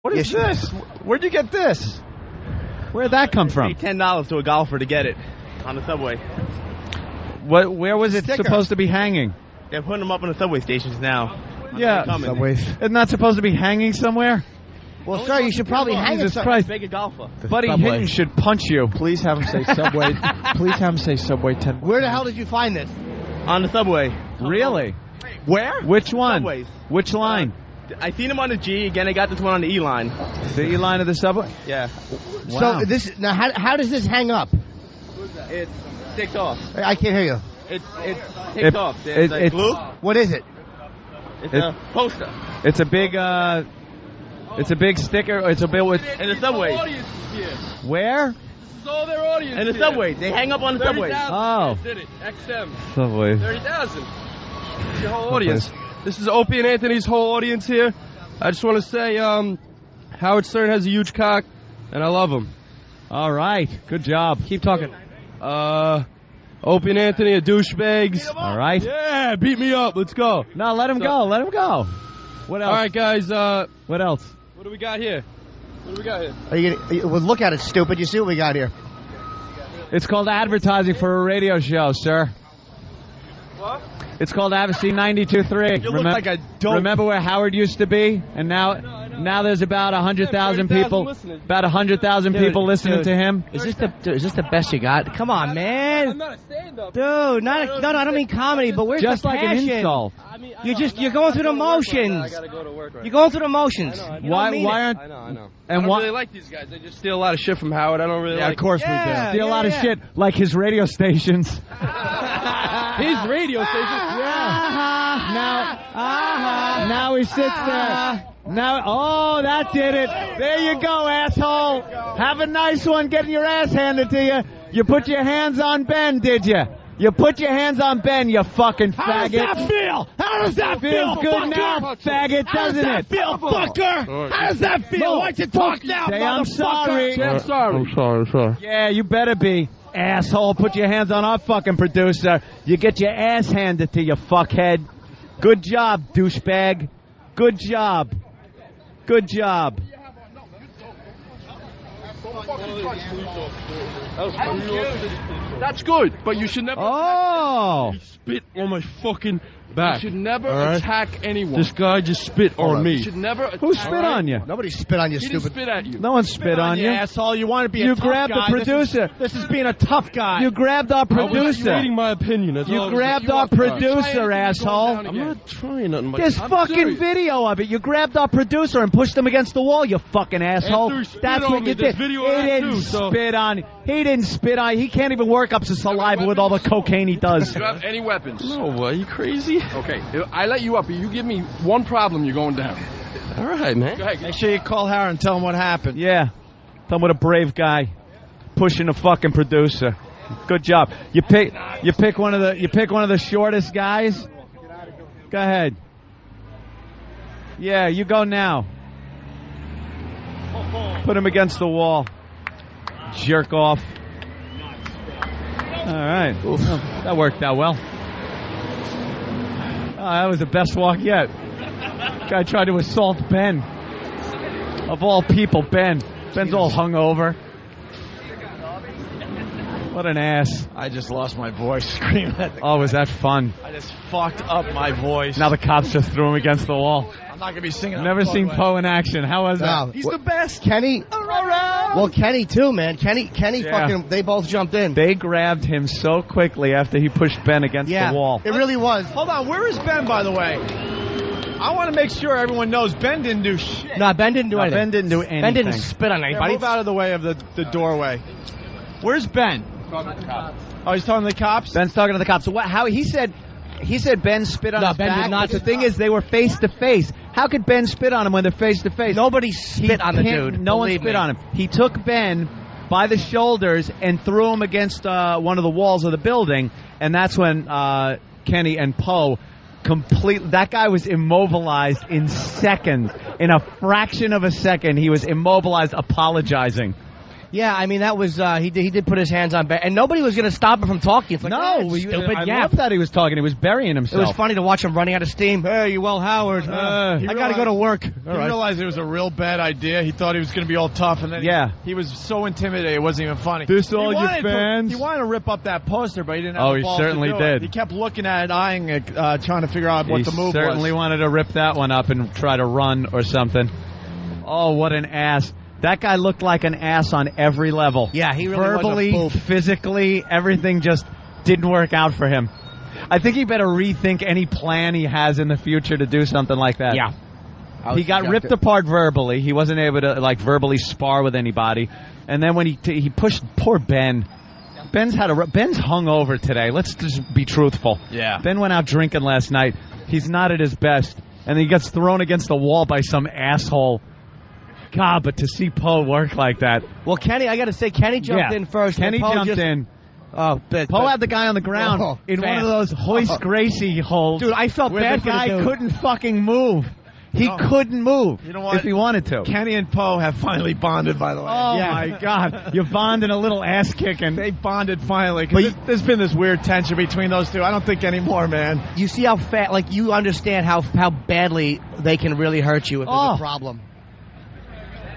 What is this? Where'd you get this? Where'd that come from? $10 to a golfer to get it on the subway. Where was it supposed to be hanging? They're putting them up on the subway stations now. Yeah, subways. Isn't that supposed to be hanging somewhere? Well, sir, you should probably hang it. Jesus Christ. Make a golfer. Buddy Hinton should punch you. Please have him say subway. Please have him say subway 10. Where the hell did you find this? On the subway. Really? Where? Which one? Subways. Which line? I seen them on the G. Again, I got this one on the E line. The E line of the subway? Yeah. Wow. So this now, how does this hang up? It sticks off. I can't hear you. It takes off. There's like glue. What is it? It's a poster. It's a big sticker. It's a bill with. In the subways. Where? This is all their audience. In the subways. They hang up on the subways. Oh. Did it. XM. Subway. 30,000. Your whole audience. This is Opie and Anthony's whole audience here. I just want to say, Howard Stern has a huge cock, and I love him. All right. Good job. Keep talking. Opie and Anthony are douchebags. All right. Yeah, beat me up. Let's go. No, let him go. Let him go. What else? All right, guys. What else? What do we got here? Well, look at it, stupid. You see what we got here? It's called advertising for a radio show, sir. What? It's called ABC 92.3. You look like a dope. Remember where Howard used to be? And now there's about 100,000 people. listening. About 100,000 people listening to him. Is this the best you got? Come on, man. I'm not a stand-up. Dude, no, I don't mean comedy, but where's Just the like passion? an insult. You're going through the motions. I gotta go to work right You're going through the motions. I know. You Why don't mean aren't? I know. And I don't why? really like these guys. They just steal a lot of shit from Howard. I don't really like Of course Yeah, we do. Steal a lot of yeah. shit, like his radio stations. his radio station. Now he sits there. Now, that did it. There you go, asshole. Have a nice one getting your ass handed to you. You put your hands on Ben, did you? You put your hands on Ben, you fucking faggot. How does that feel? How does that feel? Feels good fucker? now, faggot, How does doesn't that it? feel, fucker? How does that feel? Why don't you talk now, Say I'm sorry. Say I'm sorry. I'm sorry. Yeah, you better be. Asshole, put your hands on our fucking producer. You get your ass handed to you, fuckhead. Good job, douchebag. Good job. Good job. That's good, but you should never spit on my fucking back. You should never attack anyone. This guy just spit on me. You should never. Who spit on you? Nobody spit on you, He didn't stupid. spit at you. No one spit on you. Asshole, you want to be You a tough grabbed guy. the producer. This is being a tough guy. You grabbed our I was producer. reading my opinion. That's all You I was grabbed doing. our producer, asshole. I'm not trying nothing. There's fucking video of it. You grabbed our producer and pushed him against the wall, you fucking asshole. After he spit That's on what me, you there's did. video He of that didn't too, so- spit on. He didn't spit on. He can't even work up some saliva with all the cocaine he does. Do you have any weapons? No, are you crazy? Okay, I let you up. You give me one problem, you're going down. All right, man. Go ahead. Make sure you call Howard and tell him what happened. Yeah. Tell him what a brave guy pushing a fucking producer. Good job. You pick one of the shortest guys. Go ahead. Yeah, you go now. Put him against the wall. Jerk off. All right. Oh, that worked out well. Oh, that was the best walk yet. Guy tried to assault Ben. Of all people, Ben. Ben's all hungover. What an ass. I just lost my voice screaming at the Oh, was that fun? I just fucked up my voice. Now the cops just threw him against the wall. I'm not going to be singing. Never seen Poe in action. How was that? He's the best. Kenny. Well, Kenny too, man. Kenny Yeah. fucking, they both jumped in. They grabbed him so quickly after he pushed Ben against the wall. It really was. Hold on, where is Ben, by the way? I want to make sure everyone knows Ben didn't do shit. No, Ben didn't do anything. Ben didn't do anything. Ben didn't spit on Yeah, anybody. move out of the way of the doorway. Where's Ben? Oh, he's talking to the cops? Ben's talking to the cops. So what? How he said Ben spit on No, his Ben back. did not. But the thing is, they were face to face. How could Ben spit on him when they're face to face? Nobody spit on the dude. No one Believe spit me. on him. He took Ben by the shoulders and threw him against one of the walls of the building, and that's when Kenny and Poe that guy was immobilized in seconds. In a fraction of a second, he was immobilized, apologizing. Yeah, I mean, that was, he did put his hands on Ben, and nobody was going to stop him from talking. It's like, no, stupid I love that he was talking. He was burying himself. It was funny to watch him running out of steam. Hey, Will Howard, I got to go to work. He realized it was a real bad idea. He thought he was going to be all tough, and then he was so intimidated it wasn't even funny. This all your fans? He wanted to rip up that poster, but he didn't have the balls he certainly to do did. It. He kept looking at it, eyeing it, trying to figure out what the move was. He certainly wanted to rip that one up and try to run or something. Oh, what an ass. That guy looked like an ass on every level. Yeah, he really verbally, was a physically, everything just didn't work out for him. I think he better rethink any plan he has in the future to do something like that. Yeah. He got ripped apart verbally. He wasn't able to verbally spar with anybody. And then when he pushed poor Ben. Ben's hungover today. Let's just be truthful. Yeah. Ben went out drinking last night. He's not at his best. And he gets thrown against the wall by some asshole. God, but to see Poe work like that. Well, Kenny, I got to say, Kenny jumped in first. Kenny jumped in. Oh, Poe had the guy on the ground in one of those hoist Gracie holes. Dude, I felt bad. The guy couldn't fucking move. He couldn't move if he wanted to. Kenny and Poe have finally bonded, by the way. Oh, my God. You're bonding a little ass-kicking. They bonded finally. But there's been this weird tension between those two. I don't think anymore, man. You see how you understand how badly they can really hurt you if there's a problem.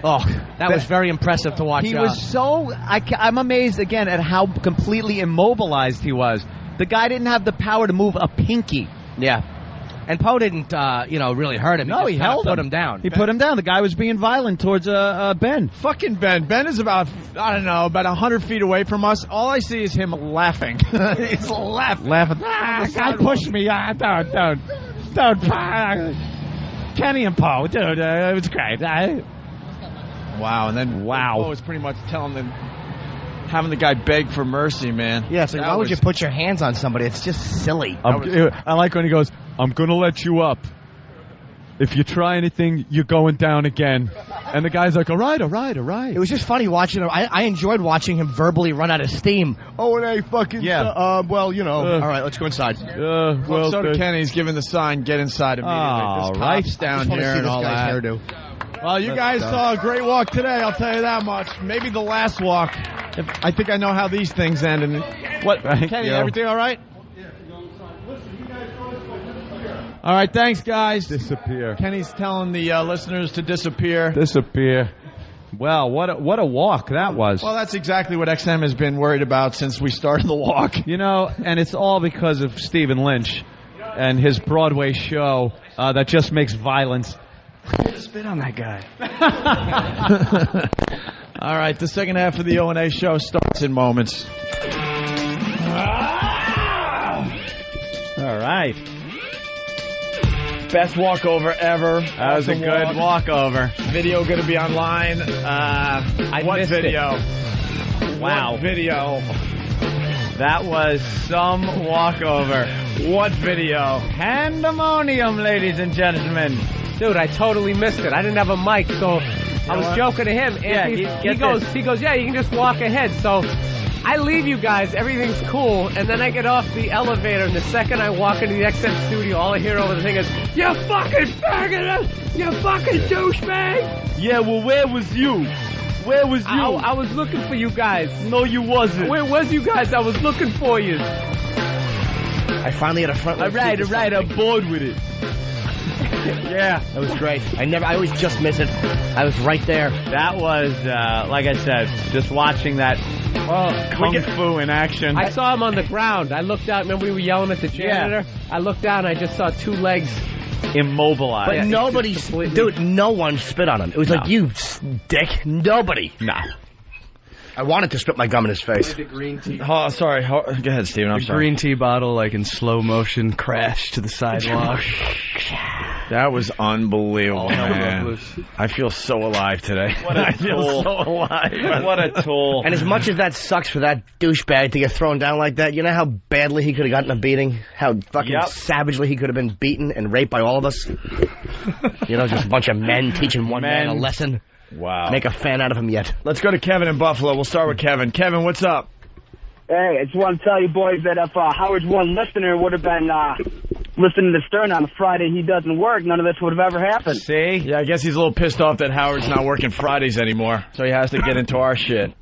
Oh, that was very impressive to watch. He was so... I'm amazed, again, at how completely immobilized he was. The guy didn't have the power to move a pinky. Yeah. And Poe didn't, really hurt him. No, he held put him down. He put him down. The guy was being violent towards Ben. Fucking Ben. Ben is about 100 feet away from us. All I see is him laughing. He's laughing. Guy pushed me. Don't. Kenny and Poe, dude, it was great. Wow, and then Poe was pretty much telling them, having the guy beg for mercy, man. Yeah, so why would you put your hands on somebody? It's just silly. I like when he goes, I'm going to let you up. If you try anything, you're going down again. And the guy's like, all right. It was just funny watching him. I enjoyed watching him verbally run out of steam. Oh, and hey, fucking... Yeah. All right, let's go inside. So did Kenny. He's giving the sign, get inside immediately. All right. Down here and all that. Hairdo. Well, you guys saw a great walk today, I'll tell you that much. Maybe the last walk. I think I know how these things end. And Kenny, everything all right? All right, thanks, guys. Disappear. Kenny's telling the listeners to disappear. Disappear. Well, what a walk that was. Well, that's exactly what XM has been worried about since we started the walk. And it's all because of Stephen Lynch and his Broadway show that just makes violence. Spit on that guy. All right, the second half of the O&A show starts in moments. All right. Best walkover ever. That was a good walkover. Video going to be online. What video? Wow. What video? That was some walkover. What video? Pandemonium, ladies and gentlemen. Dude, I totally missed it. I didn't have a mic, so I was joking to him. And he goes, yeah, you can just walk ahead. So I leave you guys, everything's cool, and then I get off the elevator, and the second I walk into the XM studio, all I hear over the thing is, you fucking faggot! You fucking douchebag! Yeah, well, where was you? Where was you? I was looking for you guys. No, you wasn't. Where was you guys? I was looking for you. I finally had a front. All right, I'm bored with it. Yeah, that was great. I always just miss it. I was right there. That was, like I said, just watching that kung fu in action. I saw him on the ground. I looked out. Remember we were yelling at the janitor? Yeah. I looked down. I just saw two legs immobilized. But no one spit on him. It was like, you dick. Nobody. Nah. I wanted to spit my gum in his face. The green tea. Oh, sorry. Go ahead, Steven. I'm sorry. Green tea bottle, like in slow motion, crashed to the sidewalk. That was unbelievable, man. I feel so alive today. I feel so alive. What a tool. And as much as that sucks for that douchebag to get thrown down like that, you know how badly he could have gotten a beating? How fucking savagely he could have been beaten and raped by all of us? Just a bunch of men teaching one man a lesson. Wow. Make a fan out of him yet. Let's go to Kevin in Buffalo. We'll start with Kevin. Kevin, what's up? Hey, I just want to tell you boys that if Howard's one listener would have been listening to Stern on a Friday he doesn't work, none of this would have ever happened. See? Yeah, I guess he's a little pissed off that Howard's not working Fridays anymore, so he has to get into our shit.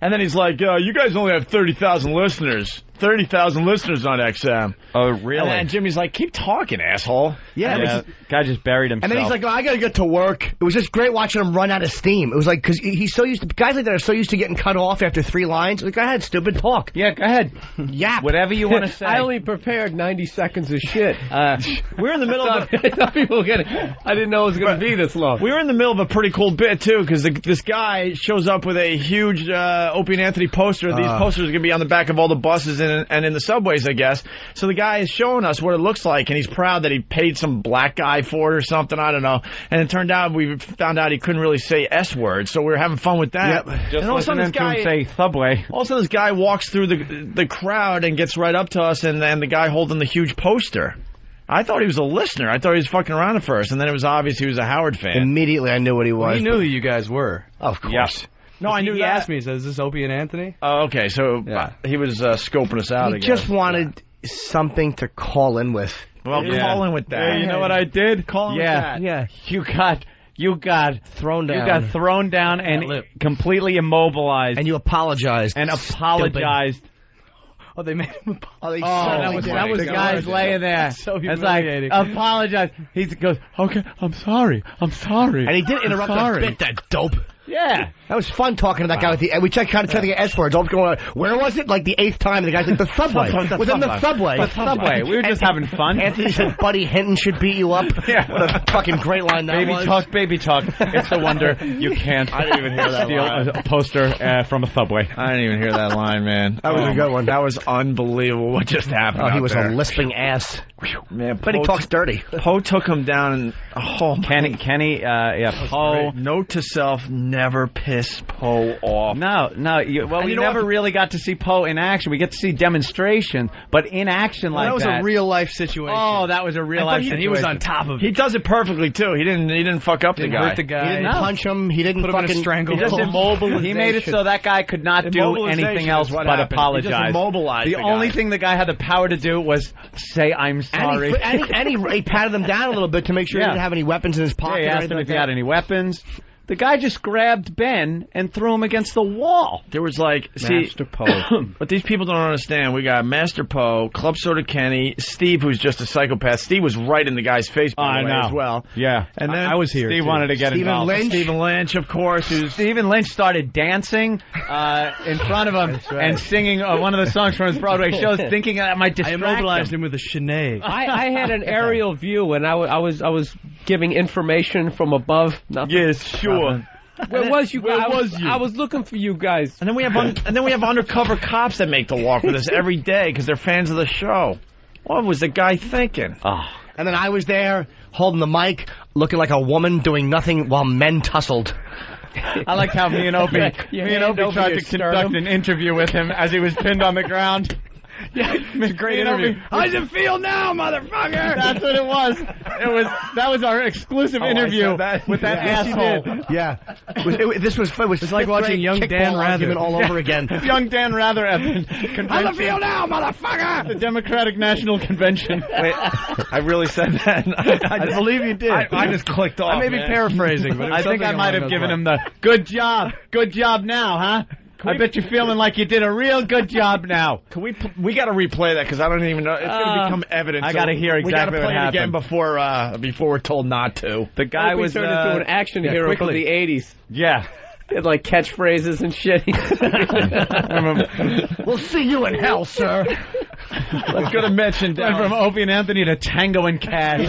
And then he's like, you guys only have 30,000 listeners. 30,000 listeners on XM. Oh, really? And Jimmy's like, keep talking, asshole. Yeah. Guy just buried himself. And then he's like, I got to get to work. It was just great watching him run out of steam. It was like, because he's so used to, guys like that are so used to getting cut off after 3 lines. Like, go ahead, stupid, talk. Yeah, go ahead. Yap. Whatever you want to say. I only prepared 90 seconds of shit. We're in the middle of I didn't know it was going to be this long. We were in the middle of a pretty cool bit, too, because this guy shows up with a huge Opie and Anthony poster. These posters are going to be on the back of all the buses and in the subways, I guess. So the guy is showing us what it looks like, and he's proud that he paid some black guy for it or something. I don't know. And it turned out we found out he couldn't really say S words, so we were having fun with that. Yep. Just and all of a sudden, this guy say subway. All of a sudden, this guy walks through the crowd and gets right up to us, and then the guy holding the huge poster. I thought he was a listener. I thought he was fucking around at first, and then it was obvious he was a Howard fan. Immediately, I knew what he was. Well, he knew who you guys were. Of course. Yep. No, I knew he asked me, he says, is this Opie and Anthony? Oh, okay. So he was scoping us out. He just wanted something to call in with. Well, call in with that. Yeah, you know what I did? Call in with that. Yeah. You got thrown down. You got thrown down and completely immobilized. And you apologized. And apologized. Oh, they made him apologize. That was the guy's laying there. So it's like, apologize. He goes, okay, I'm sorry. And he did interrupt us bit, that dope. Yeah. That was fun talking to that guy with the... We tried to get S words. All going on. Where was it? Like the 8th time. The guy's like, the subway. Within the subway. The subway. We were just having fun. Anthony said Buddy Hinton should beat you up. Yeah. What a fucking great line that was. Baby talk. It's a wonder you can't I didn't even hear that steal line. a poster from a subway. I didn't even hear that line, man. That was a good one. That was unbelievable what just happened. Oh, he was there. a lisping ass. Man, but he talks dirty. Poe took him down and Kenny, Poe. Note to self: never piss Poe off. We never really got to see Poe in action. We get to see demonstration, but in action that was a real life situation. Oh, that was a real life situation. And he was on top of it. He does it perfectly too. He didn't fuck up the guy. Hurt the guy. He didn't punch him. He didn't put him in a stranglehold. He made it so that guy could not do anything else but apologize. He just immobilized the only thing the guy had the power to do was say, "I'm sorry." And he patted him down a little bit to make sure he didn't have any weapons in his pocket. He asked him if he had any weapons. The guy just grabbed Ben and threw him against the wall. There was Master Poe. What these people don't understand, we got Master Poe, Club Soda Kenny, Steve, who's just a psychopath. Steve was right in the guy's face by the way as well. Yeah. And then I was here. Steve wanted to get involved. Stephen Lynch, of course. Stephen Lynch started dancing in front of him and singing one of the songs from his Broadway shows, thinking that might distract I immobilized him with a shenanigans. I had an aerial view, and I was giving information from above. Yes, sure. Where was you guys? I was looking for you guys. And then we have undercover cops that make the walk with us every day because they're fans of the show. What was the guy thinking? And then I was there holding the mic, looking like a woman doing nothing while men tussled. I liked how me and Opie tried to conduct an interview with him as he was pinned on the ground. Yeah, it's a great interview. How does it feel now, motherfucker? That's what it was. That was our exclusive interview with that asshole. Yeah. This was It's like watching young Dan Rather all over again. Young Dan Rather at the convention. How does it feel now, motherfucker? The Democratic National Convention. Wait, I really said that. I believe you did. I just clicked off. I may be paraphrasing, but I think I might have given him the good job now, huh? I bet you're feeling like you did a real good job now. Can we got to replay that because I don't even know. It's going to become evidence. I got to hear exactly what happened. We got to play it again before we're told not to. The guy was turned into an action hero from the 80s. Yeah. He had like catchphrases and shit. We'll see you in hell, sir. Let's go to Mitch and Went from Opie and Anthony to Tango and Cash.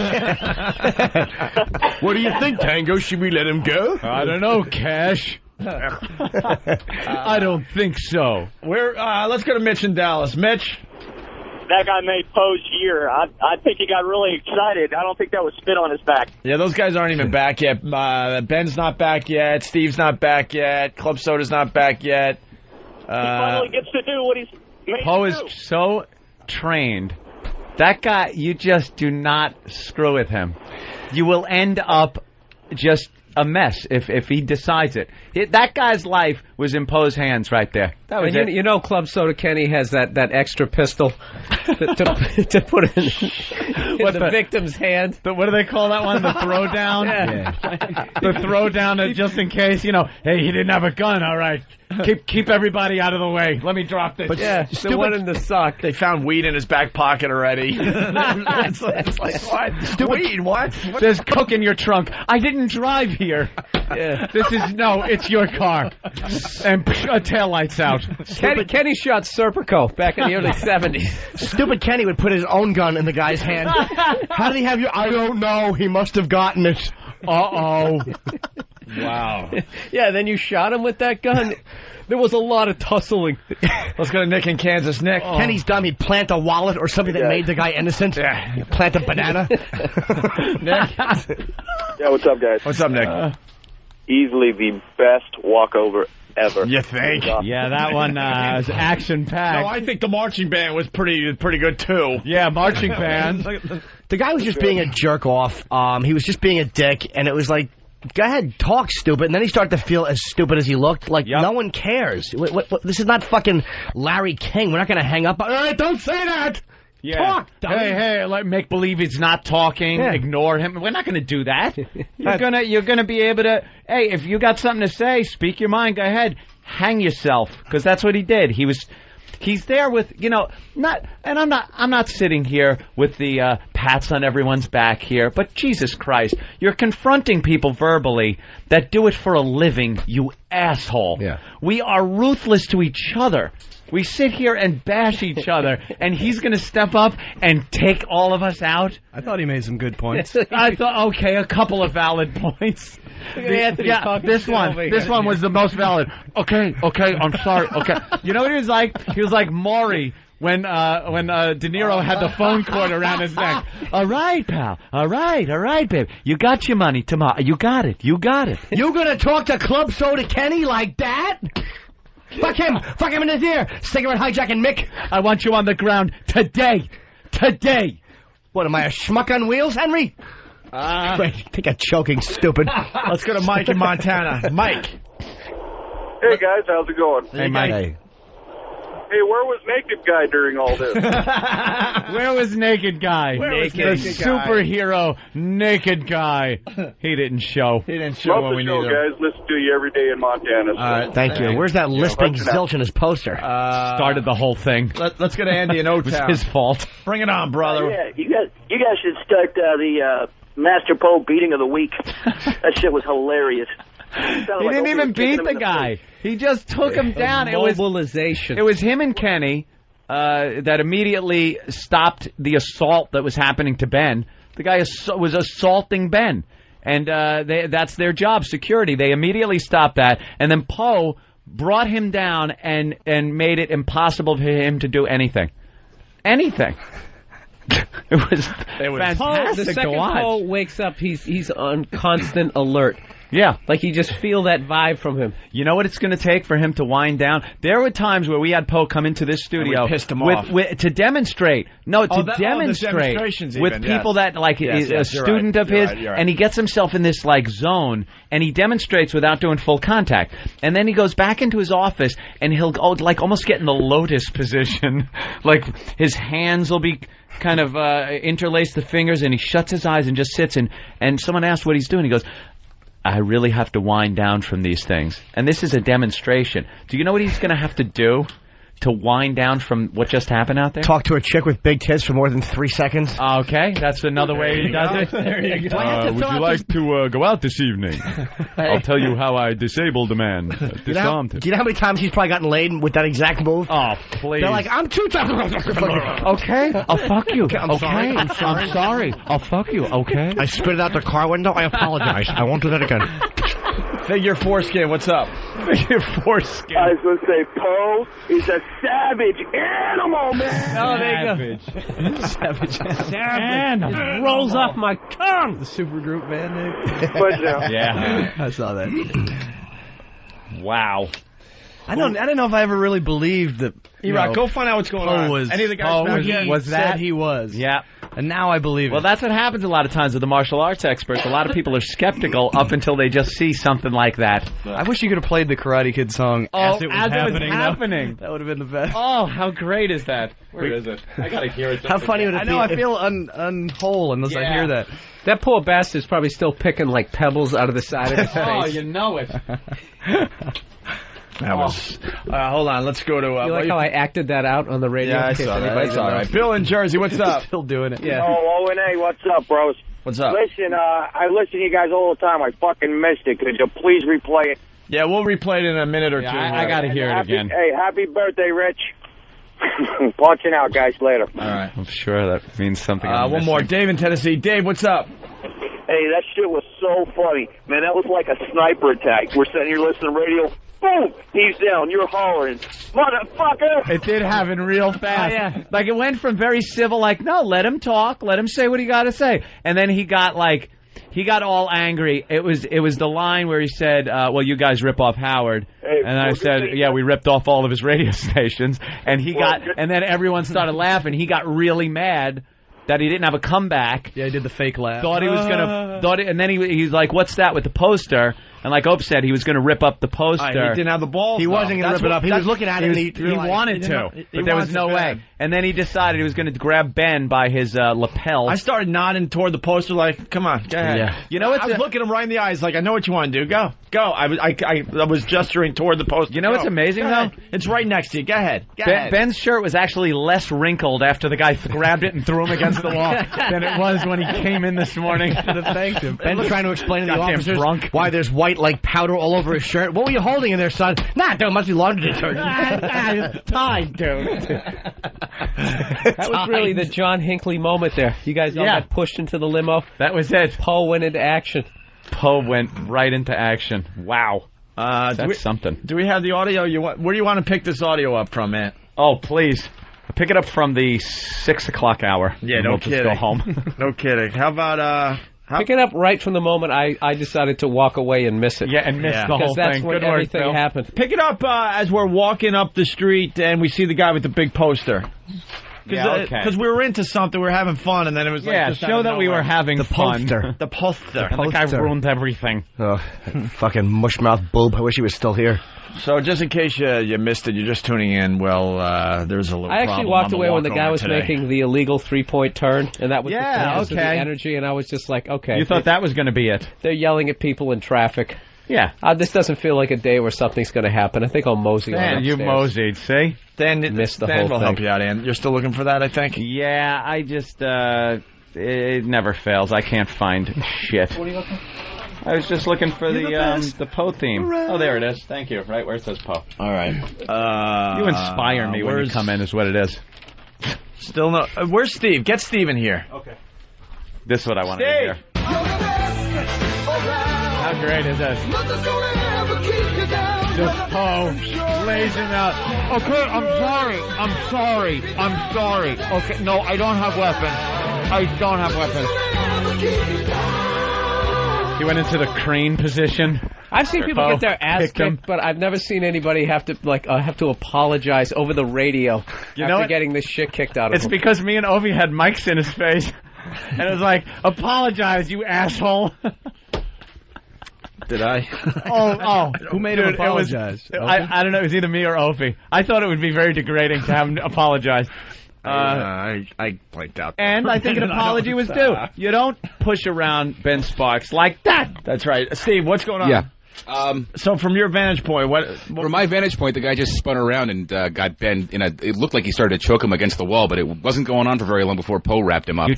What do you think, Tango? Should we let him go? I don't know, Cash. I don't think so. Let's go to Mitch in Dallas. Mitch? That guy made Poe's year. I think he got really excited. I don't think that was spit on his back. Yeah, those guys aren't even back yet. Ben's not back yet. Steve's not back yet. Club Soda's not back yet. He finally gets to do what he's made Poe to is do. so trained. That guy, you just do not screw with him. You will end up just a mess if he decides it. That guy's life was in Poe's hands right there. That was it. You know, Club Soda Kenny has that extra pistol to put in the victim's hand. What do they call that one? The throwdown? The throwdown, just in case, you know, hey, he didn't have a gun, all right. Keep everybody out of the way. Let me drop this. But the one in the sock. They found weed in his back pocket already. it's like, what? Weed, what? There's coke in your trunk. I didn't drive here. It's your car. And taillights out. Kenny shot Serpico back in the early 70s. Stupid Kenny would put his own gun in the guy's hand. How did he have your... I don't know. He must have gotten it. Uh-oh. Wow. Yeah, then you shot him with that gun. There was a lot of tussling. Let's go to Nick in Kansas. Nick. Kenny's dumb. He'd plant a wallet or something that made the guy innocent. Yeah. He'd plant a banana. Nick. Yeah, what's up, guys? What's up, Nick? Easily the best walkover ever. You think? Yeah, that one was action-packed. No, I think the marching band was pretty good, too. Yeah, marching band. The guy was just being a jerk-off. He was just being a dick, and it was like, go ahead, talk stupid, and then he started to feel as stupid as he looked. Like, no one cares. What, this is not fucking Larry King. We're not going to hang up. All right, don't say that. Yeah. Talk, dummy. Hey, like make believe he's not talking. Yeah. Ignore him. We're not going to do that. You're gonna be able to. Hey, if you got something to say, speak your mind. Go ahead, hang yourself, because that's what he did. He's there with, you know, I'm not sitting here with the pats on everyone's back here, but Jesus Christ, you're confronting people verbally that do it for a living, you asshole. Yeah. We are ruthless to each other. We sit here and bash each other, and he's going to step up and take all of us out? I thought he made some good points. I thought, okay, a couple of valid points. This one was the most valid. Okay, I'm sorry. Okay, you know what he was like? He was like Maury when De Niro had the phone cord around his neck. All right, pal. All right, babe. You got your money tomorrow. You got it. You gonna talk to Club Soda Kenny like that? Fuck him in his ear. Cigarette hijacking Mick. I want you on the ground today. What, am I a schmuck on wheels, Henry? Wait, think I'm choking, stupid. Let's go to Mike in Montana. Mike. Hey, guys, how's it going? Hey, Mike. Hey, where was Naked Guy during all this? Where was Naked Guy? The superhero Naked Guy. He didn't show. Love when we the show, need him. guys. Listen to you every day in Montana. So. All right, thank you. Where's that lisping zilch in his poster? Started the whole thing. Let's go to Andy in O-Town. It was his fault. Bring it on, brother. Yeah, you guys should start the Master Poe beating of the week. That shit was hilarious. He didn't even beat the guy. He just took him down. Mobilization. It was him and Kenny that immediately stopped the assault that was happening to Ben. The guy was assaulting Ben. And that's their job, security. They immediately stopped that. And then Poe brought him down and made it impossible for him to do anything. Anything. It was fantastic Poe, the second to watch. Poe wakes up, he's on constant alert. Yeah. Like you just feel that vibe from him. You know what it's going to take for him to wind down? There were times where we had Poe come into this studio pissed him off. To demonstrate. No, to demonstrate with people that, like, is a student of his, and he gets himself in this, like, zone, and he demonstrates without doing full contact. And then he goes back into his office, and he'll go, like, almost get in the lotus position. Like, his hands will be kind of interlace the fingers, and he shuts his eyes and just sits, and someone asks what he's doing. He goes, I really have to wind down from these things. And this is a demonstration. Do you know what he's going to have to do to wind down from what just happened out there? Talk to a chick with big tits for more than 3 seconds. Okay, that's another way he does it. There you go. Would you like to go out this evening? I'll tell you how I disabled a man. Disarmed him. Do you know how many times he's probably gotten laid with that exact move? Oh, please. They're like, I'm too tough. Okay, I'll fuck you. Okay, I'm sorry. I'll fuck you, okay? I spit it out the car window. I apologize. I won't do that again. Figure foreskin, what's up? Figure foreskin. I was going to say, Poe is a savage animal, man. Oh, there you go. Savage. Just rolls off my tongue. The supergroup band name. Yeah. I saw that. Wow. I don't know if I ever really believed that. E-Rock, go find out what's going on. Was, any of the guys was that? said he was. Yeah. And now I believe it. Well, that's what happens a lot of times with the martial arts experts. A lot of people are skeptical up until they just see something like that. I wish you could have played the Karate Kid song as it was happening. That would have been the best. Oh, how great is that? Where is it? I gotta hear it. How funny would it be? I know, I feel unwhole unless I hear that. That poor bastard's probably still picking like pebbles out of the side of his face. Oh, you know it. That was. Hold on, let's go to. You like how I acted that out on the radio? Yeah, I saw that. That's all right. Bill in Jersey, what's up? Still doing it. Yeah. Oh, O&A, what's up, bros? What's up? Listen, I listen to you guys all the time. I fucking missed it. Could you please replay it? Yeah, we'll replay it in a minute or two. I got to hear it again. Hey, happy birthday, Rich. Punching out, guys. Later. All right. I'm sure that means something. One more. Dave in Tennessee. Dave, what's up? Hey, that shit was so funny. Man, that was like a sniper attack. We're sitting here listening to radio. Boom! He's down. You're hollering. Motherfucker! It did happen real fast. Yeah. Like, it went from very civil, like, no, let him talk. Let him say what he got to say. And then he got all angry. It was the line where he said, well, you guys rip off Howard. Hey, and I said, yeah, we ripped off all of his radio stations. And and then everyone started laughing. He got really mad that he didn't have a comeback. Yeah, he did the fake laugh. Thought he was and then he's like, what's that with the poster? And like Opie said, he was going to rip up the poster. He didn't have the balls. He wasn't going to rip it up. He was looking at it, and he wanted to, but there was no way. And then he decided he was going to grab Ben by his lapel. I started nodding toward the poster like, come on, go ahead. Yeah. You know, I was looking him right in the eyes like, I know what you want to do. Go. I was gesturing toward the poster. You know what's amazing, though? It's right next to you. Go ahead. Ben's shirt was actually less wrinkled after the guy grabbed it and threw him against the wall than it was when he came in this morning. Thank you. Ben's trying to explain to the officers drunk. Why there's white like powder all over his shirt. What were you holding in there, son? Nah, dude, must be laundry detergent. Time, dude. That was really the John Hinckley moment there. You guys all got pushed into the limo. That was it. Poe went into action. Poe went right into action. Wow. That's something. Do we have the audio? Where do you want to pick this audio up from, man? Oh, please. Pick it up from the 6 o'clock hour. Yeah, no kidding. Just go home. No kidding. How about... Pick it up right from the moment I decided to walk away and miss it. Yeah, and miss the whole thing. Because that's when everything happened. Pick it up as we're walking up the street and we see the guy with the big poster. Because we were into something, we were having fun, and then it was like... Yeah, show that we were having fun. The poster. And the guy ruined everything. Oh, fucking mushmouth boob. I wish he was still here. So just in case you missed it, you're just tuning in, well, there's a little problem. I actually walked away when the guy was making the illegal three-point turn, and that was the energy, and I was just like, okay. You thought that was going to be it. They're yelling at people in traffic. Yeah. This doesn't feel like a day where something's going to happen. I think I'll mosey on upstairs. You moseyed, see? Dan missed the whole thing. will help you out, Ann. You're still looking for that, I think? Yeah, I just, it never fails. I can't find shit. What are you looking for? I was just looking for the Poe theme. Oh, there it is. Thank you. Right where it says Poe. All right. You inspire me when you come in is what it is. Still no... where's Steve? Get Steve in here. Okay. This is what I want to hear. How great is this? Just Poe lays him out. Okay, I'm sorry. Okay, no, I don't have weapons. He went into the crane position. I've seen people get their ass kicked, but I've never seen anybody have to apologize over the radio after getting this shit kicked out of It's him. because me and Opie had mics in his face, and it was like, apologize, you asshole. Did I? Who made him apologize? I don't know. It was either me or Opie. I thought it would be very degrading to have him apologize. I blanked out. And I think an apology was due. You don't push around Ben Sparks like that. That's right. Steve, what's going on? Yeah. So from your vantage point, from my vantage point, the guy just spun around and got Ben it looked like he started to choke him against the wall, but it wasn't going on for very long before Poe wrapped him up.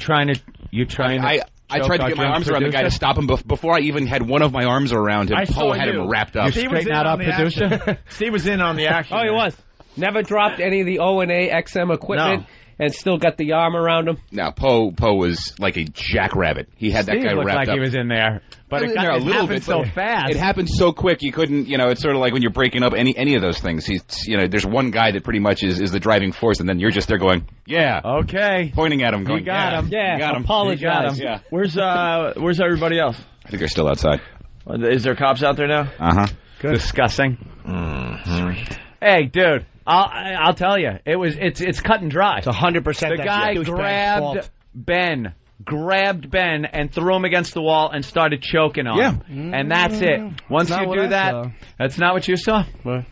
I tried to get my arms around the guy to stop him before I even had one of my arms around him. Poe had him wrapped up. You straighten out up, producer. Steve was in on the action. Oh, he was. Never dropped any of the O&A XM equipment and still got the arm around him. No, Poe was like a jackrabbit. He had that guy wrapped up. Looked like he was in there. But it happened so fast. It happened so quick you couldn't, it's sort of like when you're breaking up any of those things. There's one guy that pretty much is the driving force, and then you're just there going, yeah. Okay. Pointing at him going, you got him. Yeah, you got him. Apologize. Yeah. Where's everybody else? I think they're still outside. Is there cops out there now? Uh-huh. Good. Discussing. Mm-hmm. Hey, dude. I'll tell you, it's cut and dry. It's 100%. The guy grabbed Ben grabbed Ben and threw him against the wall and started choking on him. And that's it. Once you do that, that's not what you saw? What?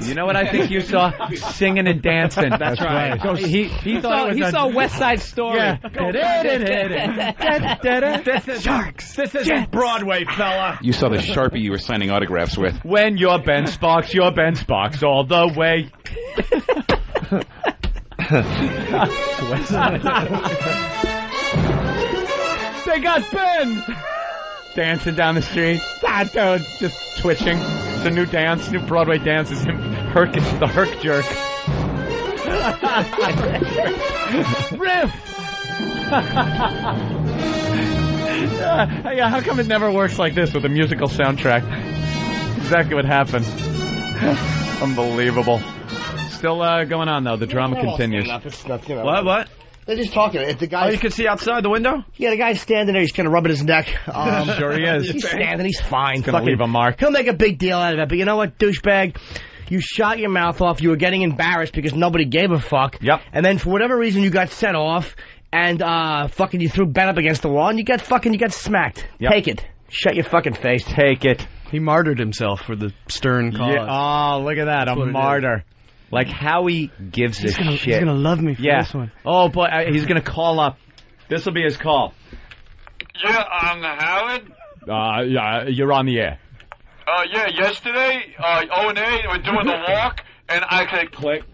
You know what I think you saw? Singing and dancing. That's right. He saw West Side Story. Yeah. Sharks. This isn't Broadway, fella. You saw the Sharpie you were signing autographs with. When you're Ben Sparks all the way. They got Ben dancing down the street. That dude just twitching. It's a new dance, new Broadway dance is him. It's the Herc jerk. Riff. Yeah, how come it never works like this with a musical soundtrack? Exactly what happened. Unbelievable. Still going on though. The drama continues. What? They're just talking. If the guy, you can see outside the window? Yeah, the guy's standing there. He's kind of rubbing his neck. Sure he is. He's standing. He's fine. He's going to leave a mark. He'll make a big deal out of it. But you know what, douchebag? You shot your mouth off. You were getting embarrassed because nobody gave a fuck. Yep. And then for whatever reason, you got set off. And fucking you threw Ben up against the wall. And you got smacked. Yep. Take it. Shut your fucking face. Take it. He martyred himself for the stern cause. Yeah. Oh, look at that. A martyr. Like Howie gives a shit. He's gonna love me for this one. Oh boy, he's gonna call up. This will be his call. Yeah, Howard. Yeah, you're on the air. Yeah, yesterday, O&A were doing the walk, and I said click.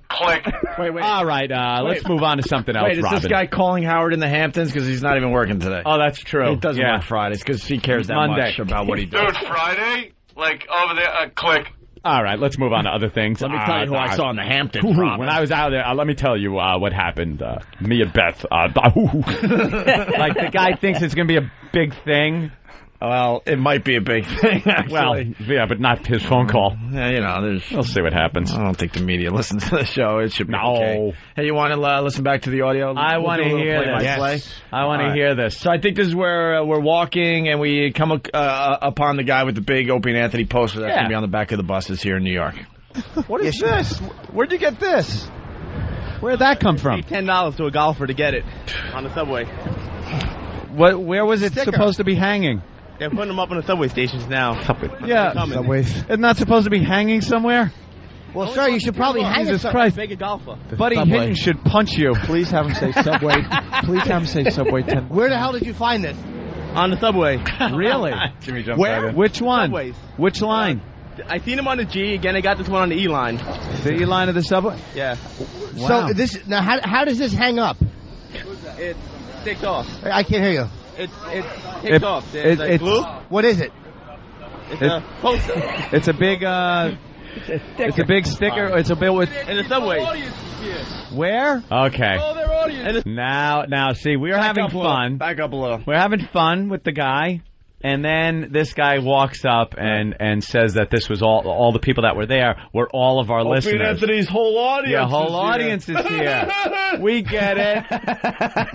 Wait. All right, let's move on to something else. Wait, is this guy calling Howard in the Hamptons because he's not even working today? Oh, that's true. He doesn't work Fridays because he cares that much about what he does. Dude, Friday, like over there, click. All right, let's move on to other things. Let me tell you who I saw in the Hamptons. When I was out there, let me tell you what happened. Me and Beth. Like the guy thinks it's going to be a big thing. Well, it might be a big thing, actually. Well, yeah, but not his phone call. Yeah, you know, we'll see what happens. I don't think the media listens to the show. It should be okay. Hey, you want to listen back to the audio? I want to hear this. Yes. I want to hear this. So I think this is where we're walking and we come upon the guy with the big Opie and Anthony poster that's going to be on the back of the buses here in New York. What is this? Where'd you get this? Where'd that come from? $10 to a golfer to get it on the subway. Where was it supposed to be hanging? They're putting them up on the subway stations now. Yeah, subways. It's not supposed to be hanging somewhere? Well, sir, you should probably hang it. Jesus Christ. Make a golfer. Buddy Hinton should punch you. Please have him say subway. Please have him say subway 10. Where the hell did you find this? On the subway. Really? Jimmy jumped Where? Which one? Subways. Which line? I seen him on the G. Again, I got this one on the E line. The E line of the subway? Yeah. Wow. So now, how does this hang up? It sticks off. I can't hear you. It takes off. It's glue. What is it? It's a poster. It's a big it's a big sticker. It's a bill with In the subway. where? Okay. Now see, we are having fun. Back up a little. We're having fun with the guy. And then this guy walks up and says that this was all the people that were there were all of our listeners. Opie and Anthony's whole audience. Yeah, whole audience is here. We get it.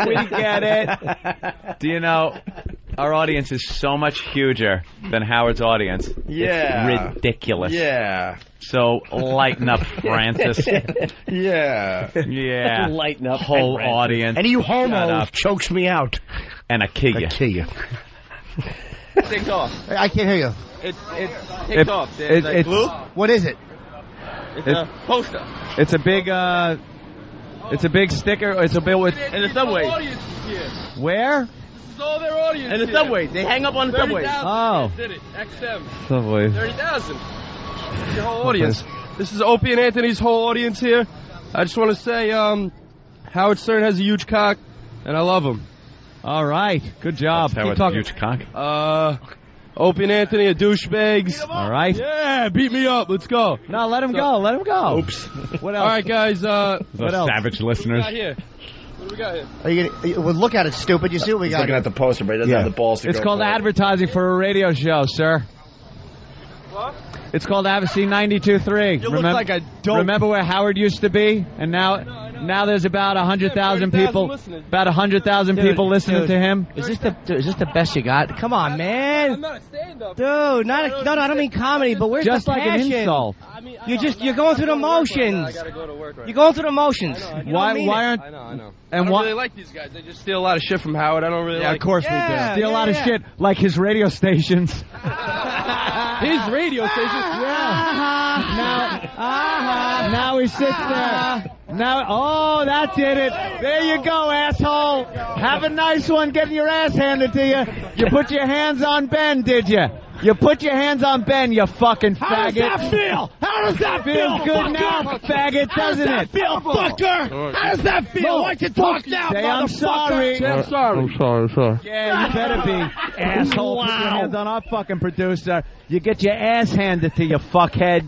We get it. Do you know, our audience is so much huger than Howard's audience. Yeah. It's ridiculous. Yeah. So lighten up, Francis. Yeah. Yeah. Lighten up. Whole audience. And you homos chokes me out. And I kill you. I kill you. It takes off. I can't hear you. It takes off. It's glue. What is it? It's a poster. It's a big sticker. It's a bill with In the subway. where? All their audience. In the subway. They hang up on the subway. Oh. Did it. XM. Subway. 30,000. Your whole audience. This is Opie and Anthony's whole audience here. I just want to say, Howard Stern has a huge cock, and I love him. All right. Good job. Keep talking. Huge cock. Opie and Anthony are douchebags. All right. Yeah, beat me up. Let's go. No, let him go. Let him go. Oops. What else? All right, guys. What else? Savage listeners. What do we got here? Are you gonna, well, look at it, stupid. You see what we He's got looking here. at the poster, but he doesn't have the balls to It's go called for it. advertising for a radio show, sir. What? It's called Avicii 92.3. You look like a dope. Remember where Howard used to be? And now there's about 100,000 people. About 100,000 people listening to him. Is this the best you got? Come on, man. I'm not a stand-up. Dude, no, I don't mean comedy, but where's Just the like passion? an insult. I mean, You're going through the motions. You're going through the motions. Why aren't? I know. And I don't really like these guys. They just steal a lot of shit from Howard. I don't really like. Of course we do. Steal a lot of shit, like his radio stations. His radio station. Now he sits there. Now, that did it. There you go, asshole. Have a nice one getting your ass handed to you. You put your hands on Ben, did you? You put your hands on Ben, you fucking faggot. How does that feel? How does that feel? Feels good now, faggot, doesn't it? Feel, fucker. How does that feel? Why don't you talk now, Say I'm sorry. Say I'm sorry. I'm sorry. Yeah, you better be, asshole. Put your hands on our fucking producer. You get your ass handed to you, fuckhead.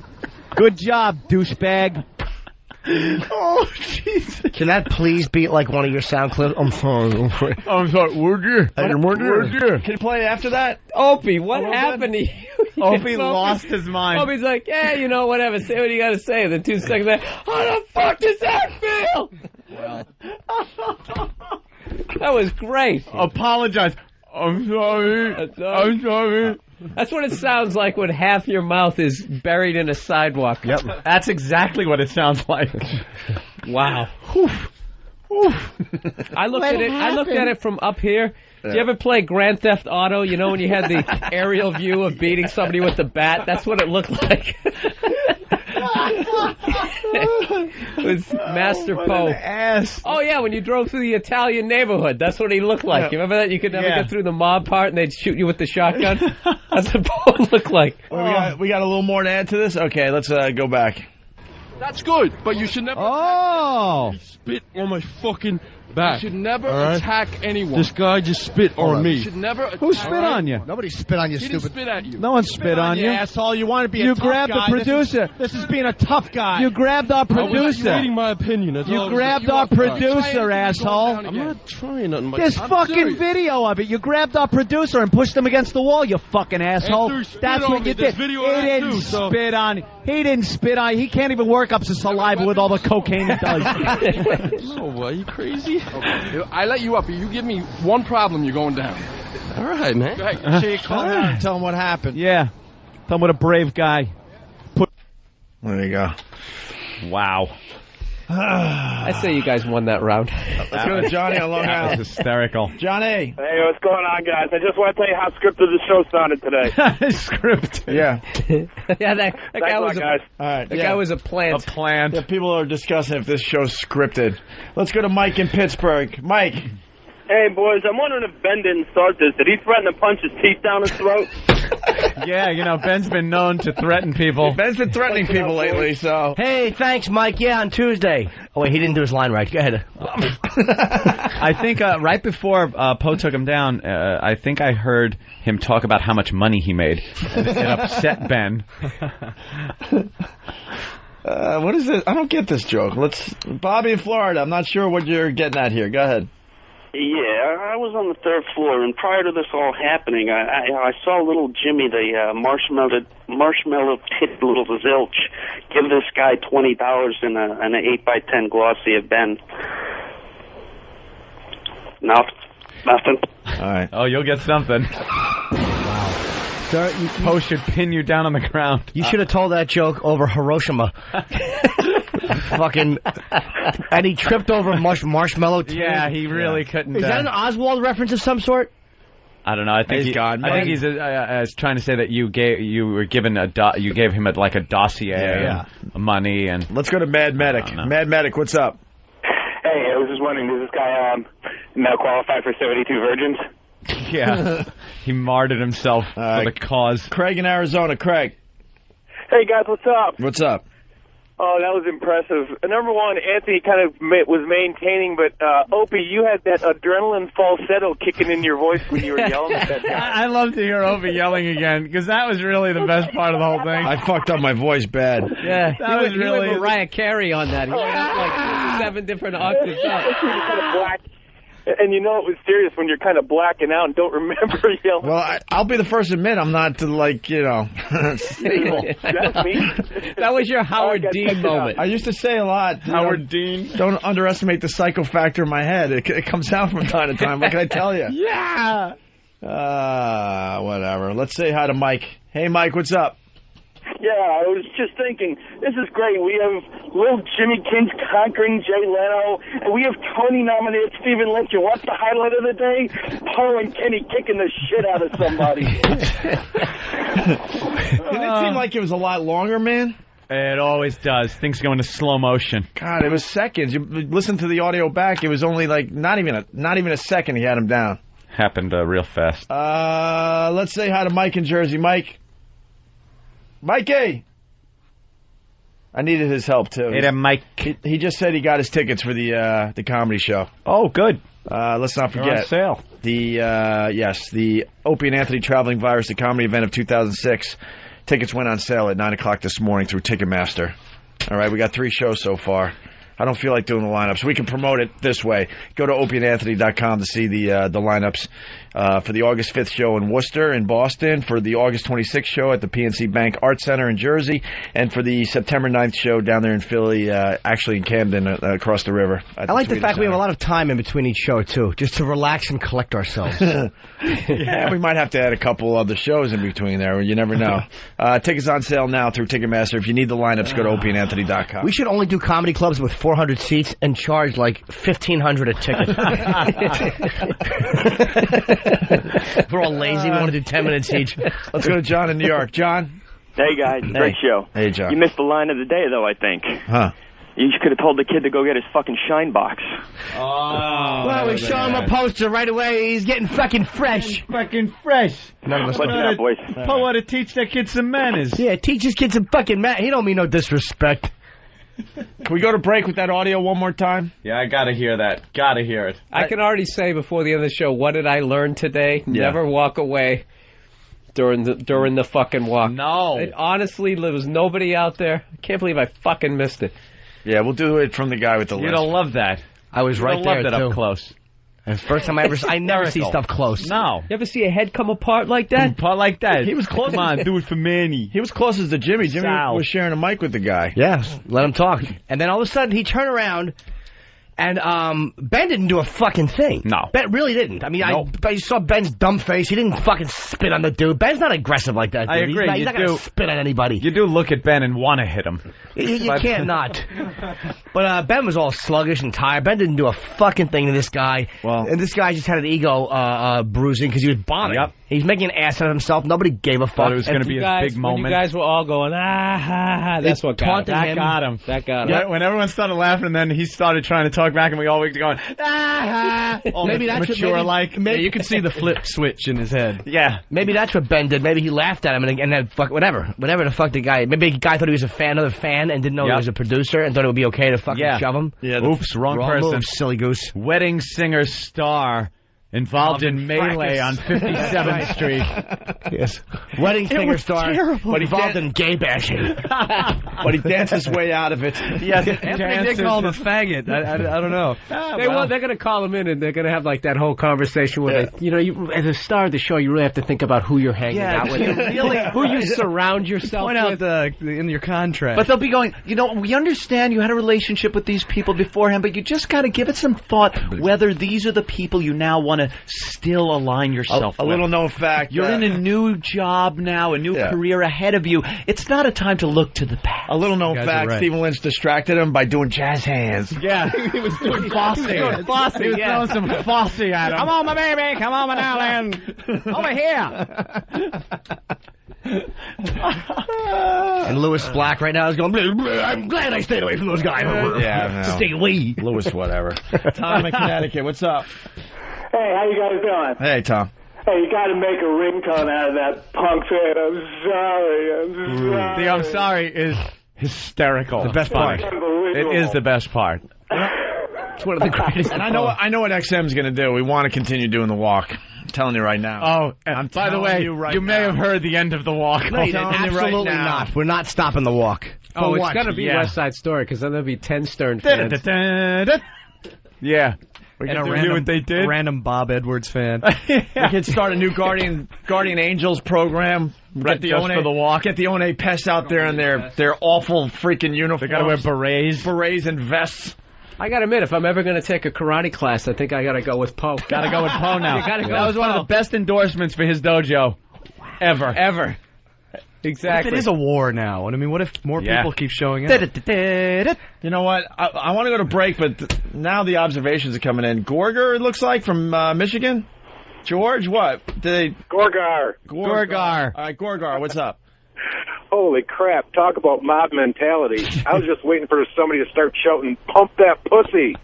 Good job, douchebag. Oh, Jesus. Can that please be like one of your sound clips? I'm sorry. We're good. Can you play after that? Opie, what happened to you? Opie lost his mind. Opie's like, whatever. Say what you got to say. And then 2 seconds later, how the fuck does that feel? Well. That was great. Apologize. I'm sorry. That's what it sounds like when half your mouth is buried in a sidewalk. Yep. That's exactly what it sounds like. Wow. I looked at it from up here. Did you ever play Grand Theft Auto? You know when you had the aerial view of beating somebody with the bat? That's what it looked like. With Master Poe. Ass. Oh yeah, when you drove through the Italian neighborhood, that's what he looked like. Yeah. You remember that? You could never get through the mob part, and they'd shoot you with the shotgun. That's what Poe looked like. We got a little more to add to this. Okay, let's go back. That's good, but you should never spit on my fucking back. You should never attack anyone. This guy just spit on me. You should never Who spit on you? Nobody spit on you, he stupid. Didn't spit at you. No one spit on you. Asshole, you want to be a tough guy. You grabbed the producer. This is being a tough guy. You grabbed our producer. I was reading my opinion. You grabbed our producer, asshole. I'm not trying nothing. There's fucking video of it. You grabbed our producer and pushed him against the wall, you fucking asshole. That's what you did. He didn't spit on. He didn't spit on. He can't even work up his saliva with all the cocaine he does. No, are you crazy? Okay. I let you up. You give me one problem, you're going down. All right, man. Go ahead. So you call down and tell him what happened. Yeah. Tell him what a brave guy. There you go. Wow. I say you guys won that round. Let's go to Johnny on Long Island. That was hysterical. Johnny. Hey, what's going on, guys? I just want to tell you how scripted the show sounded today. Scripted. Yeah. That guy was guys. All right. That guy was a plant. A plant. Yeah, people are discussing if this show's scripted. Let's go to Mike in Pittsburgh. Mike. Hey, boys, I'm wondering if Ben didn't start this. Did he threaten to punch his teeth down his throat? Yeah, Ben's been known to threaten people. Ben's been threatening people lately, so. Hey, thanks, Mike. Yeah, on Tuesday. Oh, wait, he didn't do his line right. Go ahead. I think right before Poe took him down, I think I heard him talk about how much money he made. It upset Ben. What is this? I don't get this joke. Bobby in Florida. I'm not sure what you're getting at here. Go ahead. Yeah, I was on the 3rd floor, and prior to this all happening, I saw little Jimmy, the marshmallow tit little zilch, give this guy $20 in an 8x10 glossy of Ben. Nothing. All right. Oh, you'll get something. Sir, Poe should pin you down on the ground. You should have told that joke over Hiroshima. Fucking, and he tripped over marshmallow. Yeah, he really couldn't. Is that an Oswald reference of some sort? I don't know. I think he's trying to say that you gave him a dossier, money, and let's go to Mad Medic. Mad Medic, what's up? Hey, I was just wondering, does this guy now qualify for 72 virgins? Yeah, he martyred himself for the cause. Craig in Arizona. Craig. Hey guys, what's up? What's up? Oh, that was impressive. Number one, Anthony kind of was maintaining, but Opie, you had that adrenaline falsetto kicking in your voice when you were yelling at that guy. I love to hear Opie yelling again, because that was really the best part of the whole thing. I fucked up my voice bad. Yeah, that was really... He went Mariah Carey on that. He went up like 7 different octaves up. And you know it was serious when you're kind of blacking out and don't remember yelling. Well, I'll be the first to admit I'm not stable. That's me. That was your Howard Dean moment. I used to say a lot. Howard Dean. Don't underestimate the psycho factor in my head. It comes out from time to time. What can I tell you? Yeah. Whatever. Let's say hi to Mike. Hey, Mike, what's up? Yeah, I was just thinking, this is great. We have little Jimmy Kins conquering Jay Leno, and we have Tony nominated Stephen Lynch. And what's the highlight of the day? Poe and Kenny kicking the shit out of somebody. Didn't it seem like it was a lot longer, man? It always does. Things go into slow motion. God, it was seconds. You listen to the audio back. It was only like not even a second. He had him down. Happened real fast. Let's say hi to Mike in Jersey. Mikey! I needed his help, too. Hey there, Mike. He just said he got his tickets for the comedy show. Oh, good. Let's not forget. They're on sale. The Opie and Anthony Traveling Virus, the comedy event of 2006. Tickets went on sale at 9 o'clock this morning through Ticketmaster. All right, we got 3 shows so far. I don't feel like doing the lineups. We can promote it this way. Go to opieandanthony.com to see the lineups for the August 5th show in Worcester in Boston, for the August 26th show at the PNC Bank Art Center in Jersey, and for the September 9th show down there in Philly, actually in Camden, across the river. I like the fact we have a lot of time in between each show, too, just to relax and collect ourselves. Yeah, we might have to add a couple other shows in between there. You never know. Tickets on sale now through Ticketmaster. If you need the lineups, go to opieandanthony.com. We should only do comedy clubs with 400 seats and charge like $1,500 a ticket. We're all lazy. We want to do 10 minutes each. Let's go to John in New York. John? Hey, guys. Great show. Hey, John. You missed the line of the day, though, I think. Huh. You could have told the kid to go get his fucking shine box. Well, we show him a poster right away. He's getting fucking fresh. Fucking fresh. None of us What's know. up, boys? Poe ought to teach that kid some manners. Yeah, teach his kid some fucking manners. He don't mean no disrespect. Can we go to break with that audio one more time? Yeah, I gotta hear that. Gotta hear it. I can already say before the end of the show, what did I learn today? Yeah. Never walk away during the fucking walk. No. Honestly, there was nobody out there. I can't believe I fucking missed it. Yeah, we'll do it from the guy with the You'd list. love that. I was right there, love that too. up close. The first time I never see stuff close. No. You ever see a head come apart like that? Apart like that. He was close. Come on, do it for Manny. He was closest to Jimmy. Jimmy Sal. was sharing a mic with the guy. Yeah, let him talk. And then all of a sudden, he turned around, and Ben didn't do a fucking thing. No. Ben really didn't. I mean, I saw Ben's dumb face. He didn't fucking spit on the dude. Ben's not aggressive like that, dude. I agree. He's not going to spit on anybody. You do look at Ben and want to hit him. You can't not. But Ben was all sluggish and tired. Ben didn't do a fucking thing to this guy. Well, and this guy just had an ego bruising because he was bombing. Yep. He's making an ass out of himself. Nobody gave a fuck. Thought it was going to be a big moment. When you guys were all going, that's what got him. That got him. That got him. Yeah, when everyone started laughing, and then he started trying to talk back, and we all were going, Maybe that's mature like. Yeah, you could see the flip switch in his head. Yeah. Maybe that's what Ben did. Maybe he laughed at him and then fuck whatever the fuck the guy. Maybe the guy thought he was another fan and didn't know he was a producer and thought it would be okay to fucking shove him. Yeah. Oops, wrong person. Move, silly goose. Wedding singer star involved in melee on 57th Street. Yes. Wedding singer star, but involved in gay bashing. But he danced his way out of it. Yes, Anthony did call him a faggot. I don't know. They're going to call him in and they're going to have like that whole conversation where you as a star of the show, you really have to think about who you're hanging out with. Really, who you surround yourself Point with. out in your contract. But they'll be going, we understand you had a relationship with these people beforehand, but you just got to give it some thought whether these are the people you now want to still align yourself with. A little known fact. You're in a new job now, a new career ahead of you. It's not a time to look to the past. A little known fact, right. Stephen Lynch distracted him by doing jazz hands. Yeah. He was doing Fosse. He was throwing some Fosse at him. Come on, my baby. Come on, my darling. Over here. And Lewis Black right now is going, blah, blah, I'm glad I stayed away from those guys. Yeah, no. Stay away. Lewis, whatever. Tom in Connecticut, what's up? Hey, how you guys doing? Hey, Tom. Hey, you got to make a ringtone out of that punk fan. I'm sorry. The I'm sorry is hysterical. The best part. It is the best part. It's one of the greatest. And I know what XM's going to do. We want to continue doing the walk. I'm telling you right now. Oh, and by the way, you may have heard the end of the walk. No, absolutely not. We're not stopping the walk. Oh, it's got to be West Side Story because then there'll be 10 Stern fans. Yeah. And a random Bob Edwards fan. We could start a new Guardian Angels program. Get the just for the walk. Get the One pests out there in their awful freaking uniforms. They got to wear berets and vests. I got to admit, if I'm ever going to take a karate class, I think I got to go with Poe. Got to go with Poe now. You gotta go that was one of the best endorsements for his dojo ever. Exactly. What if it is a war now? And I mean, what if more people keep showing up? You know what? I want to go to break, but now the observations are coming in. Gorger, it looks like, from Michigan. George, what? Gorgar. All right, Gorgar, what's up? Holy crap, talk about mob mentality. I was just waiting for somebody to start shouting, pump that pussy.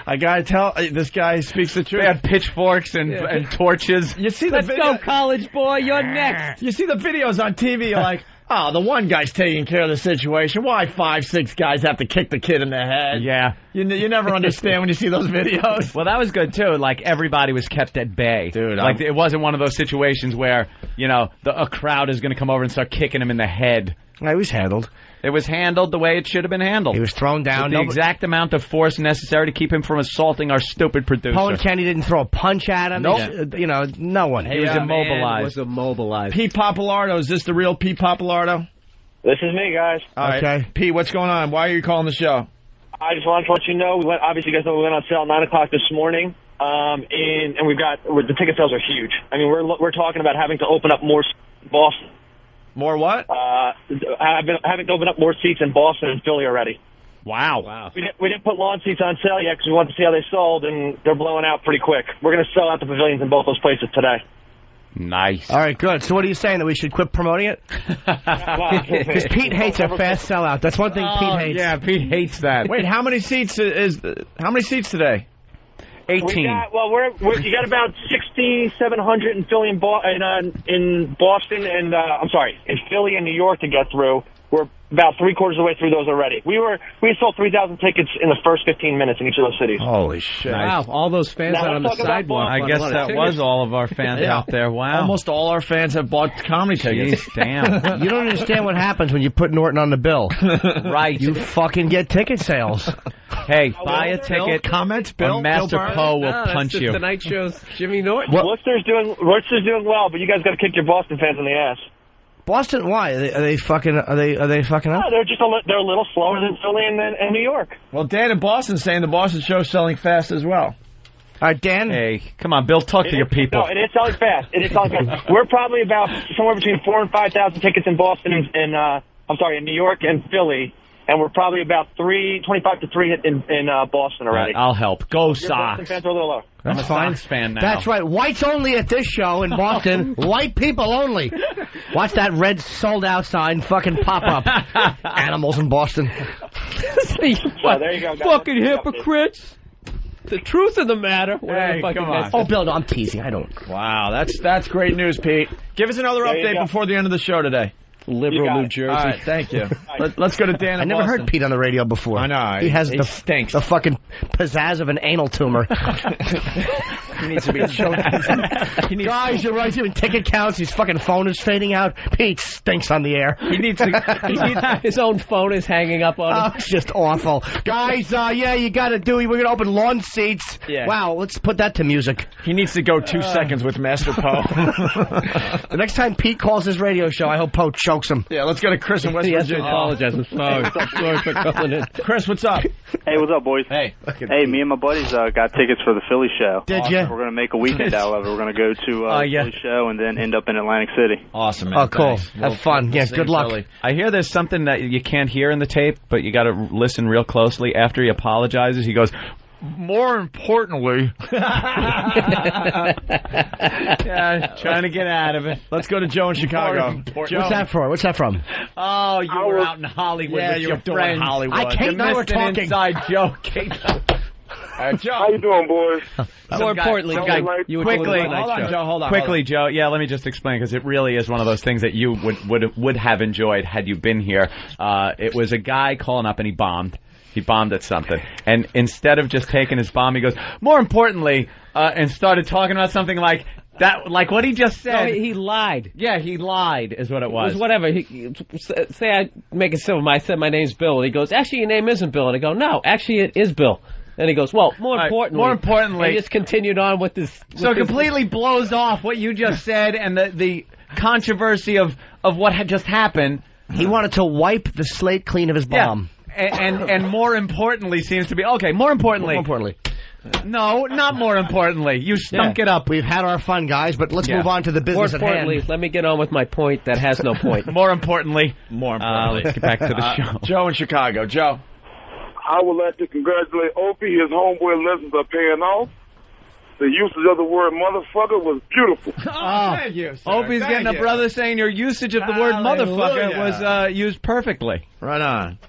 I gotta tell, this guy speaks the truth. They had pitchforks and torches. You see Let's go, college boy, you're next. You see the videos on TV, you're like, oh, the one guy's taking care of the situation. Why 5, 6 guys have to kick the kid in the head? Yeah. You never understand when you see those videos. Well, that was good, too. Like, everybody was kept at bay. Dude, like, it wasn't one of those situations where, you know, a crowd is going to come over and start kicking him in the head. It was handled. It was handled the way it should have been handled. He was thrown down. With the exact amount of force necessary to keep him from assaulting our stupid producer. Poe and Kenny didn't throw a punch at him. Nope. You know, no one. He was immobilized. Pete Populardo, is this the real Pete Populardo? This is me, guys. All right. Pete, what's going on? Why are you calling the show? I just wanted to let you know, obviously you guys know we went on sale at 9 o'clock this morning, and the ticket sales are huge. I mean, we're talking about having to open up more Boston. More what? Having to open up more seats in Boston and Philly already. Wow. We didn't put lawn seats on sale yet because we wanted to see how they sold, and they're blowing out pretty quick. We're going to sell out the pavilions in both those places today. Nice. All right, good. So what are you saying, that we should quit promoting it? Because Pete hates a fast sellout. That's one thing Pete hates. Yeah, Pete hates that. Wait, how many seats today? 18. You got about 6,700 in Philly in Boston and in Philly and New York to get through. We're about 3/4 of the way through those already. We sold 3,000 tickets in the first 15 minutes in each of those cities. Holy shit! Wow, all those fans out on the sidewalk. I guess that was all of our fans out there. Wow. Almost all our fans have bought comedy tickets. Jeez, damn. You don't understand what happens when you put Norton on the bill. Right. You fucking get ticket sales. Hey, buy a ticket. Comments, Bill. Or Master Poe will punch you. That's Tonight Show's Jimmy Norton. Worcester's doing well, but you guys got to kick your Boston fans in the ass. Boston? Why? Are they fucking up? No, they're a little slower than Philly and New York. Well, Dan in Boston's saying the Boston show's selling fast as well. All right, Dan. Hey, come on, Bill. Talk to your people. No, it is selling fast. We're probably about somewhere between 4,000 and 5,000 tickets in Boston in New York and Philly. And we're probably about 25 to 3 in Boston already. Right, I'll help. Go Your Sox. Boston fans are a little lower. I'm a Sox fan now. That's right. Whites only at this show in Boston. White people only. Watch that red sold out sign fucking pop up. Animals in Boston. Well, there you go, guys. Fucking hypocrites. The truth of the matter. Hey, come on. Oh, Bill, I'm teasing. I don't. Wow, that's great news, Pete. Give us another update before the end of the show today. Liberal New Jersey. All right, thank you. Let's go to Dan in I never Boston. heard Pete on the radio before. I know. He has stinks. the fucking pizzazz of an anal tumor. He needs to be choked. Guys, you're right. Doing ticket counts. His fucking phone is fading out. Pete stinks on the air. He needs his own phone is hanging up on him. Oh, it's just awful. Guys, you got to do it. We're going to open lawn seats. Yeah. Wow, let's put that to music. He needs to go 2 seconds with Master Poe. The next time Pete calls his radio show, I hope Poe chokes him. Yeah, let's go to Chris in West He has to Virginia. apologize. I'm sorry. Sorry for calling in. Chris, what's up? Hey, what's up, boys? Hey. Hey, me and my buddies got tickets for the Philly show. Did you? We're going to make a weekend out of it. We're going to go to the Philly show and then end up in Atlantic City. Awesome, man. Oh, cool. Thanks. Have fun. Yeah, good luck. Philly. I hear there's something that you can't hear in the tape, but you got to listen real closely. After he apologizes, he goes, more importantly. Yeah, trying to get out of it. Let's go to Joe in Chicago. What's that for? What's that from? Oh, you were out in Hollywood Yeah, with you your were doing friends. Hollywood. Kate and I were talking. An inside joke. Joe. How you doing, boys? More importantly, you were doing Quickly, the Tonight hold on, Show. Joe, hold on. Quickly, Joe. Yeah, let me just explain because it really is one of those things that you would have enjoyed had you been here. It was a guy calling up and he bombed. He bombed at something, and instead of just taking his bomb, he goes, more importantly, and started talking about something like that, like what he just said. No, he lied. Yeah, he lied, is what it was. It was whatever. Say I make it simple. I said my name's Bill, and he goes, actually your name isn't Bill, and I go, no, actually it is Bill. And he goes, well, more importantly, he just continued on with this. So it completely blows off what you just said and the controversy of what had just happened. He wanted to wipe the slate clean of his bomb. Yeah. And more importantly seems to be, okay, more importantly. No, not more importantly. You stunk it up. We've had our fun, guys, but let's move on to the business More at hand. importantly, let me get on with my point that has no point. More importantly. Let's get back to the show. Joe in Chicago. Joe. I would like to congratulate Opie. His homeboy lessons are paying off. The usage of the word motherfucker was beautiful. Thank you, sir. Opie's Thank getting a you. brother saying your usage of the word motherfucker was used perfectly. Right on.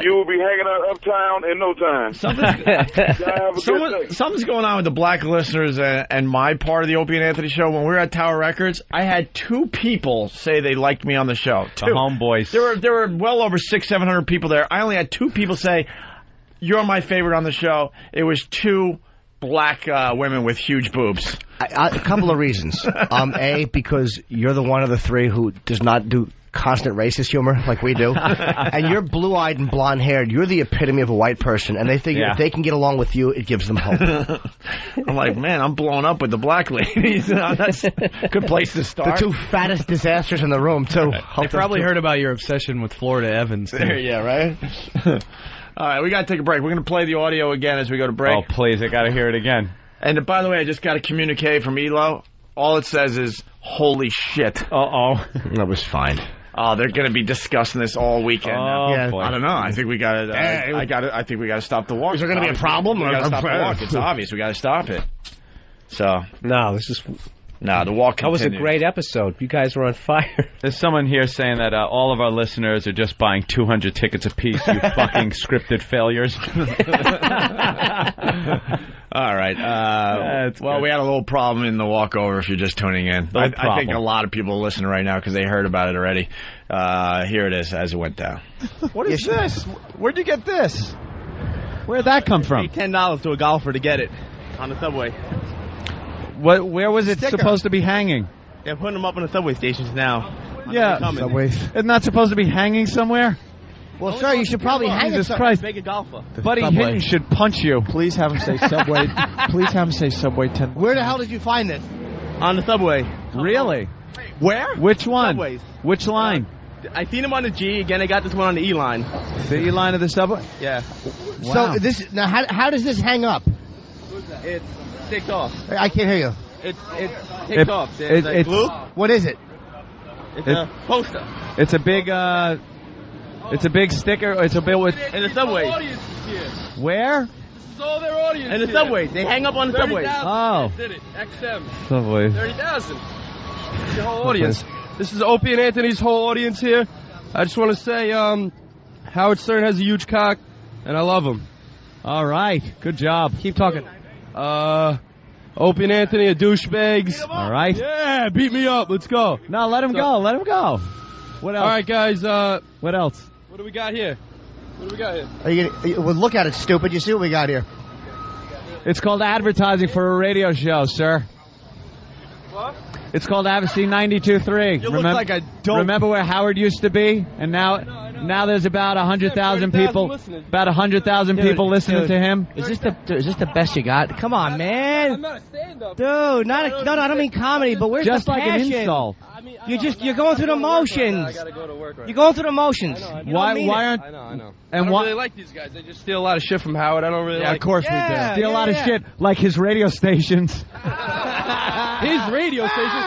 You will be hanging out uptown in no time. Something's going on with the black listeners and my part of the Opie and Anthony show. When we were at Tower Records, I had 2 people say they liked me on the show. 2. The homeboys. There were well over 600-700 people there. I only had 2 people say, "You're my favorite on the show." It was 2 black women with huge boobs. A couple of reasons. A, because you're the one of the 3 who does not do constant racist humor like we do. And you're blue-eyed and blonde-haired. You're the epitome of a white person. And they think if they can get along with you, it gives them hope. I'm like, man, I'm blowing up with the black ladies. That's a good place to start. The 2 fattest disasters in the room, too. They probably heard about your obsession with Florida Evans. Yeah, right? All right, we got to take a break. We're going to play the audio again as we go to break. Oh, please, I got to hear it again. And by the way, I just got a communique from Elo. All it says is, holy shit. Uh-oh. That was fine. Oh, they're going to be discussing this all weekend now. Yeah. I don't know. I think we got to. I think we got to stop the walk. Is there going to be a problem? We got to stop the walk. It's obvious. We got to stop it. So No, this is... No, the walk That was a continues. great episode. You guys were on fire. There's someone here saying that all of our listeners are just buying 200 tickets apiece, you fucking scripted failures. All right. Well, we had a little problem in the walkover if you're just tuning in. I think a lot of people are listening right now because they heard about it already. Here it is as it went down. What is this? Where'd you get this? Where'd that come from? Pay $10 to a golfer to get it on the subway. Where was it supposed to be hanging? They're putting them up on the subway stations now. Yeah. Subways. Isn't that supposed to be hanging somewhere? Well, sir, you should probably hang it. Jesus Christ. Make a golfer. Buddy Hinton should punch you. Please have him say Subway. Please have him say Subway 10. Where the hell did you find this? On the subway. Really? Where? Which one? Subways. Which line? I seen him on the G. Again, I got this one on the E line. The E line of the subway? Yeah. Wow. So this now, how does this hang up? It takes off. I can't hear you. It takes off. It's like glue. What is it? It's a poster. It's a big sticker. It's a bill with. In the subway. Where? This is all their audience. In the subway. They hang up on the subway. Oh. Did it. XM. Subway. 30,000. It's your whole audience. This is Opie and Anthony's whole audience here. I just want to say, Howard Stern has a huge cock, and I love him. All right. Good job. Keep talking. Opie and Anthony are douchebags. All right. Yeah, beat me up. Let's go. No, let him go. Let him go. What else? All right, guys. What else? What do we got here? What do we got here? Are you gonna, well, look at it, stupid. You see what we got here? It's called advertising for a radio show, sir. What? It's called ABC 92.3. You look like a dope. Remember where Howard used to be? And now there's about 100,000 people. About 100,000 people listening to him. Is this the best you got? Come on, man. I'm not a stand-up. Dude, no, I don't mean comedy, but where's Just the like passion? an insult. You're going through the motions. I gotta go to work right You're going through the motions. Why aren't? I know. And I don't why? really like these guys. They just steal a lot of shit from Howard. I don't really like. Of course we do. Steal a lot of shit, like his radio stations. His radio station.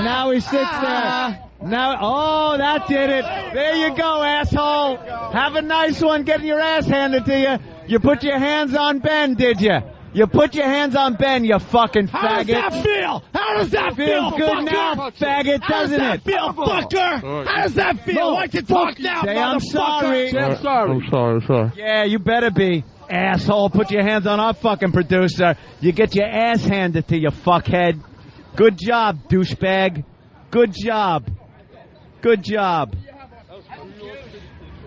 Now he sits there. Now, that did it. There you go, asshole. Have a nice one getting your ass handed to you. You put your hands on Ben, did you? You put your hands on Ben, you fucking faggot. How does that feel? How does that feel? Feels good fucker? now, faggot, doesn't it? How does that feel, fucker? How does that feel? Why don't you talk now, Say I'm sorry. Say I'm sorry. I'm sorry. Yeah, you better be. Asshole, put your hands on our fucking producer. You get your ass handed to you, fuckhead. Good job, douchebag. Good job. Good job.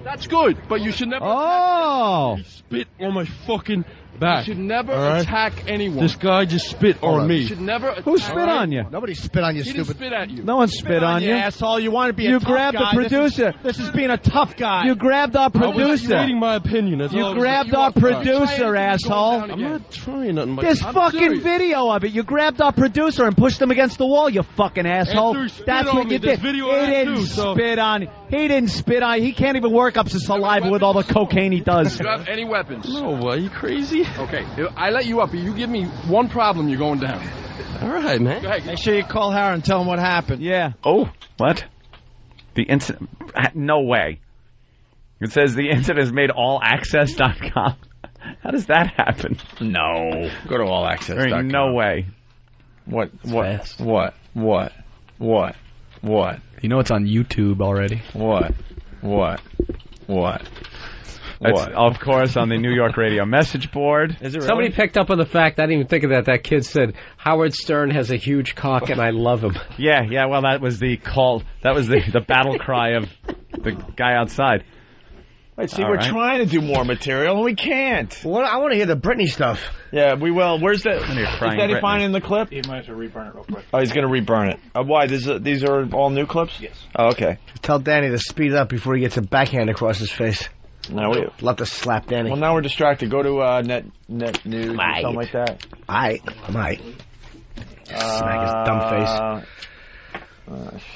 That's good, but you should never. Oh! Spit on my fucking back. You should never attack anyone. This guy just spit on me. You should never attack. Who spit on you? Nobody spit on you, He stupid. didn't spit at you. No one spit on you. Asshole, you want to be a You tough grabbed guy. the producer. This is being a tough guy. You grabbed our I was producer. reading my opinion. That's all You I was grabbed doing. our You are- producer, asshole. I'm not trying nothing. But There's I'm fucking serious. video of it. You grabbed our producer and pushed him against the wall, you fucking asshole. After he spit That's on what me, you there's did. video He of that didn't too, so- spit on. He didn't spit on. He can't even work up his saliva with all the cocaine he does. Do you have any weapons? No, are you crazy? Okay, I let you up, but you give me one problem, you're going down. All right, man. Go ahead. Make sure you call Howard and tell him what happened. Yeah. Oh, what? The incident? No way. It says the incident is made allaccess.com. How does that happen? No. Go to allaccess.com. There ain't no way. What? fast. What? You know it's on YouTube already. What? It's, of course, on the New York radio message board. Is it really? Somebody picked up on the fact, I didn't even think of that. That kid said, Howard Stern has a huge cock and I love him. Yeah, well, that was the call. That was the battle cry of the guy outside. Wait, see, All we're right. trying to do more material, and we can't. Well, I want to hear the Britney stuff. Yeah, we will. Where's that? When you're Is crying Daddy Britney. fine in the clip? He might have to reburn it real quick. Oh, he's going to reburn it. Why? These are all new clips? Yes. Oh, okay. Tell Danny to speed up before he gets a backhand across his face. No, Love to slap Danny. Well, now we're distracted. Go to net news or something like that. I might. Smack his dumb face.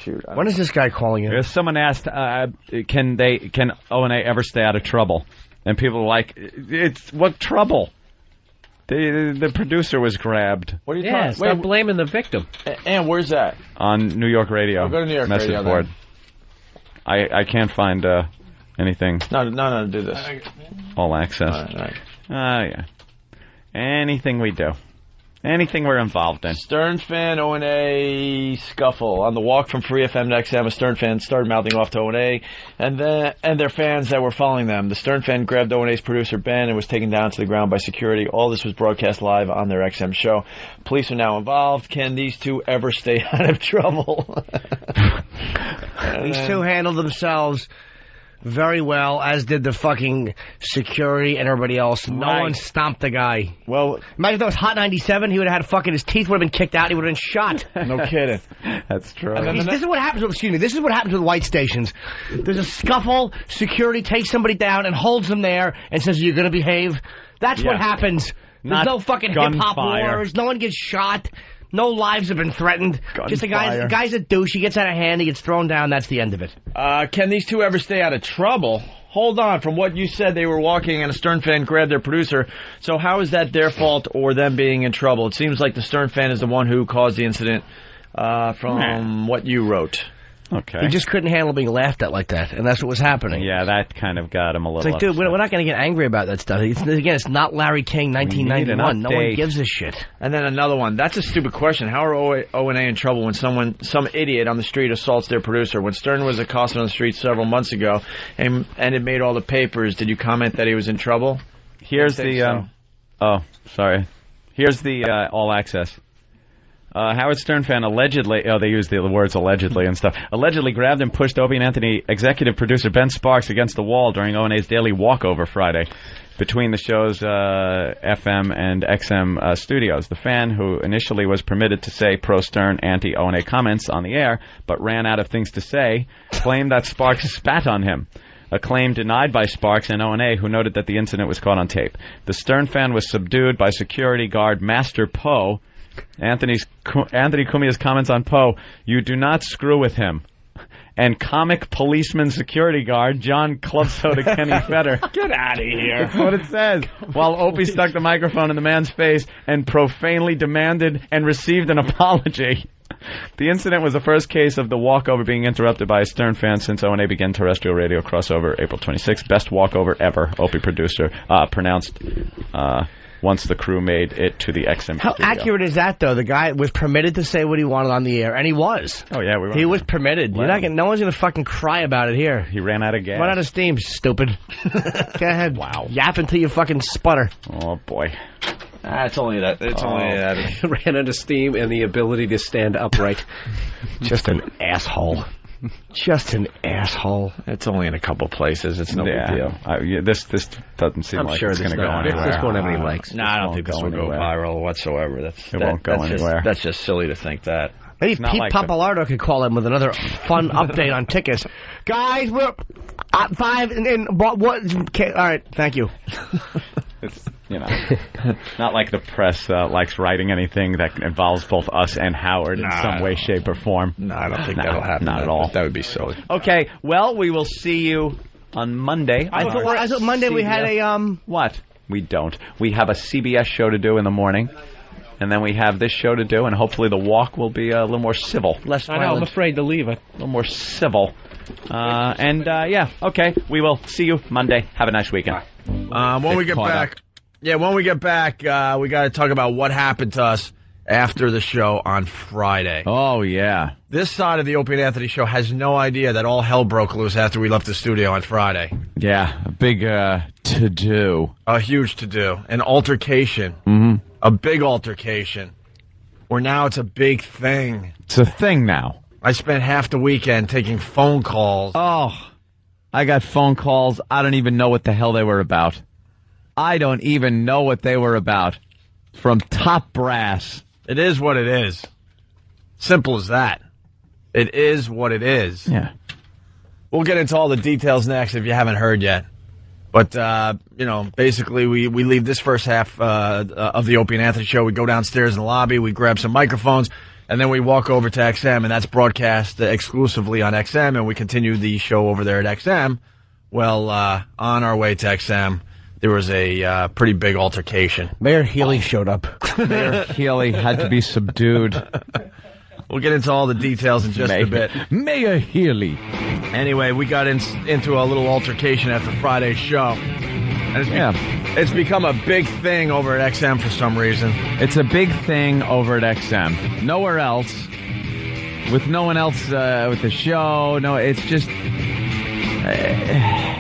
Shoot. When is this guy calling you? Someone asked, can O&A ever stay out of trouble? And people were like, it's what trouble? The producer was grabbed What are you Yeah, talking stop blaming the victim. And where's that? on New York radio. Oh, go to New York message radio, board. then. I can't find anything. No, do this. All access. All right. Yeah. Anything we do. Anything we're involved in. Stern fan O&A scuffle on the walk from Free FM to XM. A Stern fan started mouthing off to O&A, and their fans that were following them. The Stern fan grabbed O&A's producer Ben and was taken down to the ground by security. All this was broadcast live on their XM show. Police are now involved. Can these two ever stay out of trouble? These two handled themselves very well, as did the fucking security and everybody else. No one stomped the guy. Well, imagine if that was Hot 97, he would have had fucking, his teeth would have been kicked out, he would have been shot. No kidding. That's true. This is what happens with, this is what happens with white stations. There's a scuffle, security takes somebody down and holds them there and says, "You're gonna behave." That's what happens. There's no fucking hip-hop wars, no one gets shot. No lives have been threatened. Just the guy's a douche. He gets out of hand. He gets thrown down. That's the end of it. Can these two ever stay out of trouble? Hold on. From what you said, they were walking and a Stern fan grabbed their producer. So how is that their fault or them being in trouble? It seems like the Stern fan is the one who caused the incident from what you wrote. Okay. He just couldn't handle being laughed at like that, and that's what was happening. Yeah, that kind of got him a little It's like, dude, we're not going to get angry about that stuff. It's not Larry King, 1991. No one gives a shit. And then another one. That's a stupid question. How are O&A in trouble when some idiot on the street assaults their producer? When Stern was accosted on the street several months ago and it made all the papers, did you comment that he was in trouble? Here's the... Oh, sorry. Here's the All Access. Howard Stern fan allegedly, they used the words allegedly and stuff, allegedly grabbed and pushed Opie and Anthony executive producer Ben Sparks against the wall during O&A's daily Walkover Friday between the show's FM and XM studios. The fan, who initially was permitted to say pro-Stern, anti-O&A comments on the air, but ran out of things to say, claimed that Sparks spat on him. A claim denied by Sparks and O&A, who noted that the incident was caught on tape. The Stern fan was subdued by security guard Master Poe. Anthony Cumia's comments on Poe: "You do not screw with him." And comic policeman security guard John Club Soda Kenny Fetter. Get out of here. That's what it says. While Opie stuck the microphone in the man's face and profanely demanded and received an apology. The incident was the first case of the walkover being interrupted by a Stern fan since O&A began terrestrial radio crossover April 26th. Best walkover ever, Opie producer pronounced once the crew made it to the XM How studio. accurate is that, though? The guy was permitted to say what he wanted on the air, and he was. Oh, yeah. He was permitted. No one's going to fucking cry about it here. He ran out of gas. Run out of steam, stupid. Go ahead. Wow. Yap until you fucking sputter. Oh, boy. It's only that. Ran out of steam and the ability to stand upright. Just an asshole. Just an asshole. It's only in a couple places. It's no big deal. This doesn't seem like it's going to go anywhere. This won't have any legs. No, I don't think this will go viral whatsoever. It won't go anywhere. That's just silly to think that. Maybe Pete Papalardo could call in with another fun update on tickets. Guys, we're at 5 and what? All right, thank you. It's, not like the press likes writing anything that involves both us and Howard in some way, shape, or form. No, I don't think that'll happen. Not at all. That would be silly. Okay, well, we will see you on Monday. I thought Monday we had a What? We don't. We have a CBS show to do in the morning. And then we have this show to do, and hopefully the walk will be a little more civil. Less violent. I know, I'm afraid to leave it. A little more civil. Okay, we will see you Monday. Have a nice weekend. When we get back, we got to talk about what happened to us after the show on Friday. Oh, yeah. This side of the Opie and Anthony show has no idea that all hell broke loose after we left the studio on Friday. Yeah, a big to-do. A huge to-do. An altercation. Mm-hmm. A big altercation. Where now it's a big thing. It's a thing now. I spent half the weekend taking phone calls. Oh, I got phone calls. I don't even know what the hell they were about. I don't even know what they were about. From top brass. It is what it is. Simple as that. It is what it is. Yeah. We'll get into all the details next if you haven't heard yet. But, basically we leave this first half of the Opie and Anthony show. We go downstairs in the lobby. We grab some microphones. And then we walk over to XM, and that's broadcast exclusively on XM. And we continue the show over there at XM. Well, on our way to XM, there was a pretty big altercation. Mayor Healy showed up. Mayor Healy had to be subdued. We'll get into all the details in just a bit. Mayor Healy. Anyway, we got into a little altercation after Friday's show. And it's become a big thing over at XM for some reason. It's a big thing over at XM. Nowhere else. With no one else with the show. No, it's just...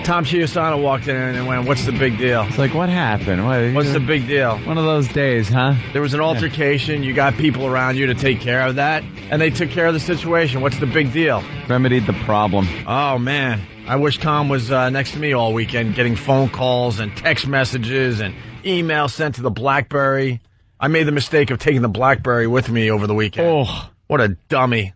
Tom Chiusano walked in and went, "What's the big deal?" It's like, what happened? What's the big deal? One of those days, huh? There was an altercation. You got people around you to take care of that, and they took care of the situation. What's the big deal? Remedied the problem. Oh, man. I wish Tom was next to me all weekend, getting phone calls and text messages and emails sent to the BlackBerry. I made the mistake of taking the BlackBerry with me over the weekend. Oh, what a dummy.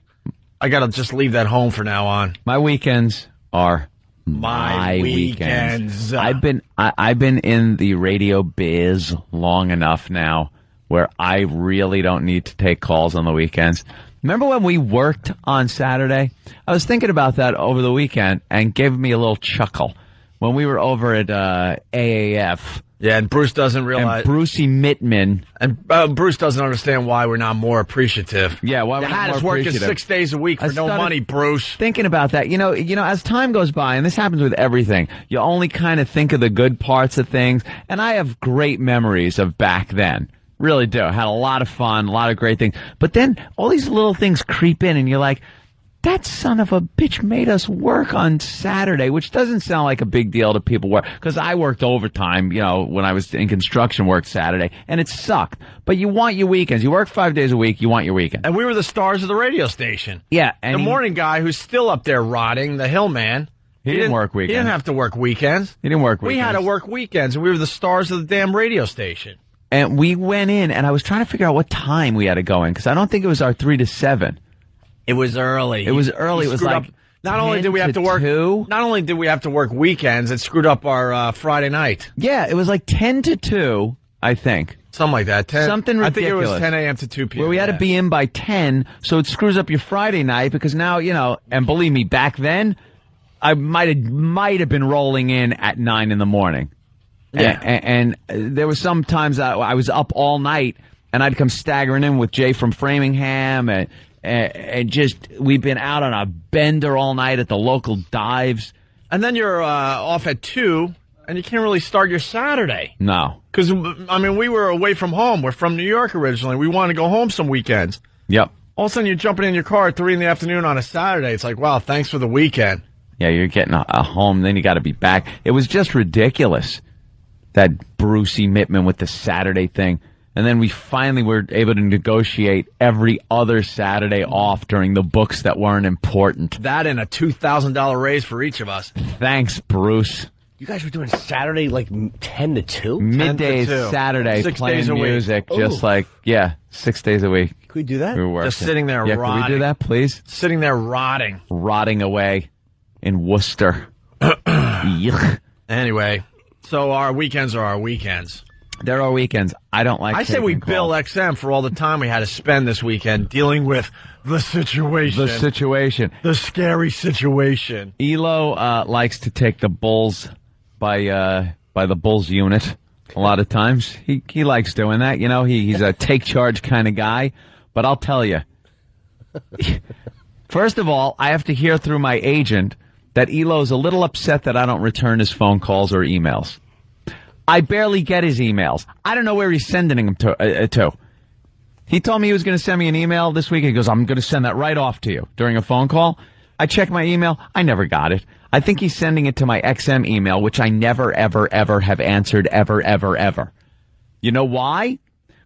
I got to just leave that home from now on. My weekends are... My weekends. I've been in the radio biz long enough now where I really don't need to take calls on the weekends. Remember when we worked on Saturday? I was thinking about that over the weekend and gave me a little chuckle when we were over at AAF. Yeah, and Bruce doesn't realize. And Brucey Mittman. And Bruce doesn't understand why we're not more appreciative. Yeah, why we're not more appreciative. working 6 days a week for no money, Bruce. Thinking about that, you know, as time goes by, and this happens with everything, you only kind of think of the good parts of things. And I have great memories of back then. Really do. Had a lot of fun, a lot of great things. But then all these little things creep in, and you're like, that son of a bitch made us work on Saturday, which doesn't sound like a big deal to people because I worked overtime, when I was in construction work Saturday, and it sucked. But you want your weekends. You work 5 days a week, you want your weekend. And we were the stars of the radio station. Yeah. And the morning guy who's still up there rotting, the hill man. He didn't work weekends. He didn't have to work weekends. He didn't work weekends. We had to work weekends, and we were the stars of the damn radio station. And we went in, and I was trying to figure out what time we had to go in, because I don't think it was our 3 to 7. It was early. It was early. It was like not only did we have to work 2. Not only did we have to work weekends, it screwed up our Friday night. Yeah, it was like 10 to 2, I think. Something like that. 10, something ridiculous. I think it was 10 a.m. to 2 p.m. Where we had to be in by 10, so it screws up your Friday night because now, and believe me, back then, I might have been rolling in at 9 in the morning. Yeah. And there was some times I was up all night, and I'd come staggering in with Jay from Framingham, and just we've been out on a bender all night at the local dives. And then you're off at 2, and you can't really start your Saturday. No. Because, we were away from home. We're from New York originally. We wanted to go home some weekends. Yep. All of a sudden, you're jumping in your car at 3 in the afternoon on a Saturday. It's like, wow, thanks for the weekend. Yeah, you're getting a home, then you got to be back. It was just ridiculous, that Brucey Mittman with the Saturday thing. And then we finally were able to negotiate every other Saturday off during the books that weren't important. That and a $2,000 raise for each of us. Thanks, Bruce. You guys were doing Saturday like 10 to 2? Middays, Saturday, 6 playing days a music, week. just like, 6 days a week. Could we do that? We were working. Just sitting there yeah, rotting. Can we do that, please? Sitting there rotting. Rotting away in Worcester. Yuck. Anyway, so our weekends are our weekends. There are weekends. I don't like I say we taking bill calls. XM for all the time we had to spend this weekend dealing with the situation. The situation. The scary situation. Elo likes to take the bulls by the Bulls unit a lot of times. He likes doing that. You know, he's a take charge kind of guy. But I'll tell you, first of all, I have to hear through my agent that Elo's a little upset that I don't return his phone calls or emails. I barely get his emails. I don't know where he's sending them to. He told me he was going to send me an email this week. He goes, I'm going to send that right off to you during a phone call. I checked my email. I never got it. I think he's sending it to my XM email, which I never, ever, ever have answered ever, ever, ever. You know why?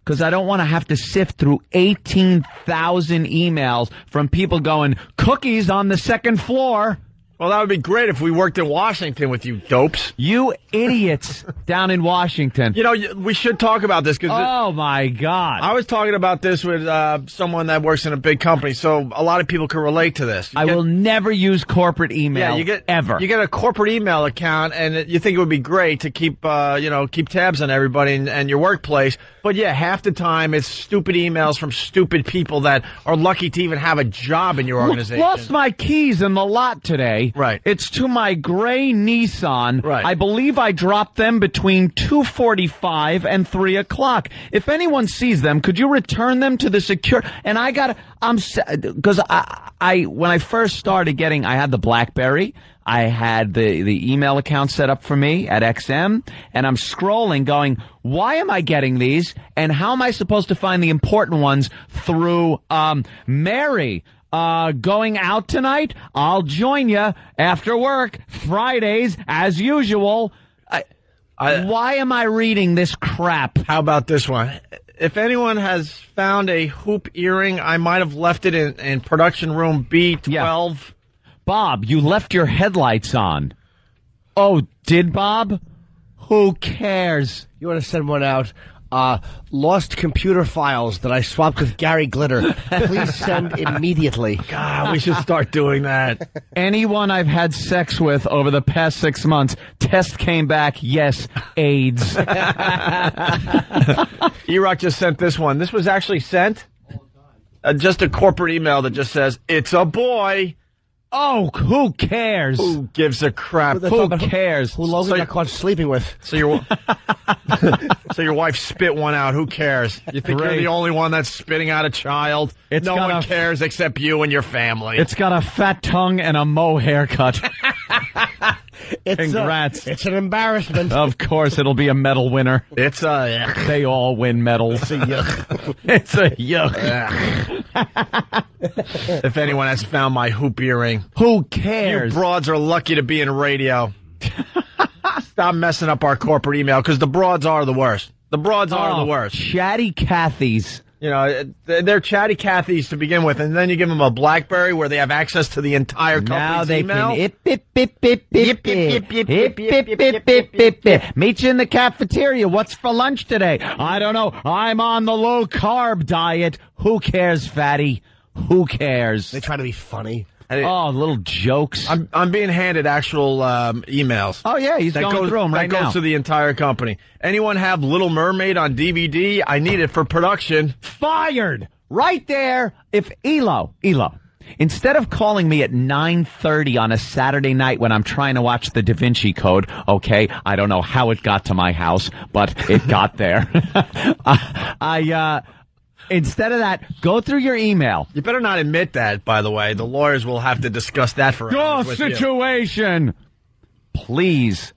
Because I don't want to have to sift through 18,000 emails from people going, cookies on the second floor. Well, that would be great if we worked in Washington with you dopes. You idiots down in Washington. You know, we should talk about this. Oh, my God. I was talking about this with someone that works in a big company, so a lot of people can relate to this. I will never use corporate email ever. You get a corporate email account, and you think it would be great to keep tabs on everybody and your workplace. But, half the time it's stupid emails from stupid people that are lucky to even have a job in your organization. Lost my keys in the lot today. Right. It's to my gray Nissan. Right. I believe I dropped them between 2:45 and 3 o'clock. If anyone sees them, could you return them to the And because when I first started I had the BlackBerry. I had the email account set up for me at XM, and I'm scrolling going, why am I getting these? And how am I supposed to find the important ones through Mary? Going out tonight? I'll join you after work, Fridays, as usual. Why am I reading this crap? How about this one? If anyone has found a hoop earring, I might have left it in production room B12. Yeah. Bob, you left your headlights on. Oh, did Bob? Who cares? You want to send one out? Lost computer files that I swapped with Gary Glitter. Please send immediately. God, we should start doing that. Anyone I've had sex with over the past 6 months, test came back, yes, AIDS. E-Rock just sent this one. This was actually sent. Just a corporate email that just says, it's a boy. Oh, who cares? Who gives a crap? Who cares? Who Logan got caught sleeping with. So your wife spit one out. Who cares? You think you're the only one that's spitting out a child? No one cares except you and your family. It's got a fat tongue and a mo haircut. Congrats. It's an embarrassment. Of course, it'll be a medal winner. It's a... They all win medals. It's a yuck. It's a yuck. If anyone has found my hoop earring. Who cares? You broads are lucky to be in radio. Stop messing up our corporate email, because the broads are the worst. The broads are the worst. Chatty Cathys. You know, they're chatty Cathys to begin with, and then you give them a BlackBerry where they have access to the entire company's email. Now they can meet you in the cafeteria. What's for lunch today? I don't know. I'm on the low-carb diet. Who cares, fatty? Who cares? They try to be funny. Oh, little jokes. I'm being handed actual emails. Oh, yeah, he's going through them right now. That goes to the entire company. Anyone have Little Mermaid on DVD? I need it for production. Fired! Right there. If Elo, instead of calling me at 9:30 on a Saturday night when I'm trying to watch the Da Vinci Code, okay, I don't know how it got to my house, but it got there. Instead of that, go through your email. You better not admit that, by the way. The lawyers will have to discuss that for hours with situation. You. Please.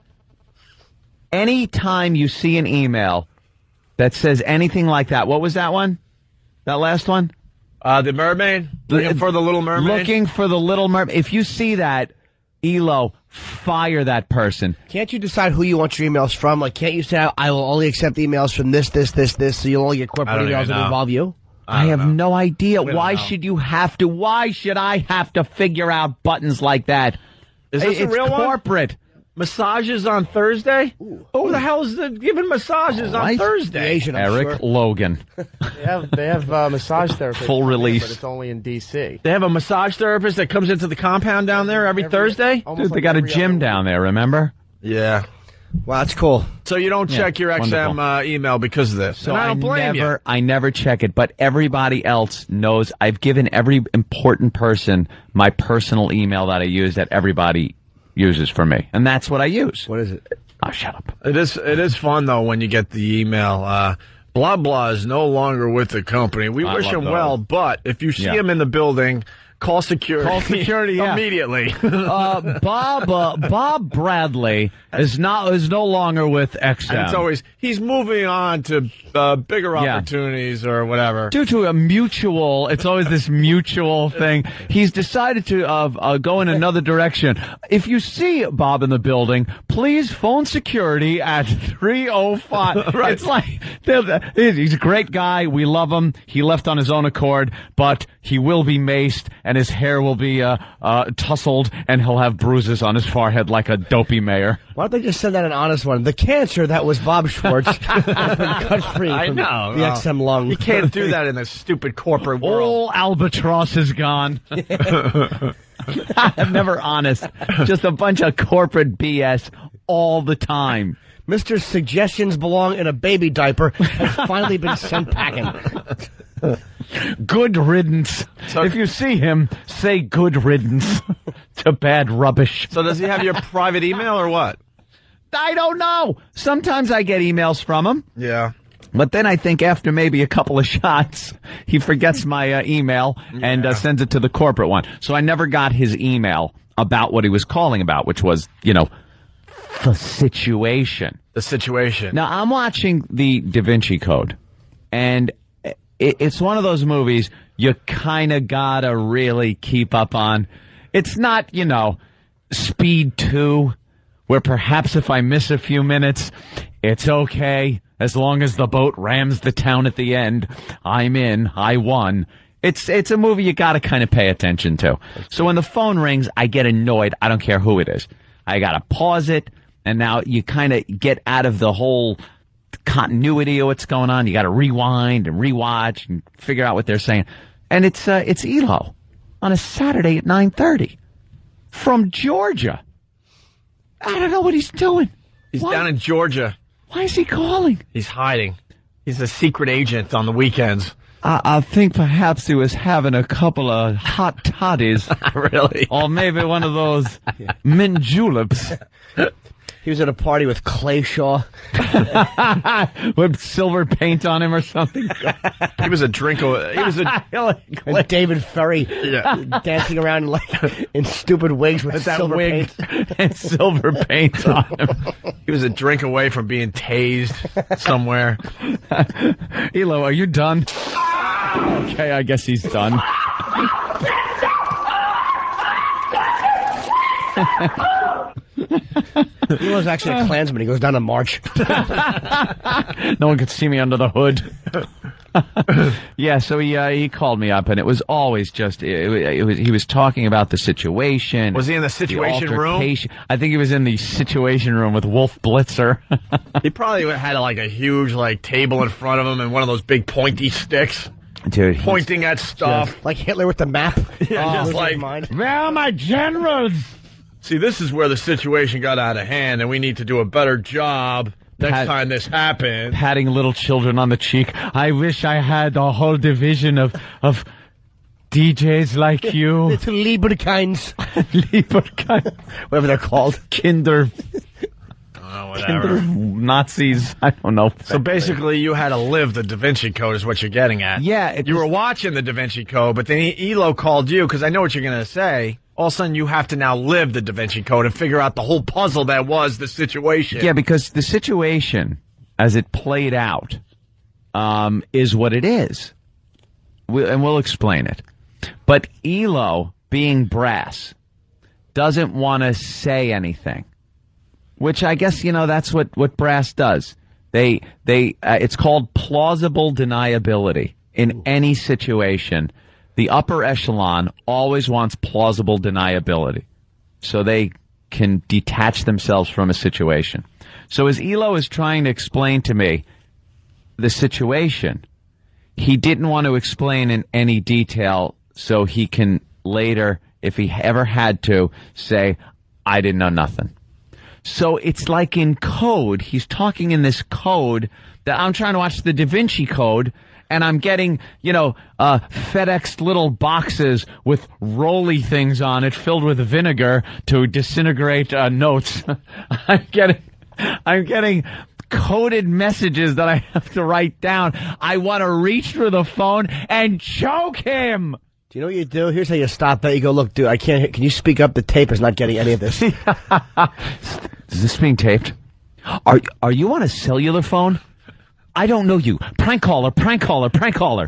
Anytime you see an email that says anything like that, what was that one? That last one? The mermaid? Looking for the Little Mermaid? Looking for the Little Mermaid. If you see that, Elo, fire that person. Can't you decide who you want your emails from? Like, can't you say, I will only accept emails from this, so you'll only get corporate emails that involve you? I have no idea. Why should you have to? Why should I have to figure out buttons like that? Is this a real corporate. Massages on Thursday? Who the hell is giving massages on Thursday? Asian, Eric Logan. They have massage therapists. Full release. But it's only in D.C. They have a massage therapist that comes into the compound down there every Thursday? Dude, they got a gym down there, remember? Yeah. Well, that's cool. So you don't check your XM email because of this. So and I don't blame you. I never check it, but everybody else knows. I've given every important person my personal email that I use that everybody uses for me, and that's what I use. What is it? Oh, shut up. It is fun though when you get the email. Blah blah is no longer with the company. We wish him well, but if you see him in the building, call security. Call security immediately. Bob Bradley is no longer with XM. And it's always he's moving on to bigger opportunities or whatever. Due to it's always this mutual thing. He's decided to go in another direction. If you see Bob in the building, please phone security at 3:05. Right. It's like he's a great guy. We love him. He left on his own accord, but he will be maced and his hair will be tousled, and he'll have bruises on his forehead like a dopey mayor. Why don't they just send out an honest one? The cancer that was Bob Schwartz has been cut free from the XM lung. You can't do that in this stupid corporate world. All albatross is gone. I'm never honest. Just a bunch of corporate BS all the time. Mr. Suggestions belong in a baby diaper has finally been sent packing. Good riddance. So, if you see him, say good riddance to bad rubbish. So does he have your private email or what? I don't know. Sometimes I get emails from him. Yeah. But then I think after maybe a couple of shots, he forgets my email and sends it to the corporate one. So I never got his email about what he was calling about, which was, the situation. The situation. Now, I'm watching the Da Vinci Code, and it's one of those movies you kind of gotta really keep up on. It's not, Speed 2, where perhaps if I miss a few minutes, it's okay. As long as the boat rams the town at the end, I'm in, I won. It's a movie you gotta kind of pay attention to. So when the phone rings, I get annoyed. I don't care who it is. I gotta pause it, and now you kind of get out of the whole continuity of what's going on. You gotta rewind and rewatch and figure out what they're saying. And it's Elo on a Saturday at 9:30 from Georgia. I don't know what he's doing. He's down in Georgia. Why is he calling? He's hiding. He's a secret agent on the weekends. I think perhaps he was having a couple of hot toddies. Really? Or maybe one of those mint juleps. He was at a party with Clay Shaw. With silver paint on him or something. He was a drinker. He was and David Ferry dancing around in stupid wigs with silver paint. And silver paint on him. He was a drink away from being tased somewhere. Elo, are you done? Okay, I guess he's done. He was actually a Klansman. He goes down to march. No one could see me under the hood. Yeah, so he called me up, and it was always just he was talking about the situation. Was he in the situation room? I think he was in the situation room with Wolf Blitzer. He probably had a huge table in front of him and one of those big pointy sticks. Dude, pointing at stuff like Hitler with the map. Just where are my generals? See, this is where the situation got out of hand, and we need to do a better job next time this happens. Patting little children on the cheek. I wish I had a whole division of DJs like you. Little Lieberkinds. Lieberkinds. Whatever they're called. Kinder whatever. Nazis. I don't know. So basically, you had to live the Da Vinci Code is what you're getting at. Yeah. You were watching the Da Vinci Code, but then Elo called you, because I know what you're going to say. All of a sudden, you have to now live the Da Vinci Code and figure out the whole puzzle that was the situation. Yeah, because the situation, as it played out, is what it is. And we'll explain it. But Elo, being brass, doesn't want to say anything, which I guess, that's what brass does. It's called plausible deniability. In any situation, the upper echelon always wants plausible deniability, so they can detach themselves from a situation. So as Elo is trying to explain to me the situation, he didn't want to explain in any detail so he can later, if he ever had to, say, I didn't know nothing. So it's like in code. He's talking in this code that I'm trying to watch the Da Vinci Code, and I'm getting, FedEx little boxes with rolly things on it filled with vinegar to disintegrate notes. I'm getting coded messages that I have to write down. I want to reach for the phone and choke him. Do you know what you do? Here's how you stop that. You go, look, dude, I can't. Can you speak up? The tape is not getting any of this. Is this being taped? Are you on a cellular phone? I don't know you. Prank caller, prank caller, prank caller.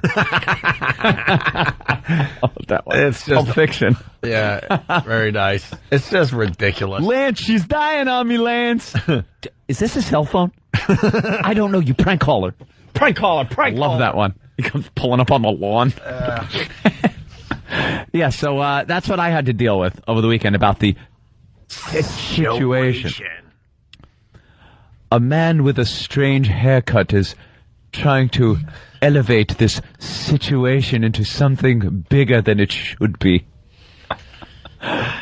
That one. It's just Pulp Fiction. Yeah, very nice. It's just ridiculous. Lance, she's dying on me, Lance. Is this a cell phone? I don't know you. Prank caller. Prank caller, prank caller. Love that one. He comes pulling up on the lawn. Yeah, so that's what I had to deal with over the weekend about the situation. A man with a strange haircut is trying to elevate this situation into something bigger than it should be.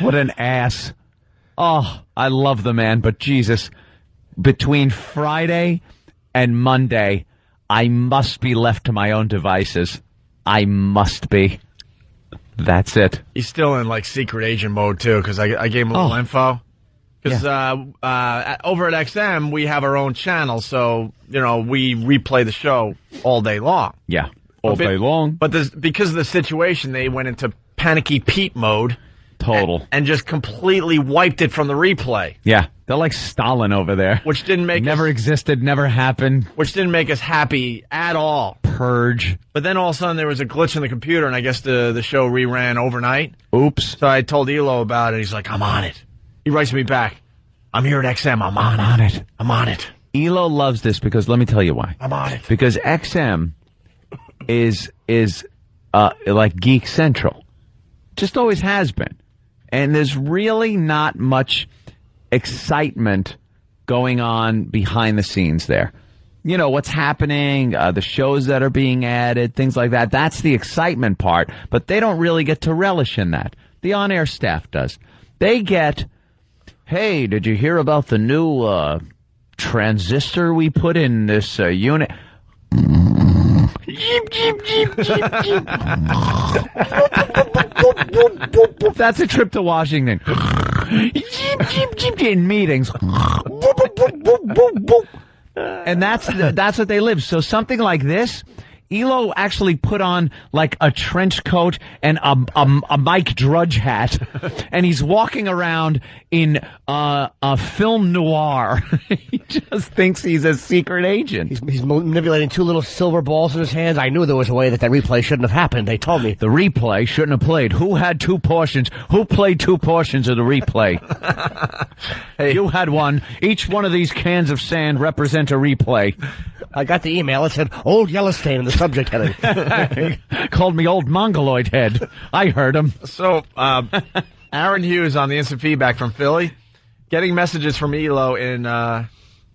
What an ass. Oh, I love the man, but Jesus, between Friday and Monday, I must be left to my own devices. I must be. That's it. He's still in, secret agent mode, too, because I gave him a little info. Because over at XM, we have our own channel, so, we replay the show all day long. Yeah, all day long. But because of the situation, they went into Panicky Pete mode. Total. And just completely wiped it from the replay. Yeah, they're like Stalin over there. Which didn't make Never existed, never happened. Which didn't make us happy at all. Purge. But then all of a sudden there was a glitch in the computer, and I guess the show reran overnight. Oops. So I told Elo about it. He's like, I'm on it. He writes me back, I'm here at XM. I'm on it. I'm on it. Elo loves this because let me tell you why. I'm on it. Because XM is like Geek Central. Just always has been. And there's really not much excitement going on behind the scenes there. What's happening, the shows that are being added, things like that. That's the excitement part. But they don't really get to relish in that. The on-air staff does. They get, hey, did you hear about the new transistor we put in this unit? Jeep, jeep, jeep, jeep, jeep. That's a trip to Washington. Jeep, jeep, jeep, in meetings. And that's what they live. So something like this, Elo actually put on like a trench coat and a Mike Drudge hat, and he's walking around in a film noir. He just thinks he's a secret agent. He's manipulating two little silver balls in his hands. I knew there was a way that replay shouldn't have happened. They told me. The replay shouldn't have played. Who had two portions? Who played two portions of the replay? Hey, you had one. Each one of these cans of sand represent a replay. I got the email. It said Old Yellowstone in the subject heading. Called me Old Mongoloid Head. I heard him. So, Aaron Hughes on the instant feedback from Philly, getting messages from Elo in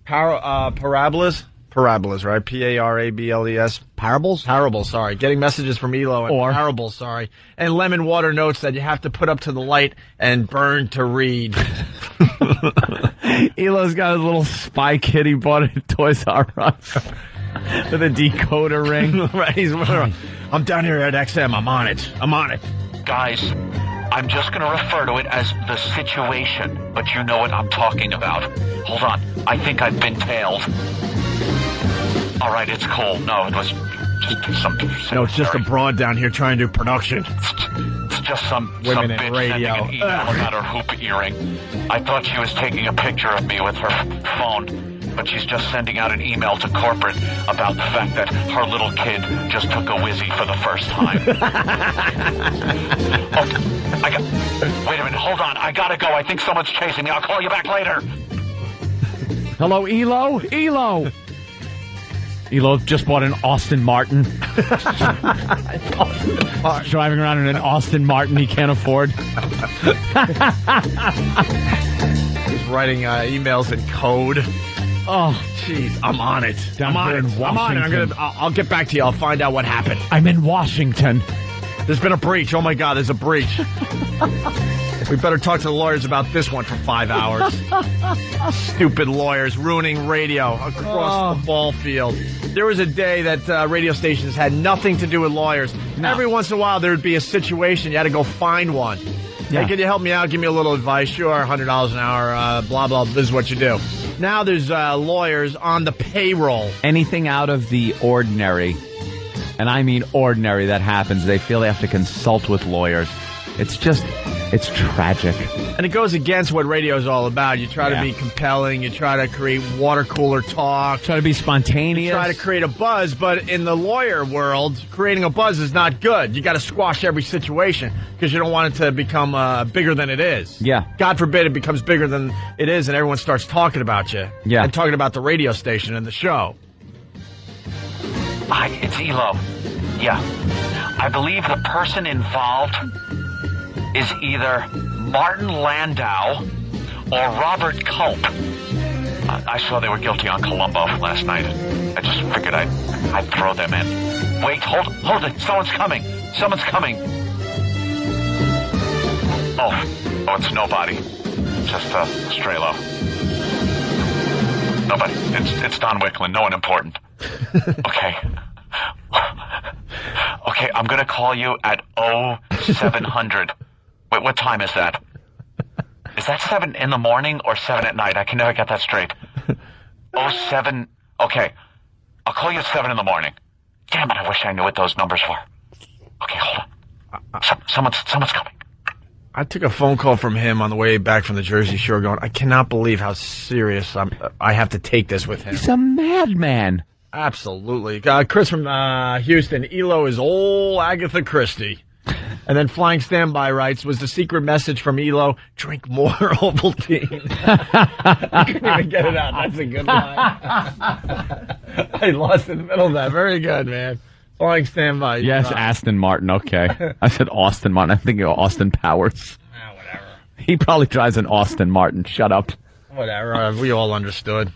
parabolas. Parabolas, right? P-A-R-A-B-L-E-S. Parables? Parables, sorry. Getting messages from Elo and parables, sorry. And Lemon Water notes that you have to put up to the light and burn to read. Elo's got a little spy kit he bought at Toys R Us with a decoder ring. Right, I'm down here at XM. I'm on it. I'm on it. Guys, I'm just going to refer to it as the situation, but you know what I'm talking about. Hold on. I think I've been tailed. All right, it's cool. No, it was just some... No, it's just a broad down here trying to do production. It's just some women in bitch radio. sending an email about her hoop earring. I thought she was taking a picture of me with her phone. but she's just sending out an email to corporate about the fact that her little kid just took a whizzy for the first time. Wait a minute, hold on. I gotta go. I think someone's chasing me. I'll call you back later. Hello, Elo? Elo! Elo just bought an Austin Martin. Driving around in an Austin Martin he can't afford. He's writing emails in code. Oh, jeez, I'm on it. I'm on it. I'll get back to you. I'll find out what happened. I'm in Washington. There's been a breach. Oh, my God, there's a breach. We better talk to the lawyers about this one for 5 hours. Stupid lawyers ruining radio across the ball field. There was a day that radio stations had nothing to do with lawyers. No. Every once in a while, there would be a situation. You had to go find one. Yeah. Hey, can you help me out? Give me a little advice. Sure, $100 an hour, blah, blah. This is what you do. Now there's lawyers on the payroll. Anything out of the ordinary, and I mean ordinary, that happens, they feel they have to consult with lawyers. It's tragic. And it goes against what radio is all about. You try to be compelling. You try to create water cooler talk. Try to be spontaneous. You try to create a buzz. But in the lawyer world, creating a buzz is not good. You got to squash every situation because you don't want it to become bigger than it is. Yeah. God forbid it becomes bigger than it is and everyone starts talking about you. Yeah. And talking about the radio station and the show. Hi, it's Elo. Yeah. I believe the person involved is either Martin Landau or Robert Culp. I saw they were guilty on Columbo last night. I just figured I'd throw them in. Wait, hold it. Someone's coming. Oh, it's nobody. Just Strelo. Nobody. It's Don Wicklund. No one important. Okay. Okay, I'm gonna call you at 0700. Wait, what time is that? Is that 7 in the morning or 7 at night? I can never get that straight. 07. Okay. I'll call you at 7 in the morning. Damn it, I wish I knew what those numbers were. Okay, hold on. Someone's coming. I took a phone call from him on the way back from the Jersey Shore going, I cannot believe how serious I have to take this with him. He's a madman. Absolutely. Chris from Houston, Elo is old Agatha Christie. And then Flying Standby writes, was the secret message from Elo, drink more Ovaltine. I couldn't even get it out. That's a good line. I lost in the middle of that. Very good, man. Flying Standby. Yes, Aston Martin. Okay. I said Austin Martin. I'm thinking of Austin Powers. Whatever. He probably drives an Austin Martin. Shut up. Whatever. We all understood.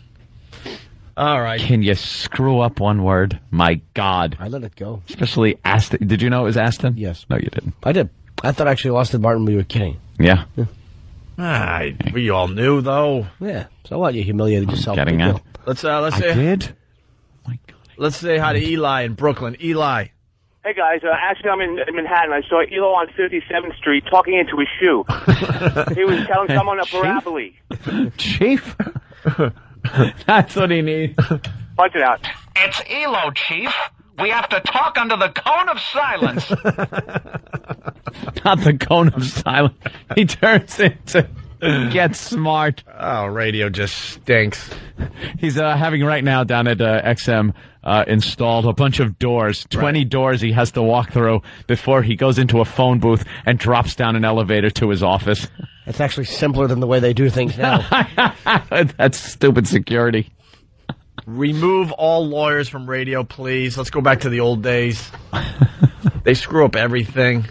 All right. Can you screw up one word? My God. I let it go. Especially Aston. Did you know it was Aston? Yes. No, you didn't. I did. I thought actually Austin Martin, we were kidding. Yeah. We all knew, though. Yeah. So what? You humiliated yourself. Getting out. Let's I say. did? My God. Let's say hi to Eli in Brooklyn. Eli. Hey, guys. Actually, I'm in Manhattan. I saw Elo on 57th Street talking into his shoe. He was telling someone a parabole. Chief? That's what he needs. Punch it out. It's Elo, Chief. We have to talk under the cone of silence. Not the cone of silence. He turns into Get Smart. Oh, radio just stinks. He's having right now down at XM installed a bunch of doors, 20 doors he has to walk through before he goes into a phone booth and drops down an elevator to his office. It's actually simpler than the way they do things now. That's stupid security. Remove all lawyers from radio, please. Let's go back to the old days. They screw up everything.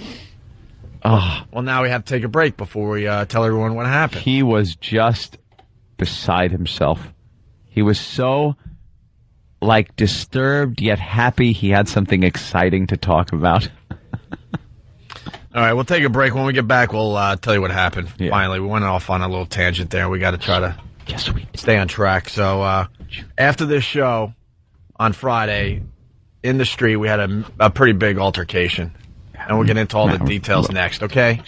Oh. Well, now we have to take a break before we tell everyone what happened. He was just beside himself. He was so, disturbed yet happy he had something exciting to talk about. All right, we'll take a break. When we get back, we'll tell you what happened. Yeah. Finally, we went off on a little tangent there. We got to try to stay on track. So after this show on Friday, in the street, we had a pretty big altercation. And we'll get into all the details next, okay?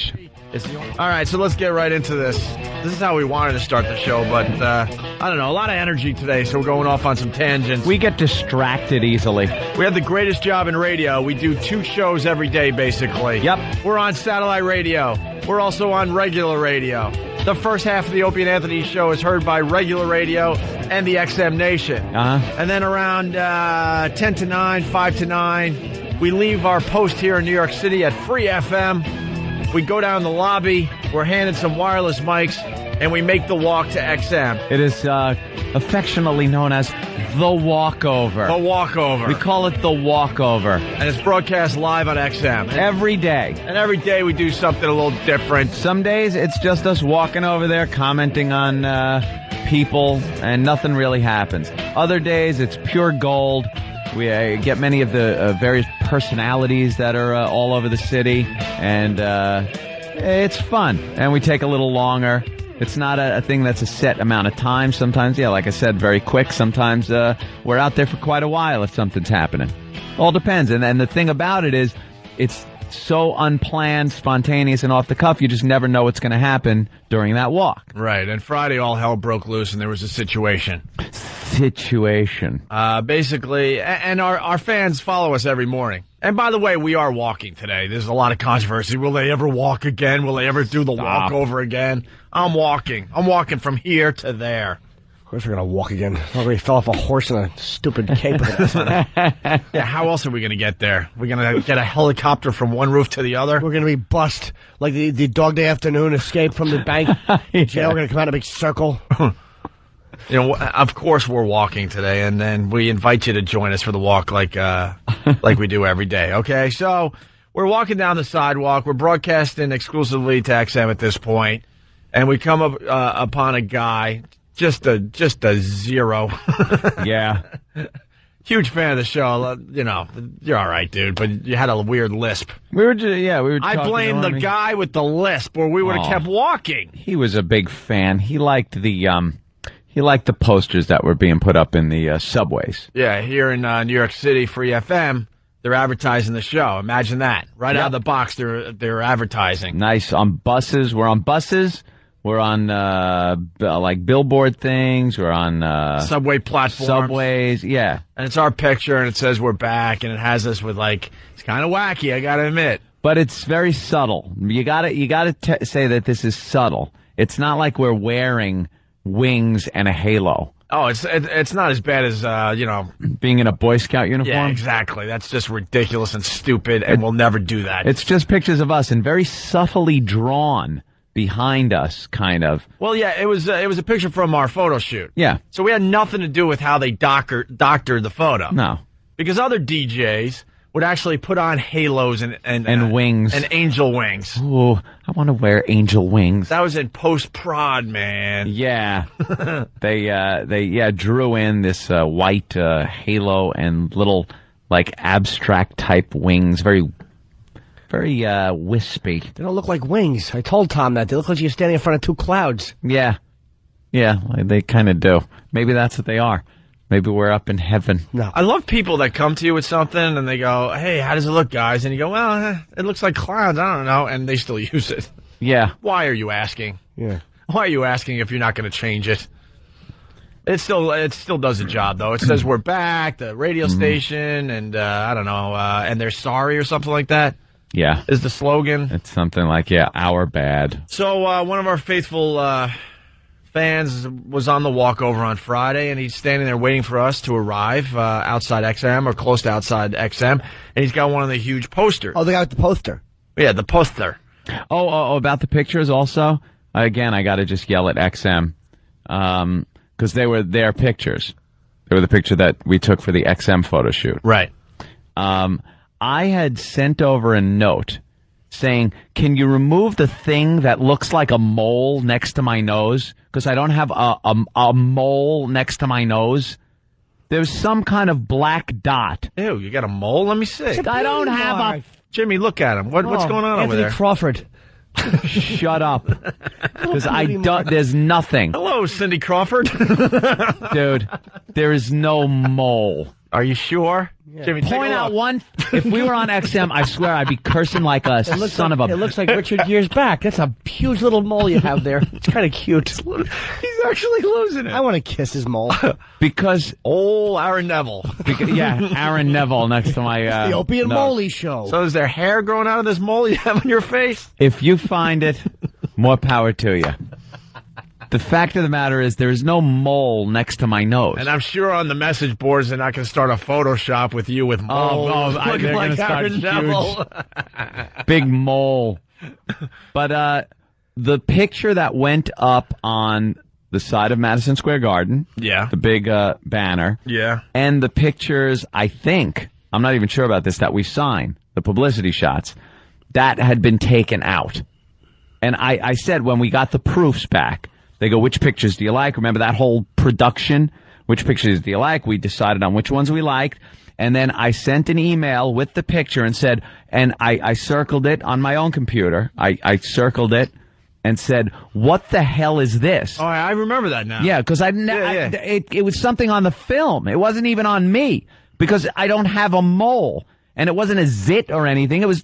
All right, so let's get right into this. This is how we wanted to start the show, but I don't know, a lot of energy today, so we're going off on some tangents. We get distracted easily. We have the greatest job in radio. We do 2 shows every day, basically. Yep. We're on satellite radio. We're also on regular radio. the first half of the Opie and Anthony show is heard by regular radio and the XM Nation. And then around 10 to 9, 5 to 9, we leave our post here in New York City at Free FM. We go down the lobby. We're handed some wireless mics, and we make the walk to XM. It is affectionately known as the Walkover. The Walkover. We call it the Walkover. And it's broadcast live on XM. Every day. And every day we do something a little different. Some days it's just us walking over there, commenting on people, and nothing really happens. Other days it's pure gold. We get many of the various personalities that are all over the city, and it's fun. And we take a little longer. It's not a thing that's a set amount of time. Sometimes, like I said, very quick. Sometimes we're out there for quite a while if something's happening. All depends. And the thing about it is, it's so unplanned, spontaneous, and off the cuff, you just never know what's going to happen during that walk. Right. And Friday, all hell broke loose, and there was a situation. Basically, and our fans follow us every morning. And by the way, we are walking today. There's a lot of controversy. Will they ever walk again? Will they ever do the walkover again? I'm walking. I'm walking from here to there. Of course we're going to walk again. Already fell off a horse in a stupid cape. Yeah, how else are we going to get there? We're going to get a helicopter from one roof to the other? We're going to be bust like the Dog Day Afternoon escape from the bank. Yeah, we're going to come out in a big circle. Of course we're walking today, and then we invite you to join us for the walk like we do every day, okay? So we're walking down the sidewalk. We're broadcasting exclusively to XM at this point, and we come up upon a guy, just a zero. Yeah. Huge fan of the show. You're all right, dude, but you had a weird lisp. We were talking. I blame the guy with the lisp, or we would have kept walking. He was a big fan. He liked the posters that were being put up in the subways. Yeah, here in New York City, Free FM, they're advertising the show. Imagine that. Right out of the box, they're advertising. Nice. On buses. We're on buses. We're on, like billboard things. We're on, subway platforms. Subways. Yeah. And it's our picture, and it says we're back, and it has us with it's kind of wacky, I gotta admit. But it's very subtle. You gotta say that this is subtle. It's not like we're wearing wings and a halo. Oh, it's not as bad as, being in a Boy Scout uniform? Yeah, exactly. That's just ridiculous and stupid, and we'll never do that. It's just pictures of us and very subtly drawn behind us, kind of. Well, yeah, it was a picture from our photo shoot. Yeah. So we had nothing to do with how they doctored the photo. No. Because other DJs would actually put on halos and wings. And angel wings. Ooh, I want to wear angel wings. That was in post-prod, man. Yeah. They drew in this white halo and little, abstract type wings. Very wispy. They don't look like wings. I told Tom that. They look like you're standing in front of two clouds. Yeah. Yeah, they kind of do. Maybe that's what they are. Maybe we're up in heaven. No. I love people that come to you with something and they go, hey, how does it look, guys? And you go, well, it looks like clouds. I don't know. And they still use it. Yeah. Why are you asking? Yeah. Why are you asking if you're not going to change it? It still does the job, though. It says we're back, the radio station, and I don't know, and they're sorry or something like that. Yeah. Is the slogan. It's something like, our bad. So one of our faithful fans was on the walkover on Friday, and he's standing there waiting for us to arrive outside XM or close to outside XM, and he's got one of the huge posters. Oh, the guy with the poster. Yeah, the poster. Oh, about the pictures also? Again, I got to just yell at XM because they were their pictures. They were the picture that we took for the XM photo shoot. Right. I had sent over a note saying, can you remove the thing that looks like a mole next to my nose? Because I don't have a mole next to my nose. There's some kind of black dot. Ew, you got a mole? Let me see. I don't have a... Jimmy, look at him. What's going on over there? Anthony Crawford. Shut up. Because there's nothing. Hello, Cindy Crawford. Dude, there is no mole. Are you sure? Yeah. Jimmy, point out one. If we were on XM, I swear I'd be cursing like a son of a... It looks like Richard Gere's back. That's a huge little mole you have there. It's kind of cute. He's actually losing it. I want to kiss his mole. Because... Aaron Neville. Aaron Neville next to my... the Opie and Moley show. So is there hair growing out of this mole you have on your face? If you find it, more power to you. The fact of the matter is there's no mole next to my nose. And I'm sure on the message boards they're not going to start a Photoshop with you with moles. they're going to start huge. Big mole. But the picture that went up on the side of Madison Square Garden, the big banner, and the pictures, I think, I'm not even sure about this, that we signed, the publicity shots, that had been taken out. And I said when we got the proofs back, they go, which pictures do you like? Remember that whole production? Which pictures do you like? We decided on which ones we liked. And then I sent an email with the picture and said, and I circled it on my own computer. I circled it and said, what the hell is this? Oh, I remember that now. Yeah, because it was something on the film. It wasn't even on me because I don't have a mole. And it wasn't a zit or anything. It was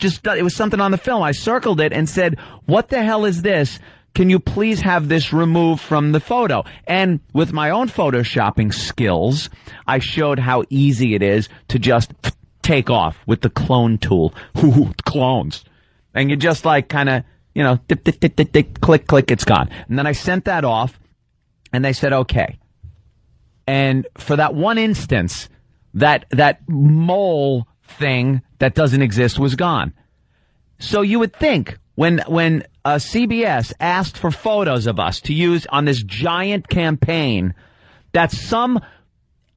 something on the film. I circled it and said, what the hell is this? Can you please have this removed from the photo? And with my own photoshopping skills, I showed how easy it is to just take off with the clone tool. Clones. And you just like kind of, you know, dip, dip, dip, dip, dip, click, click, it's gone. And then I sent that off, and they said, okay. And for that one instance, that mole thing that doesn't exist was gone. So you would think when CBS asked for photos of us to use on this giant campaign, that some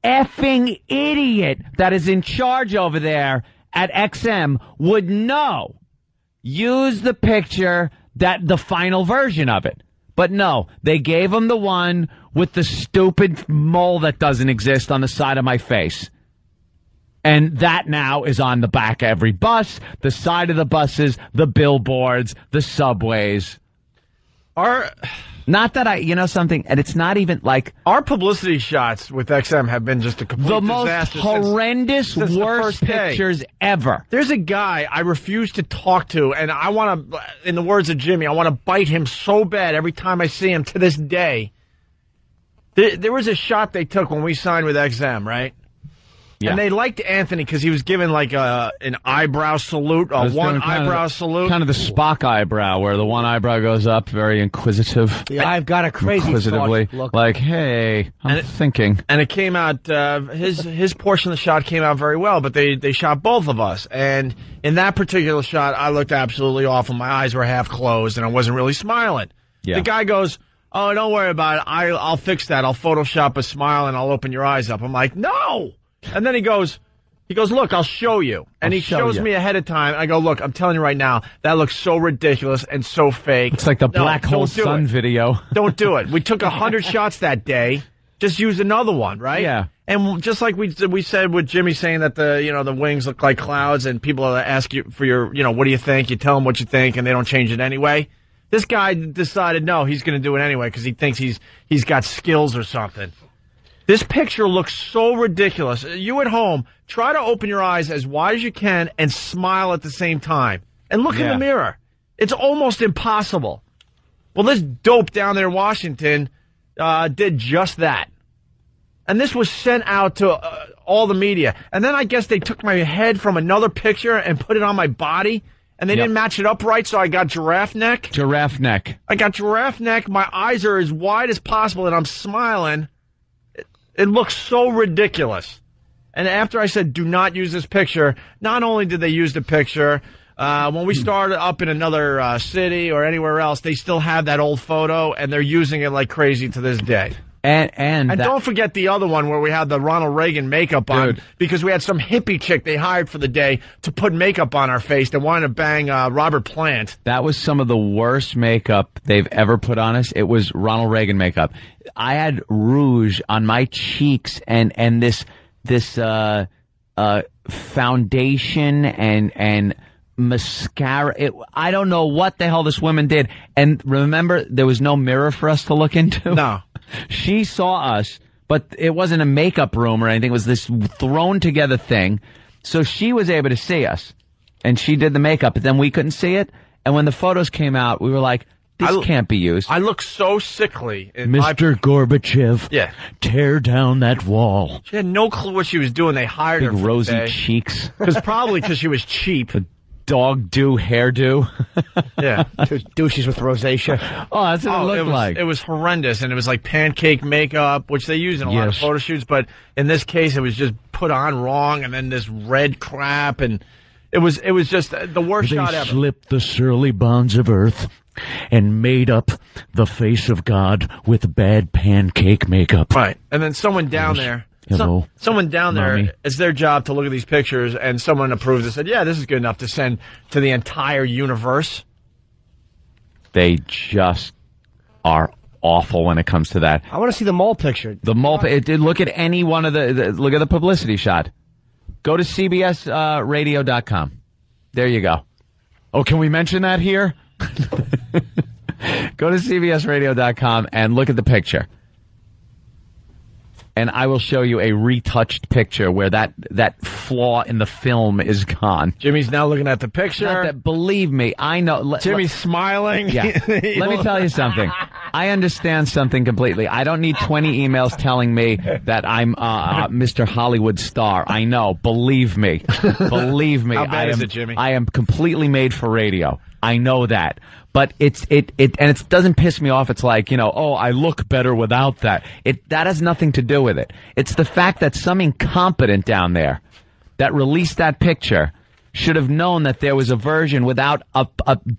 effing idiot that is in charge over there at XM would know. Use the picture, the final version of it. But no, they gave him the one with the stupid mole that doesn't exist on the side of my face. And that now is on the back of every bus, the side of the buses, the billboards, the subways. Not that you know something, and it's not even like... Our publicity shots with XM have been just a complete disaster. The most horrendous, since worst pictures ever. There's a guy I refuse to talk to, and I want to, in the words of Jimmy, I want to bite him so bad every time I see him to this day. There was a shot they took when we signed with XM, right? Yeah. And they liked Anthony because he was given like an eyebrow salute, one eyebrow salute. Kind of the Spock eyebrow where the one eyebrow goes up, very inquisitive. Yeah, I've got a crazy inquisitively look. Like, hey, I'm thinking. And it came out, his portion of the shot came out very well, but they shot both of us. And in that particular shot, I looked absolutely awful. My eyes were half closed and I wasn't really smiling. Yeah. The guy goes, oh, don't worry about it. I'll fix that. I'll Photoshop a smile and I'll open your eyes up. I'm like, no! And then he goes, look, I'll show you. And he shows me ahead of time. I go, look, I'm telling you right now, that looks so ridiculous and so fake. It's like the Black Hole Sun video. Don't do it. We took 100 shots that day. Just use another one, right? Yeah. And just like we said with Jimmy saying that the wings look like clouds and people ask you for your, what do you think? You tell them what you think and they don't change it anyway. This guy decided, no, he's going to do it anyway because he thinks he's got skills or something. This picture looks so ridiculous. You at home, try to open your eyes as wide as you can and smile at the same time. And look in the mirror. It's almost impossible. Well, this dope down there in Washington did just that. And this was sent out to all the media. And then I guess they took my head from another picture and put it on my body. And they didn't match it up right, so I got giraffe neck. Giraffe neck. I got giraffe neck. My eyes are as wide as possible, and I'm smiling. It looks so ridiculous. And after I said, do not use this picture, not only did they use the picture, when we started up in another city or anywhere else, they still have that old photo, and they're using it like crazy to this day. And don't forget the other one where we had the Ronald Reagan makeup on because we had some hippie chick they hired for the day to put makeup on our face that wanted to bang Robert Plant. That was some of the worst makeup they've ever put on us. It was Ronald Reagan makeup. I had rouge on my cheeks and this foundation and mascara. I don't know what the hell this woman did. And remember, there was no mirror for us to look into. No. She saw us, but it wasn't a makeup room or anything. It was this thrown together thing. So she was able to see us, and she did the makeup, but then we couldn't see it. And when the photos came out, we were like, this can't be used. I look so sickly. Mr. Gorbachev, tear down that wall. She had no clue what she was doing. They hired her for rosy the day. cheeks. Probably because she was cheap. dog do hairdo. Yeah. Two douches with rosacea. Oh, that's what it looked like. It was horrendous, and it was like pancake makeup, which they use in a lot of photo shoots, but in this case, it was just put on wrong, and then this red crap, and it was just the worst shot ever. They slipped the surly bonds of earth and made up the face of God with bad pancake makeup. Right, and then someone down there. Hello. Someone down there, Mommy. it's their job to look at these pictures, and someone approved and said, yeah, this is good enough to send to the entire universe. They just are awful when it comes to that. I want to see the mole picture. The mole. Look at any one of look at the publicity shot. Go to CBSRadio.com. There you go. Oh, can we mention that here? Go to CBSRadio.com and look at the picture. And I will show you a retouched picture where that flaw in the film is gone. Jimmy's now looking at the picture. Believe me, I know. Jimmy's smiling. Yeah. Let me tell you something. I understand something completely. I don't need 20 emails telling me that I'm Mr. Hollywood star. I know. Believe me. Believe me. How bad is it, Jimmy? I am completely made for radio. I know that. But it doesn't piss me off. It's like, oh, I look better without that. That has nothing to do with it. It's the fact that some incompetent down there that released that picture should have known that there was a version without a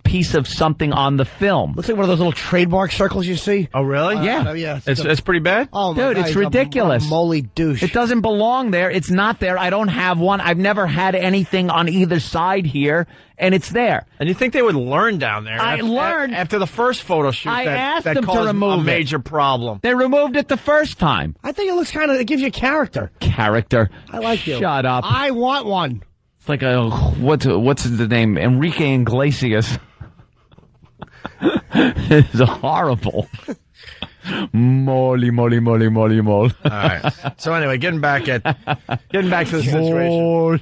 piece of something on the film. Looks like one of those little trademark circles you see. Oh, really? Yeah. Yeah. It's pretty bad? Oh, my Dude, God, it's ridiculous. A moly douche. It doesn't belong there. It's not there. I don't have one. I've never had anything on either side here, and it's there. And you think they would learn down there? I learned. After the first photo shoot I asked that them to caused remove a major it. problem. They removed it the first time. I think it looks it gives you character. Character. I like you. Shut up. I want one. It's like what's the name? Enrique Iglesias. It's horrible. Moly. All right. So anyway, getting back to the situation.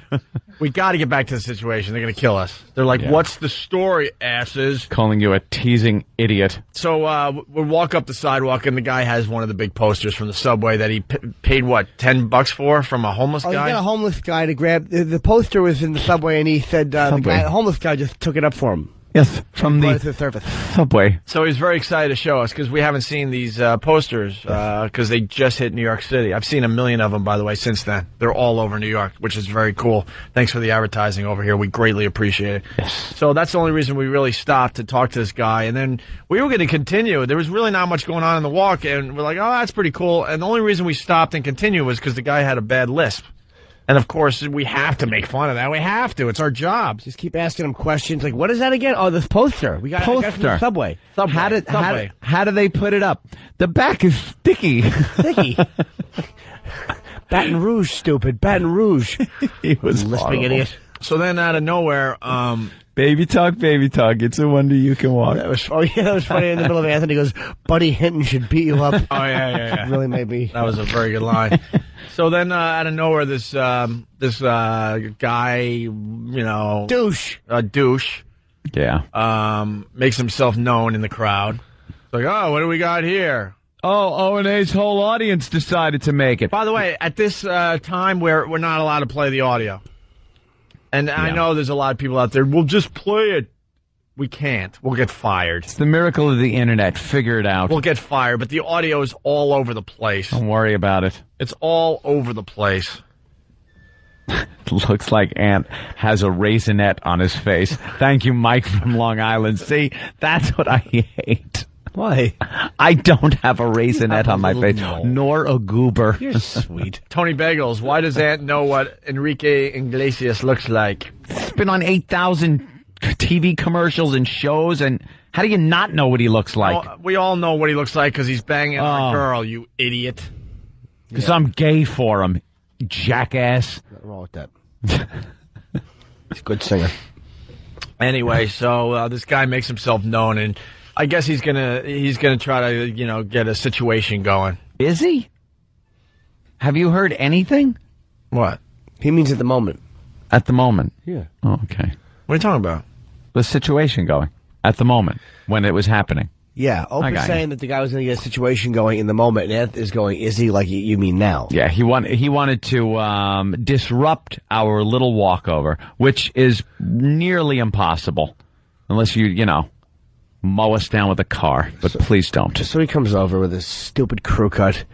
We got to get back to the situation. They're going to kill us. They're like, what's the story, asses? Calling you a teasing idiot. So we walk up the sidewalk, and the guy has one of the big posters from the subway that he paid, what, $10 for from a homeless guy? Oh, he got a homeless guy to grab. The poster was in the subway, and he said the homeless guy just took it up for him. Yes, from the surface. Subway. So he's very excited to show us because we haven't seen these posters because they just hit New York City. I've seen 1 million of them, by the way, since then. They're all over New York, which is very cool. Thanks for the advertising over here. We greatly appreciate it. Yes. So that's the only reason we really stopped to talk to this guy. And then we were going to continue. There was really not much going on in the walk, and we're like, oh, that's pretty cool. And the only reason we stopped and continued was because the guy had a bad lisp. And, of course, we have to make fun of that. We have to. It's our job. Just keep asking him questions like, what is that again? Oh, this poster. We got it from the subway. How do they put it up? The back is sticky. Sticky. Baton Rouge, stupid. Baton Rouge. He was lisping idiot. So then out of nowhere, baby talk. It's a wonder you can walk. That was funny in the middle of Anthony goes, Buddy Hinton should beat you up. Oh, yeah. Really made me. That was a very good line. So then out of nowhere, this guy, douche. Yeah. Makes himself known in the crowd. It's like, oh, what do we got here? Oh, O&A's whole audience decided to make it. By the way, at this time, we're not allowed to play the audio. And I know there's a lot of people out there, we'll just play it. We can't. We'll get fired. It's the miracle of the internet. Figure it out. We'll get fired, but the audio is all over the place. Don't worry about it. It's all over the place. Looks like Ant has a raisinette on his face. Thank you, Mike from Long Island. See, that's what I hate. Why? I don't have a raisinette on my face, nor a goober. You're sweet. Tony Bagels, why does Ant know what Enrique Iglesias looks like? It's been on 8,000 TV commercials and shows, and how do you not know what he looks like? Well, we all know what he looks like because he's banging our girl, you idiot. Because I'm gay for him, jackass. Nothing wrong with that. He's a good singer. Anyway, so this guy makes himself known, and I guess he's gonna try to get a situation going. Is he? Have you heard anything? What? He means at the moment. At the moment. Yeah. Oh, okay. What are you talking about? The situation going at the moment when it was happening. Yeah, Opie's saying that the guy was going to get a situation going in the moment, and Ed is going, is he like you mean now? Yeah, he wanted to disrupt our little walkover, which is nearly impossible, unless you mow us down with a car. But please don't. So he comes over with his stupid crew cut,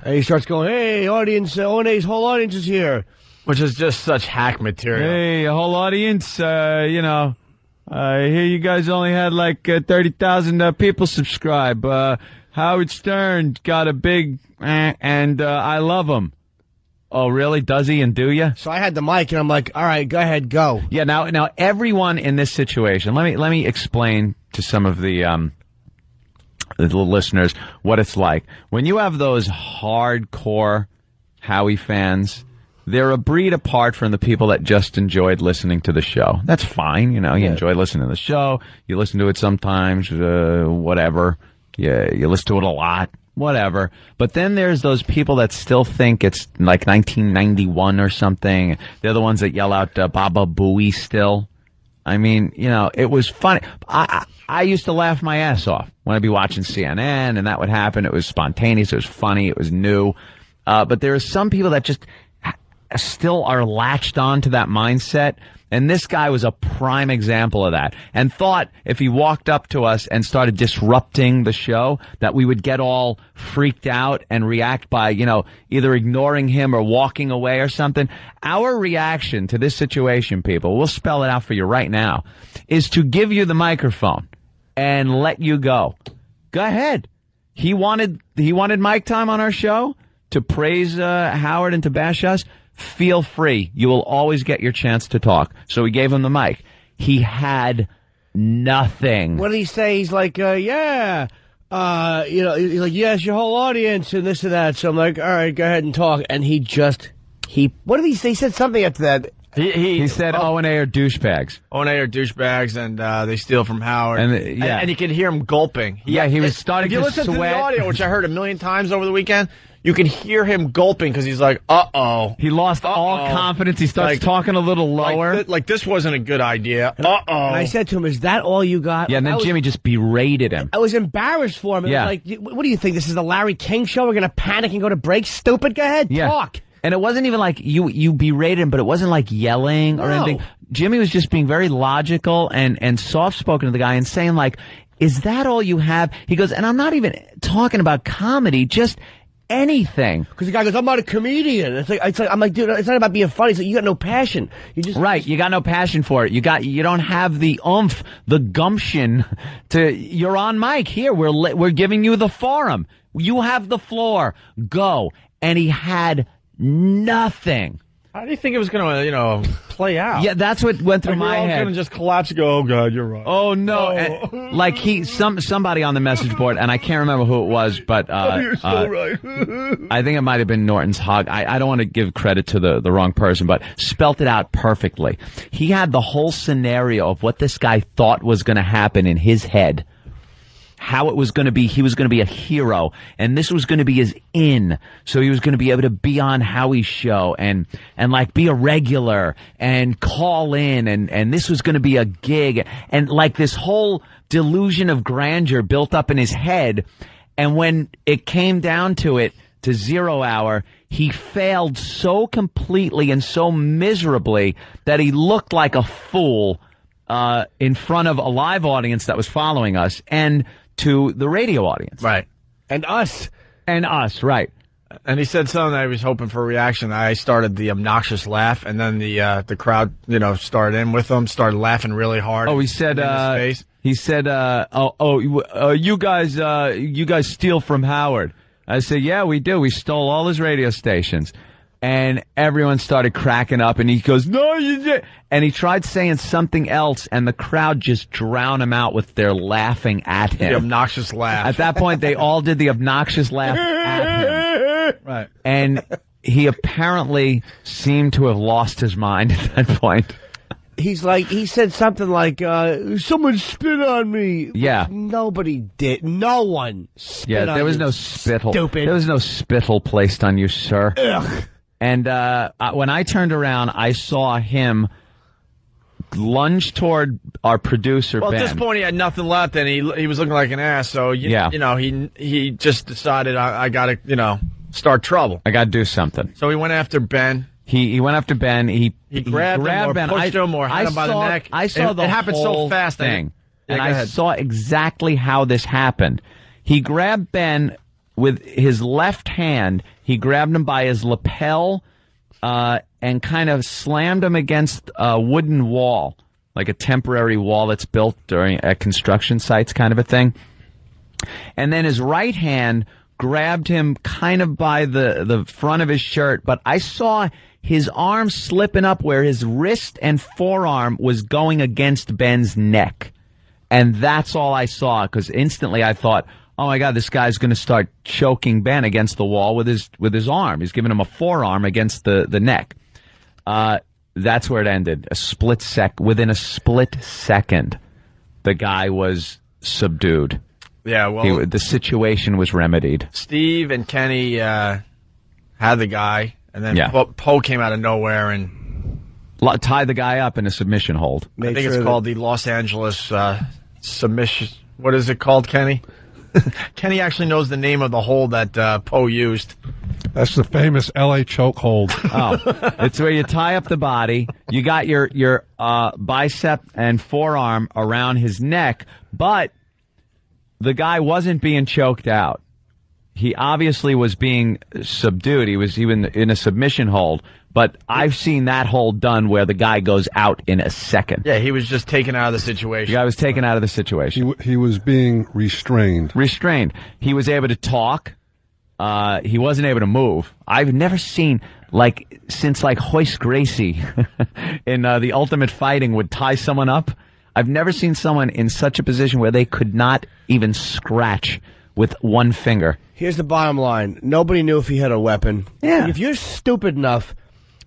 and he starts going, "Hey, audience, ONA's whole audience is here," which is just such hack material. Hey, whole audience, I hear you guys only had like 30,000 people subscribe. Howard Stern got a big, and I love him. Oh, really? Does he and do you? So I had the mic, and I'm like, all right, go ahead, go. Yeah, now everyone in this situation, let me explain to some of the listeners what it's like. When you have those hardcore Howie fans, they're a breed apart from the people that just enjoyed listening to the show. That's fine. You enjoy listening to the show. You listen to it sometimes, whatever. You listen to it a lot, whatever. But then there's those people that still think it's like 1991 or something. They're the ones that yell out Baba Booey still. I mean, it was funny. I used to laugh my ass off when I'd be watching CNN, and that would happen. It was spontaneous. It was funny. It was new. But there are some people that just still are latched on to that mindset, and this guy was a prime example of that, and thought if he walked up to us and started disrupting the show that we would get all freaked out and react by, either ignoring him or walking away or something. Our reaction to this situation, people, we'll spell it out for you right now, is to give you the microphone and let you go. Go ahead. He wanted mic time on our show to praise Howard and to bash us. Feel free. You will always get your chance to talk. So we gave him the mic. He had nothing. What did he say? He's like, he's like, yes, your whole audience and this and that. So I'm like, all right, go ahead and talk. And what did he say? He said something after that. He said O&A are douchebags. O&A are douchebags, and they steal from Howard. And you could hear him gulping. He was starting to sweat. If you listen to the audio, which I heard a million times over the weekend, you can hear him gulping because he's like, uh-oh. He lost all confidence. He starts talking a little lower. Like this wasn't a good idea. Uh-oh. And I said to him, is that all you got? Yeah, and then Jimmy just berated him. I was embarrassed for him. Yeah. Like, what do you think? This is the Larry King show? We're going to panic and go to break? Stupid. Go ahead, talk. And it wasn't even like you berated him, but it wasn't like yelling or anything. Jimmy was just being very logical and soft-spoken to the guy and saying, like, is that all you have? He goes, and I'm not even talking about comedy, just anything. Because the guy goes, I'm not a comedian. I'm like, dude, it's not about being funny. It's like, you got no passion. You got no passion for it. You don't have the oomph, the gumption you're on mic. Here, we're giving you the forum. You have the floor. Go. And he had nothing. How do you think it was going to, play out? Yeah, that's what went through my head. Going to just collapse and go, oh, God, you're right. Oh, no. And, like, somebody on the message board, and I can't remember who it was, but you're so right. I think it might have been Norton's Hog. I don't want to give credit to the wrong person, but spelt it out perfectly. He had the whole scenario of what this guy thought was going to happen in his head. How it was going to be, he was going to be a hero, and this was going to be his in, so he was going to be able to be on Howie's show and like be a regular and call in, and this was going to be a gig, and like this whole delusion of grandeur built up in his head, and when it came down to it, to 0 hour, he failed so completely and so miserably that he looked like a fool in front of a live audience that was following us, and to the radio audience. Right. And us. Right. And he said something that I was hoping for a reaction. I started the obnoxious laugh, and then the crowd, started in with him, started laughing really hard. Oh, he said, you guys steal from Howard. I said, yeah, we do. We stole all his radio stations. And everyone started cracking up, and he goes, no, you did. And he tried saying something else, and the crowd just drowned him out with their laughing at him. The obnoxious laugh. At that point, they all did the obnoxious laugh at him. Right. And he apparently seemed to have lost his mind at that point. He said something like, someone spit on me. Yeah. Nobody did. No one spit on you. Yeah, there was no spittle. Stupid. There was no spittle placed on you, sir. Ugh. And when I turned around, I saw him lunged toward our producer, Well, Ben. at this point, he had nothing left, and he was looking like an ass. So he just decided I got to start trouble. I got to do something. So he went after Ben. He went after Ben. He grabbed him or Ben. pushed him or had him by the neck. I saw it happened so fast. Thing, and I saw exactly how this happened. He grabbed Ben with his left hand. He grabbed him by his lapel and kind of slammed him against a wooden wall, like a temporary wall that's built at construction sites, kind of a thing. And then his right hand grabbed him kind of by the front of his shirt, but I saw his arm slipping up where his wrist and forearm was going against Ben's neck. And that's all I saw, because instantly I thought, oh my God, this guy's going to start choking Ben against the wall with his arm. He's giving him a forearm against the neck. That's where it ended. Within a split second, the guy was subdued. Yeah, well, the situation was remedied. Steve and Kenny had the guy, and then Poe came out of nowhere and tied the guy up in a submission hold. I think it's called the Los Angeles submission. What is it called, Kenny? Kenny actually knows the name of the hold that Poe used. That's the famous L.A. choke hold. Oh, it's where you tie up the body. You got your bicep and forearm around his neck, but the guy wasn't being choked out. He obviously was being subdued. He was even in a submission hold. But I've seen that hold done where the guy goes out in a second. Yeah, he was just taken out of the situation. The guy was taken out of the situation. He was being restrained. He was able to talk. He wasn't able to move. I've never seen, since Hoist Gracie in The Ultimate Fighting would tie someone up, I've never seen someone in such a position where they could not even scratch with one finger. Here's the bottom line. Nobody knew if he had a weapon. Yeah. If you're stupid enough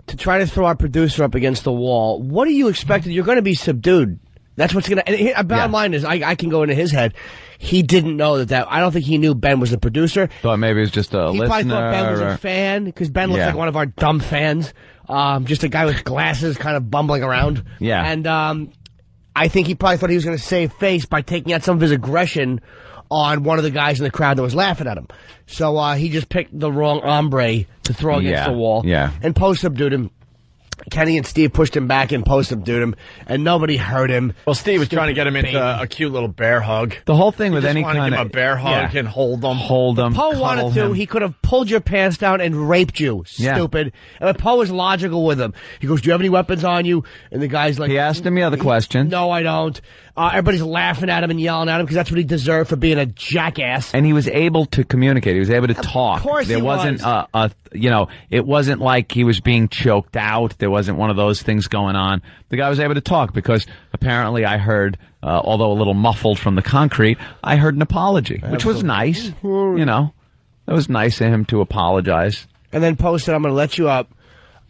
to try to throw our producer up against the wall, what do you expect? You're going to be subdued. That's what's going to... Bottom line is, I can go into his head. He didn't know that... I don't think he knew Ben was the producer. Thought maybe it was just a listener. He probably thought Ben was a fan, because Ben looks like one of our dumb fans. Just a guy with glasses kind of bumbling around. Yeah. And I think he probably thought he was going to save face by taking out some of his aggression on one of the guys in the crowd that was laughing at him. So he just picked the wrong hombre to throw against the wall. Yeah. And Poe subdued him. Kenny and Steve pushed him back and Poe subdued him, and nobody hurt him. Well, Steve was trying to get him into a cute little bear hug. The whole thing with any kind of... a bear hug and hold him. Poe wanted to. He could have pulled your pants down and raped you, stupid. Yeah. And Poe was logical with him. He goes, do you have any weapons on you? And the guy's like... He asked him the other question. No, I don't. Everybody's laughing at him and yelling at him because that's what he deserved for being a jackass. And he was able to communicate. He was able to talk. Of course there wasn't it wasn't like he was being choked out. There wasn't one of those things going on. The guy was able to talk because apparently I heard, although a little muffled from the concrete, I heard an apology, which was nice. It was nice of him to apologize. And then Poe said, I'm going to let you up.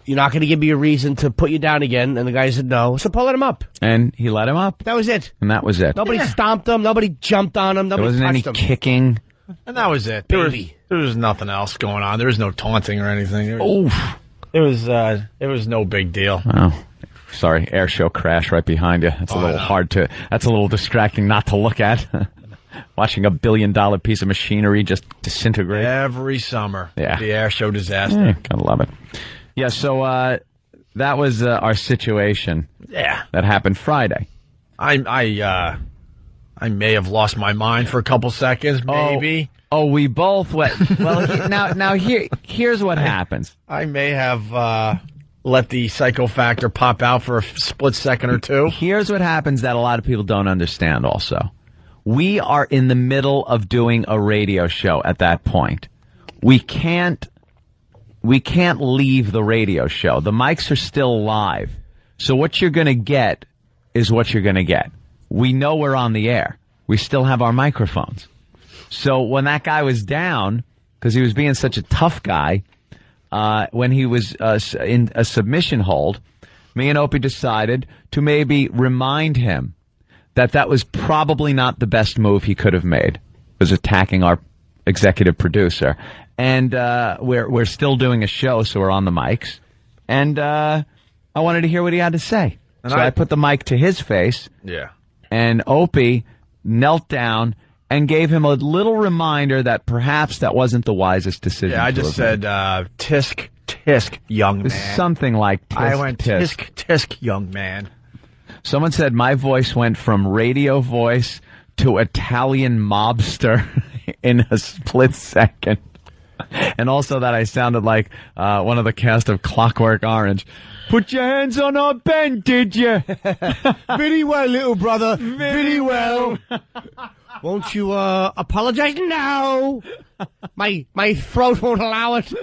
You're not going to give me a reason to put you down again. And the guy said no. So Poe let him up. And he let him up. That was it. And that was it. Nobody stomped him. Nobody jumped on him. Nobody touched him. There wasn't any kicking. And that was it. There was nothing else going on. There was no taunting or anything. It was no big deal. Oh, sorry. Air show crash right behind you. That's a little that's a little distracting not to look at. Watching a $1 billion piece of machinery just disintegrate. Every summer. Yeah. The air show disaster. Yeah, gotta love it. Yeah, so that was our situation. Yeah. That happened Friday. I may have lost my mind for a couple seconds, maybe. Oh, we both went. Well, now here's what happens. I may have let the psycho factor pop out for a split second or two. Here's what happens that a lot of people don't understand also. We are in the middle of doing a radio show at that point. We can't leave the radio show. The mics are still live. So what you're going to get is what you're going to get. We know we're on the air. We still have our microphones. So when that guy was down, because he was being such a tough guy, when he was in a submission hold, me and Opie decided to maybe remind him that was probably not the best move he could have made, was attacking our executive producer. And we're still doing a show, so we're on the mics. And I wanted to hear what he had to say. And so I put the mic to his face. Yeah. And Opie knelt down and gave him a little reminder that perhaps that wasn't the wisest decision. Yeah, I just said, tisk, tisk, young man. Something like tisk, I went tisk. tisk, tisk, young man. Someone said my voice went from radio voice to Italian mobster in a split second. And also that I sounded like one of the cast of Clockwork Orange. Put your hands on our Ben, did you? Very well, little brother. Very well. Won't you apologize now? My throat won't allow it.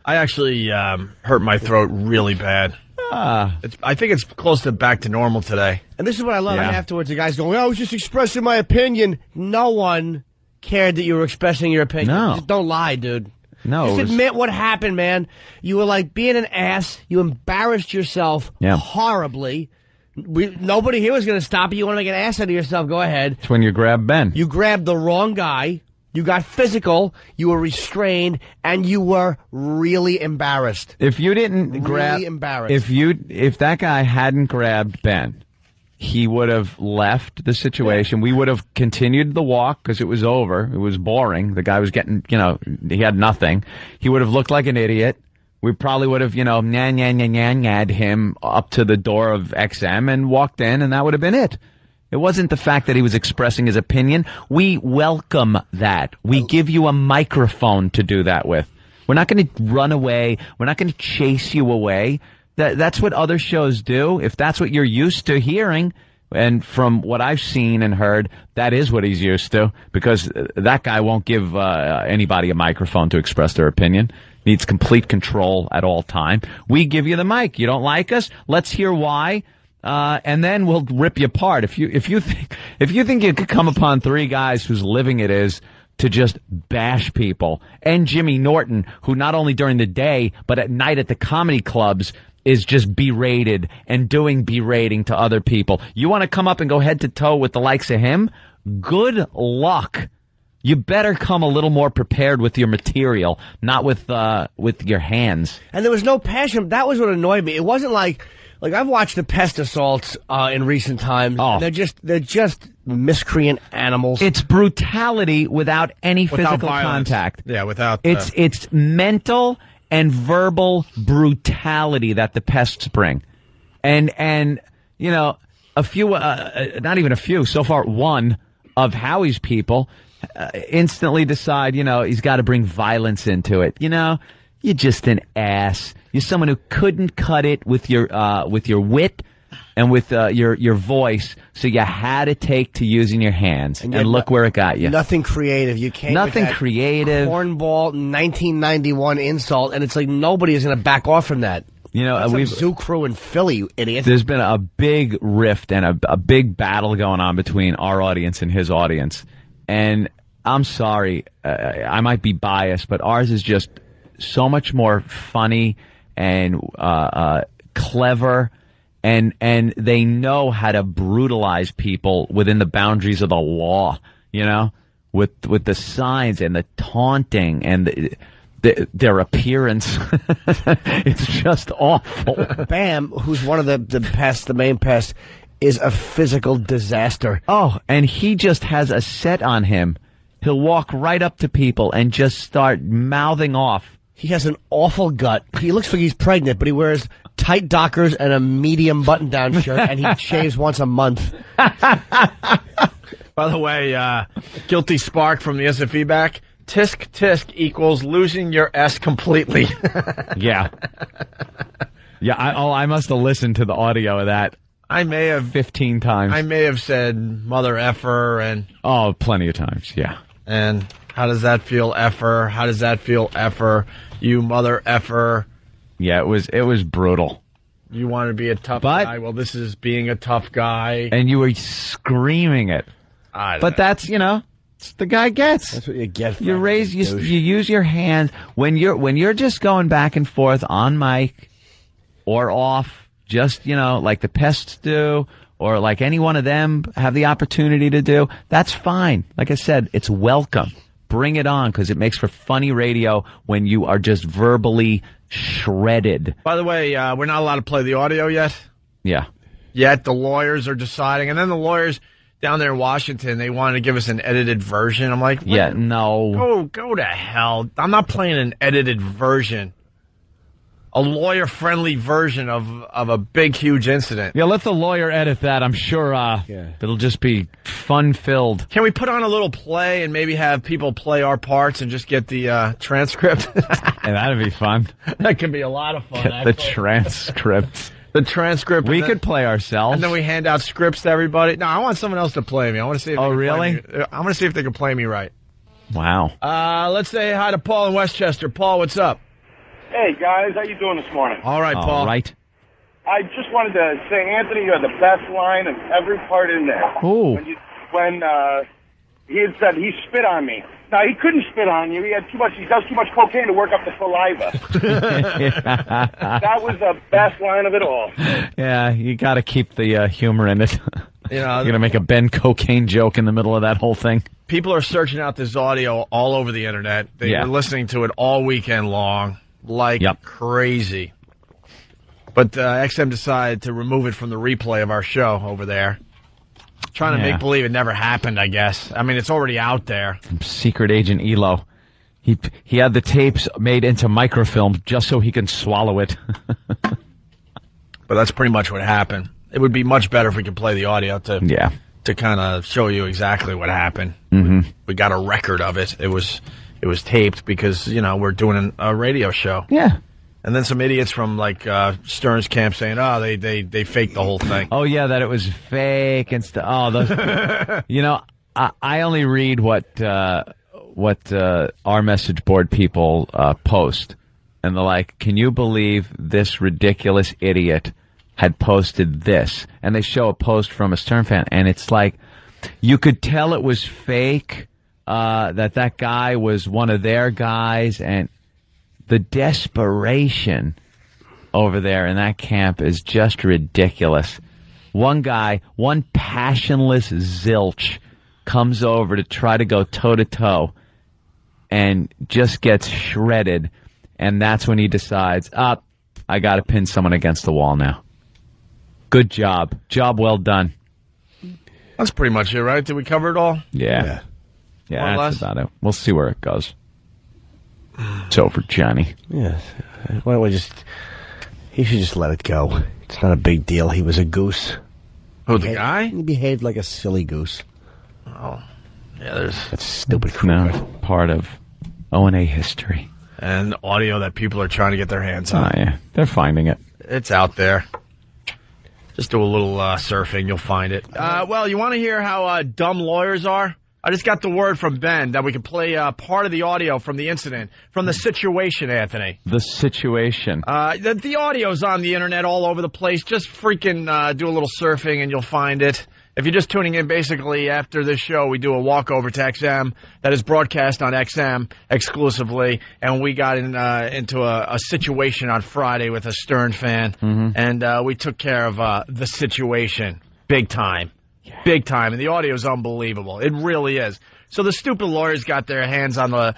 I actually hurt my throat really bad. I think it's close to back to normal today. And this is what I love. Afterwards, the guy's going, I was just expressing my opinion. No one cared that you were expressing your opinion. No. Just don't lie, dude. No. Just admit what happened, man. You were like being an ass. You embarrassed yourself horribly. Nobody here was going to stop you. You want to make an ass out of yourself, go ahead. It's when you grab Ben. You grabbed the wrong guy. You got physical. You were restrained. And you were really embarrassed. If you didn't really embarrassed. If that guy hadn't grabbed Ben, he would have left the situation. We would have continued the walk because it was over. It was boring. The guy was getting, he had nothing. He would have looked like an idiot. We probably would have, nyad him up to the door of XM and walked in, and that would have been it. It wasn't the fact that he was expressing his opinion. We welcome that. We give you a microphone to do that with. We're not going to run away. We're not going to chase you away. That's what other shows do. If that's what you're used to hearing, and from what I've seen and heard, that is what he's used to, because that guy won't give anybody a microphone to express their opinion. Needs complete control at all time. We give you the mic. You don't like us? Let's hear why, and then we'll rip you apart. If you think you could come upon three guys whose living it is to just bash people, and Jimmy Norton, who not only during the day but at night at the comedy clubs is just berated and doing berating to other people. You want to come up and go head to toe with the likes of him? Good luck. You better come a little more prepared with your material, not with your hands. And there was no passion. That was what annoyed me. It wasn't like I've watched the pest assaults in recent times. Oh. They're just miscreant animals. It's brutality without any physical contact. Yeah, without. It's mental and verbal brutality that the pests bring. And a few, not even a few, so far one of Howie's people instantly decide, he's got to bring violence into it. You're just an ass. You're someone who couldn't cut it with your wit and with your voice, so you had to take to using your hands. And look where it got you. Nothing creative. You came Nothing with that creative. cornball 1991 insult, and it's like nobody is going to back off from that. We've Zoo Crew in Philly, you idiot. There's been a big rift and a big battle going on between our audience and his audience. And I'm sorry, I might be biased, but ours is just so much more funny and clever, and they know how to brutalize people within the boundaries of the law, with the signs and the taunting and their appearance. It's just awful. Bam, who's one of the pests, the main pest, is a physical disaster. Oh, and he just has a set on him. He'll walk right up to people and just start mouthing off. He has an awful gut. He looks like he's pregnant, but he wears tight Dockers and a medium button-down shirt, and he shaves once a month. By the way, Guilty Spark from the SFE back. Tisk tisk equals losing your S completely. Yeah. Yeah, I must have listened to the audio of that. I may have 15 times. I may have said mother effer and plenty of times, yeah. And how does that feel, effer? How does that feel, effer? You mother effer. Yeah, it was brutal. You want to be a tough guy? Well, this is being a tough guy. And you were screaming it. But that's, it's the guy gets. That's what you get. You use your hands when you're just going back and forth on mic or off, just, like the pests do, or like any one of them have the opportunity to do. That's fine. Like I said, it's welcome. Bring it on, because it makes for funny radio when you are just verbally shredded. By the way, we're not allowed to play the audio yet. Yeah. yet. The lawyers are deciding. And then the lawyers down there in Washington, they wanted to give us an edited version. I'm like, yeah, no. Go to hell. I'm not playing an edited version. A lawyer-friendly version of a big, huge incident. Yeah, let the lawyer edit that. I'm sure it'll just be fun-filled. Can we put on a little play and maybe have people play our parts and just get the transcript? Yeah, that'd be fun. That could be a lot of fun. Get the transcript. The transcript. We could play ourselves. And then we hand out scripts to everybody. No, I want someone else to play me. I want to see if they can really? play me. I want to see if they can play me right. Wow. Let's say hi to Paul in Westchester. Paul, what's up? Hey, guys. How you doing this morning? All right, Paul. All right. I just wanted to say, Anthony, you had the best line of every part in there. Ooh. When he had said he spit on me. Now, he couldn't spit on you. He does too much cocaine to work up the saliva. That was the best line of it all. Yeah, you got to keep the humor in it. You know, you're going to make a Ben Cocaine joke in the middle of that whole thing. People are searching out this audio all over the internet. They were listening to it all weekend long, like crazy. But XM decided to remove it from the replay of our show over there. Trying to make believe it never happened, I guess. I mean, it's already out there. Secret Agent Elo. He had the tapes made into microfilm just so he can swallow it. But that's pretty much what happened. It would be much better if we could play the audio to kind of show you exactly what happened. Mm-hmm. We got a record of it. It was taped because, you know, we're doing a radio show. Yeah. And then some idiots from, like, Stern's camp saying, they faked the whole thing. Oh, yeah, that it was fake and stuff. Oh, those. You know, I only read what our message board people post. And they're like, can you believe this ridiculous idiot had posted this? And they show a post from a Stern fan. And it's like, you could tell it was fake, that guy was one of their guys. And the desperation over there in that camp is just ridiculous. One guy, one passionless zilch, comes over to try to go toe-to-toe and just gets shredded. And that's when he decides, I got to pin someone against the wall now. Good job. Job well done. That's pretty much it, right? Did we cover it all? Yeah, that's about it. We'll see where it goes. It's over, Johnny. Yes. Why don't we he should just let it go. It's not a big deal. He was a goose. Oh, the guy? He behaved like a silly goose. Oh. Yeah, that's stupid crap. No, part of O&A history. And audio that people are trying to get their hands on. Oh, yeah. They're finding it. It's out there. Just do a little surfing. You'll find it. Well, you want to hear how dumb lawyers are? I just got the word from Ben that we can play part of the audio from the incident, from the situation, Anthony. The situation. The audio's on the internet all over the place. Just freaking do a little surfing and you'll find it. If you're just tuning in, basically, after this show, we do a walkover to XM that is broadcast on XM exclusively. And we got into a situation on Friday with a Stern fan. Mm-hmm. And we took care of the situation. Big time. Big time, and the audio is unbelievable. It really is. So the stupid lawyers got their hands on the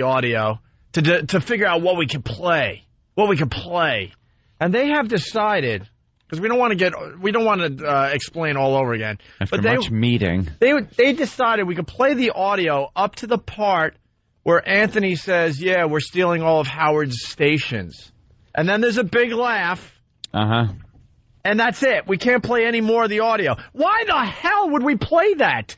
audio to figure out what we could play, and they have decided, because we don't want to explain all over again. After much meeting, they decided we could play the audio up to the part where Anthony says, "Yeah, we're stealing all of Howard's stations," and then there's a big laugh. And that's it. We can't play any more of the audio. Why the hell would we play that?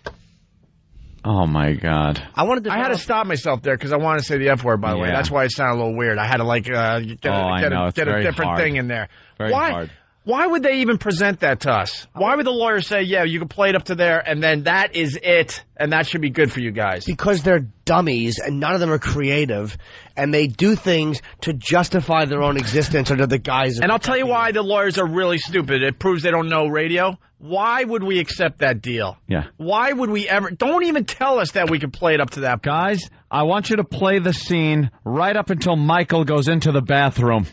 Oh, my God. I had to stop myself there because I wanted to say the F word, by the way. That's why it sounded a little weird. I had to, like, get a different thing in there. Very hard. Why would they even present that to us? Why would the lawyer say, yeah, you can play it up to there, and then that is it, and that should be good for you guys? Because they're dummies, and none of them are creative, and they do things to justify their own existence under the guise of... And I'll tell you why the lawyers are really stupid. It proves they don't know radio. Why would we accept that deal? Yeah. Why would we ever... Don't even tell us that we could play it up to that. Guys, I want you to play the scene right up until Michael goes into the bathroom.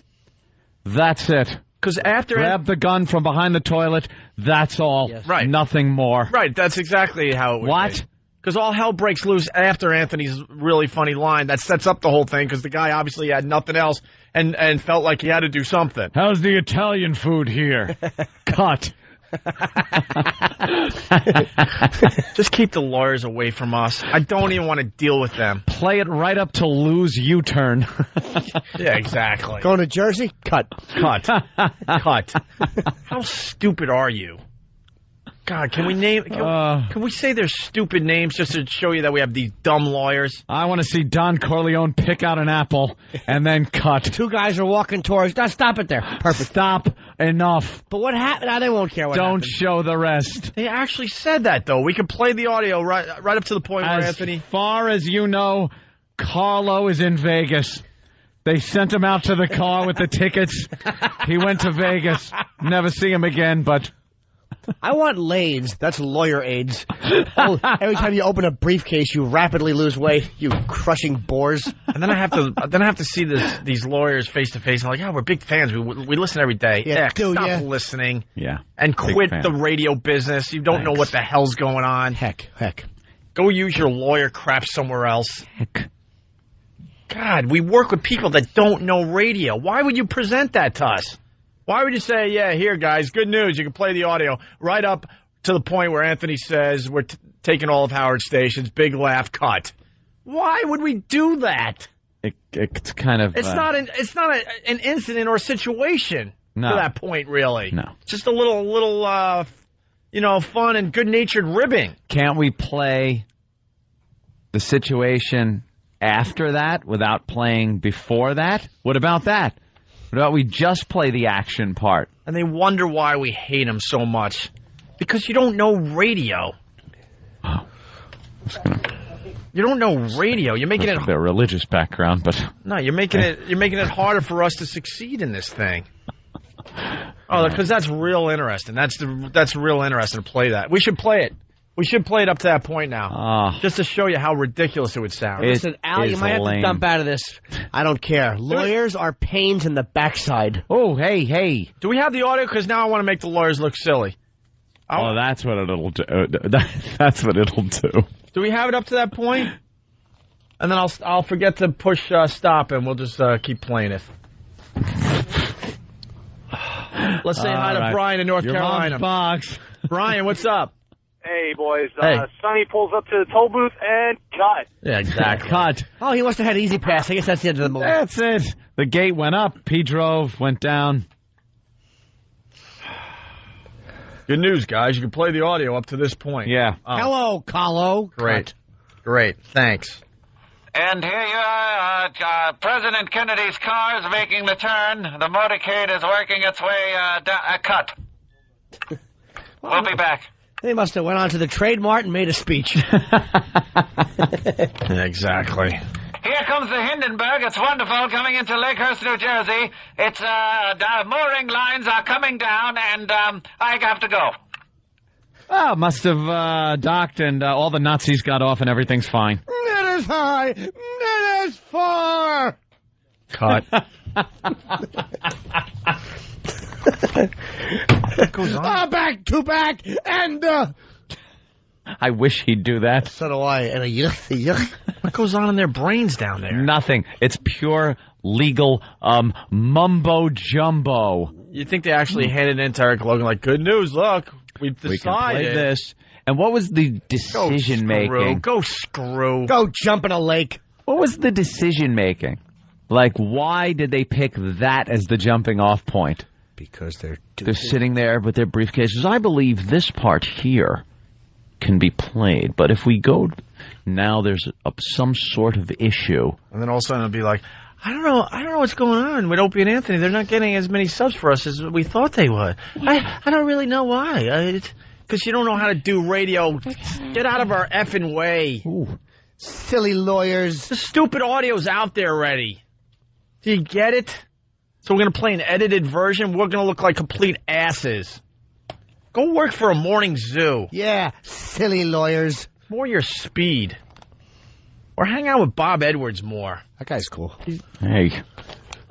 That's it. Because after... Grab the gun from behind the toilet. That's all. Yes. Right. Nothing more. Right. That's exactly how it would be. Because all hell breaks loose after Anthony's really funny line. That sets up the whole thing because the guy obviously had nothing else and felt like he had to do something. How's the Italian food here? Cut. Just keep the lawyers away from us. I don't even want to deal with them. Play it right up to Lou's U-turn. Yeah, exactly. Going to Jersey? Cut. Cut. Cut. How stupid are you? God, can we name? Can we say their stupid names just to show you that we have these dumb lawyers? I want to see Don Corleone pick out an apple and then cut. Two guys are walking towards. Now stop it there. Perfect. Stop. Enough. But what happened? Now they won't care what happened. Don't show the rest. They actually said that, though. We can play the audio right up to the point where Anthony. As far as you know, Carlo is in Vegas. They sent him out to the car with the tickets. He went to Vegas. Never see him again, but... I want LAIDs. That's lawyer aids. Every time you open a briefcase, you rapidly lose weight. You crushing bores. And then I have to see these lawyers face to face. I'm like, we're big fans. We listen every day. Yeah, stop listening. Yeah. And quit the radio business. You don't know what the hell's going on. Heck. Go use your lawyer crap somewhere else. Heck. God, we work with people that don't know radio. Why would you present that to us? Why would you say, yeah, here, guys, good news, you can play the audio right up to the point where Anthony says we're taking all of Howard's stations, big laugh, cut. Why would we do that? It's kind of... It's not an incident or a situation to that point, really. No. Just a little fun and good-natured ribbing. Can't we play the situation after that without playing before that? What about that? What about we just play the action part? And they wonder why we hate him so much. Because you don't know radio. You don't know radio. You're making it their religious background, but no, you're making it harder for us to succeed in this thing. Oh, because that's real interesting. That's real interesting to play that. We should play it. We should play it up to that point now, just to show you how ridiculous it would sound. Listen, Al, you might have to dump out of this. I don't care. Lawyers are pains in the backside. Oh, hey. Do we have the audio? Because now I want to make the lawyers look silly. Oh, that's what it'll do. That's what it'll do. Do we have it up to that point? And then I'll forget to push stop, and we'll just keep playing it. Let's say hi to Brian in North Carolina. Box. Brian, what's up? Hey, boys. Hey. Sonny pulls up to the toll booth and cut. Yeah, exactly. Cut. Oh, he must have had easy pass. I guess that's the end of the movie. That's it. The gate went up. He drove, went down. Good news, guys. You can play the audio up to this point. Yeah. Hello, Carlo. Great. Thanks. And here you are, President Kennedy's car is making the turn. The motorcade is working its way cut. We'll be back. They must have went on to the Trade Mart and made a speech. Exactly. Here comes the Hindenburg. It's wonderful coming into Lakehurst, New Jersey. It's the mooring lines are coming down, and I have to go. Oh, must have docked, and all the Nazis got off, and everything's fine. Net is high. Net is far. Cut. What goes on? Back to back, and I wish he'd do that. So do I. And a yuck. What goes on in their brains down there? Nothing. It's pure legal mumbo jumbo. You think they actually handed it into Eric Logan like, good news, look, we've decided. We can play this. And what was the decision making? Go screw. Go jump in a lake. What was the decision making? Like, why did they pick that as the jumping off point? Because they're sitting there with their briefcases. I believe this part here can be played, but if we go now, there's some sort of issue. And then all of a sudden it'll be like, I don't know what's going on with Opie and Anthony. They're not getting as many subs for us as we thought they would. I don't really know why. Because you don't know how to do radio. Get out of our effing way. Ooh. Silly lawyers. The stupid audio's out there already. Do you get it? So we're going to play an edited version? We're going to look like complete asses. Go work for a morning zoo. Yeah, silly lawyers. More your speed. Or hang out with Bob Edwards more. That guy's cool. Hey.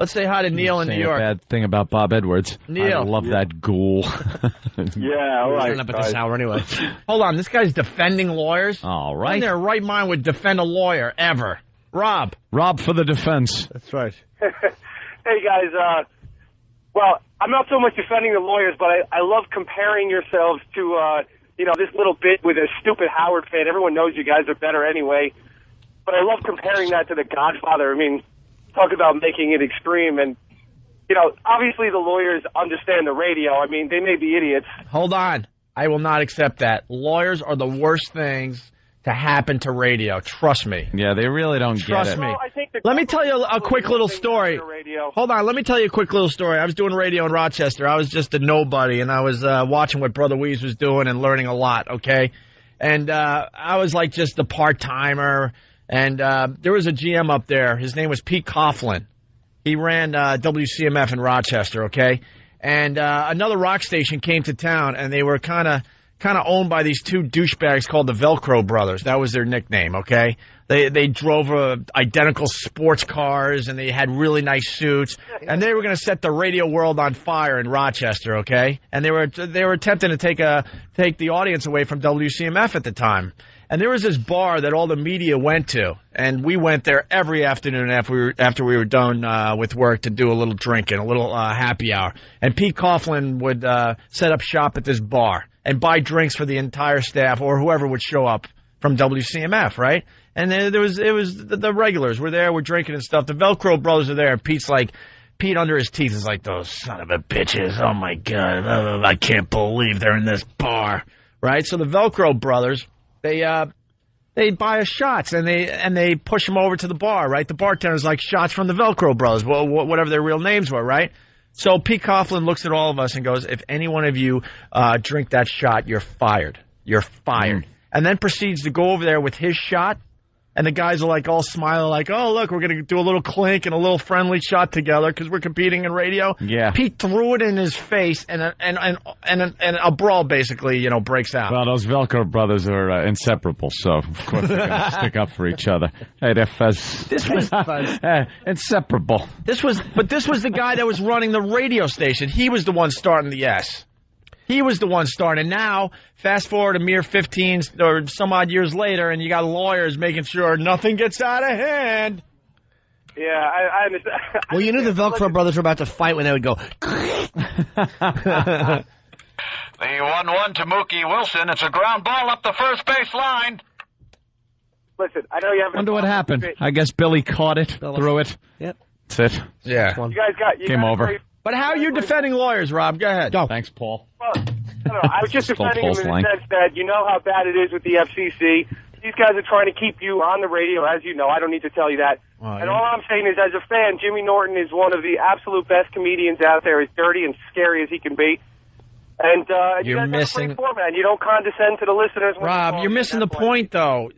Let's say hi to Neil in New Saying York. a bad thing about Bob Edwards. Neil. I love that ghoul. Yeah, all right. Up at this hour anyway. Hold on, this guy's defending lawyers? All Who right. in their right mind would defend a lawyer, ever? Rob. Rob for the defense. That's right. Hey, guys. Well, I'm not so much defending the lawyers, but I love comparing yourselves to, this little bit with a stupid Howard fan. Everyone knows you guys are better anyway. But I love comparing that to The Godfather. I mean, talk about making it extreme. And, obviously the lawyers understand the radio. I mean, they may be idiots. Hold on. I will not accept that. Lawyers are the worst things to happen to radio. Trust me. Yeah, they really don't Trust get it. me. Well, I think Let me tell you a quick little story. Hold on. Let me tell you a quick little story. I was doing radio in Rochester. I was just a nobody, and I was watching what Brother Weeze was doing and learning a lot, okay? And I was like just a part-timer, and there was a GM up there. His name was Pete Coughlin. He ran WCMF in Rochester, okay? And another rock station came to town, and they were kind of owned by these two douchebags called the Velcro Brothers. That was their nickname, okay? They drove identical sports cars, and they had really nice suits, and they were going to set the radio world on fire in Rochester, okay? And they were attempting to take the audience away from WCMF at the time. And there was this bar that all the media went to, and we went there every afternoon after we were done with work to do a little drinking, a little happy hour. And Pete Coughlin would set up shop at this bar and buy drinks for the entire staff or whoever would show up from WCMF, right? And it was the regulars were there, we're drinking and stuff. The Velcro Brothers are there, and Pete under his teeth is like, those son of a bitches, oh my God, I can't believe they're in this bar, right? So the Velcro Brothers, they buy us shots and they push them over to the bar, right? The bartender's like, shots from the Velcro Brothers, well, whatever their real names were, right? So Pete Coughlin looks at all of us and goes, if any one of you drink that shot, you're fired. You're fired. And then proceeds to go over there with his shot. And the guys are like all smiling like, oh, look, we're going to do a little clink and a little friendly shot together because we're competing in radio. Yeah. Pete threw it in his face and a brawl basically, breaks out. Well, those Velcro Brothers are inseparable, so of course they're going to stick up for each other. Hey, they're fuzz. This was inseparable. This was the guy that was running the radio station. He was the one starting the S. He was the one starting. Now, fast forward a mere 15 or some odd years later, and you got lawyers making sure nothing gets out of hand. Yeah, I understand. Well, you knew the Velcro Brothers were about to fight when they would go. The 1-1 to Mookie Wilson. It's a ground ball up the first base line. Listen, I know you haven't. Wonder what happened. I guess Billy caught it, threw it. Yep. That's it. Yeah. You guys got Game over. But how are you defending lawyers, Rob? Go ahead. Go. Thanks, Paul. Well, I was just defending him in line. the sense that you know how bad it is with the FCC. These guys are trying to keep you on the radio, as you know. I don't need to tell you that. And all I'm saying is, as a fan, Jimmy Norton is one of the absolute best comedians out there, as dirty and scary as he can be. And you guys have a great format. You don't condescend to the listeners. Rob, you're missing the point, though.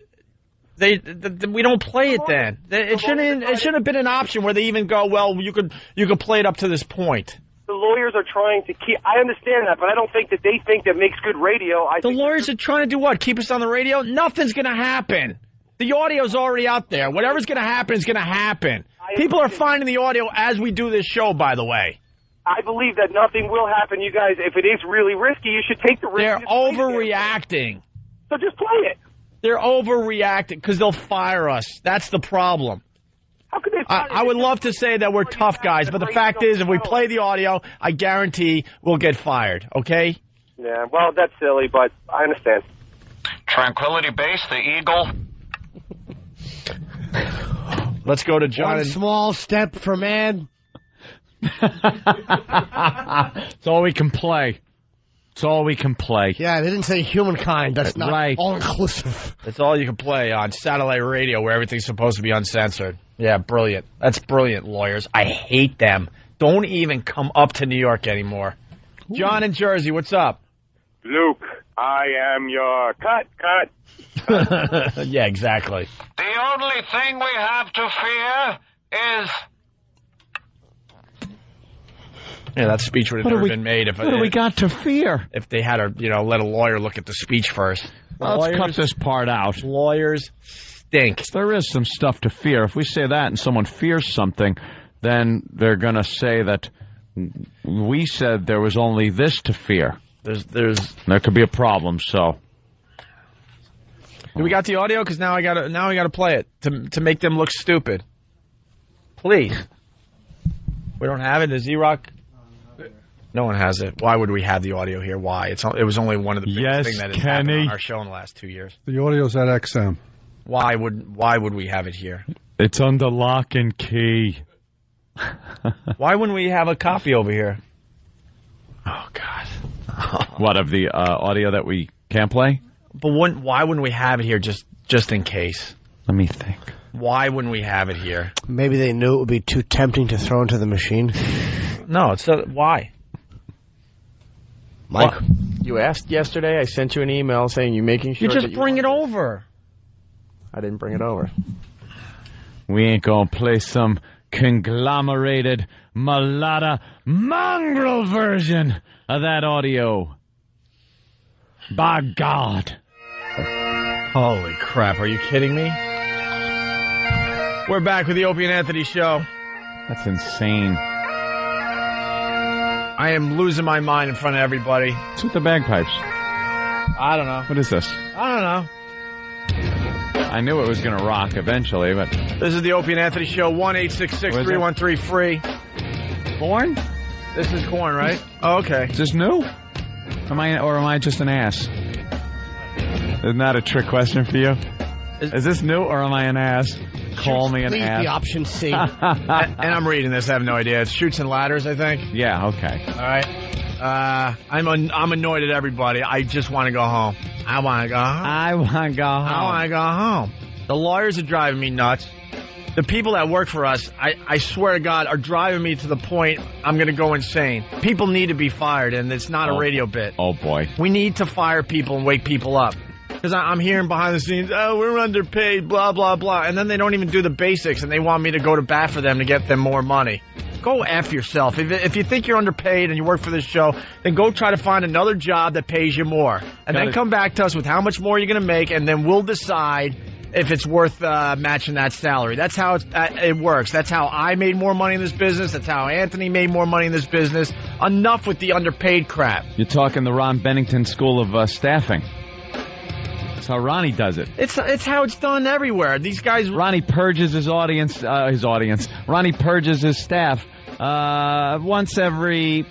We don't play it then. It shouldn't have been an option where they even go, well, you could play it up to this point. The lawyers are trying to keep. I understand that, but I don't think that they think that makes good radio. The lawyers are trying to do what? Keep us on the radio? Nothing's going to happen. The audio's already out there. Whatever's going to happen is going to happen. People are finding the audio as we do this show, by the way. I believe that nothing will happen. You guys, if it is really risky, you should take the risk. They're overreacting. So just play it. They're overreacting because they'll fire us. That's the problem. How could they fire I would love to say that we're tough guys, but the fact is, if we play the audio, I guarantee we'll get fired, okay? Yeah, well, that's silly, but I understand. Tranquility Base, the Eagle. Let's go to John. One small step for man. It's all we can play. It's all we can play. Yeah, they didn't say humankind. That's not right. all-inclusive. That's all you can play on satellite radio where everything's supposed to be uncensored. Yeah, brilliant. That's brilliant, lawyers. I hate them. Don't even come up to New York anymore. Ooh. John in Jersey, what's up? Luke, I am your cut. Yeah, exactly. The only thing we have to fear is... Yeah, that speech would have never been made if what do we got to fear? If they had let a lawyer look at the speech first. Let's cut this part out. Lawyers stink. There is some stuff to fear. If we say that and someone fears something, then they're going to say that we said there was only this to fear. There could be a problem, so. Do we got the audio? Because now I gotta play it to make them look stupid. Please. We don't have it. Does E-Rock? No one has it. Why would we have the audio here? Why? It was only one of the biggest things that has happened on our show in the last 2 years. The audio's at XM. Why would we have it here? It's under lock and key. Why wouldn't we have a copy over here? Oh, God. What, of the audio that we can't play? But why wouldn't we have it here just in case? Let me think. Why wouldn't we have it here? Maybe they knew it would be too tempting to throw into the machine. No, it's why? Mike, you asked yesterday. I sent you an email saying you're making sure. You just bring it over. I didn't bring it over. We ain't gonna play some conglomerated, mulatta, mongrel version of that audio. By God. Holy crap, are you kidding me? We're back with the Opie and Anthony show. That's insane. I am losing my mind in front of everybody. What's with the bagpipes? I don't know. What is this? I don't know. I knew it was going to rock eventually, but... This is the Opie and Anthony show, 1-866-313-FREE. Corn? This is corn, right? Oh, okay. Is this new? Am I just an ass? Isn't that a trick question for you? Is this new or am I an ass? Call me an ass. The option C. And I'm reading this. I have no idea. It's Chutes and Ladders, I think. Yeah. Okay. All right. I'm annoyed at everybody. I just want to go home. I want to go home. I want to go home. I want to go home. The lawyers are driving me nuts. The people that work for us, I swear to God, are driving me to the point I'm going to go insane. People need to be fired, and it's not a radio bit. Oh, boy. We need to fire people and wake people up. Because I'm hearing behind the scenes, oh, we're underpaid, blah, blah, blah. And then they don't even do the basics, and they want me to go to bat for them to get them more money. Go F yourself. If you think you're underpaid and you work for this show, then go try to find another job that pays you more. And then come back to us with how much more you're going to make, and then we'll decide if it's worth matching that salary. That's how it works. That's how I made more money in this business. That's how Anthony made more money in this business. Enough with the underpaid crap. You're talking the Ron Bennington School of Staffing. That's how Ronnie does it. It's how it's done everywhere. These guys... Ronnie purges his audience. Ronnie purges his staff once every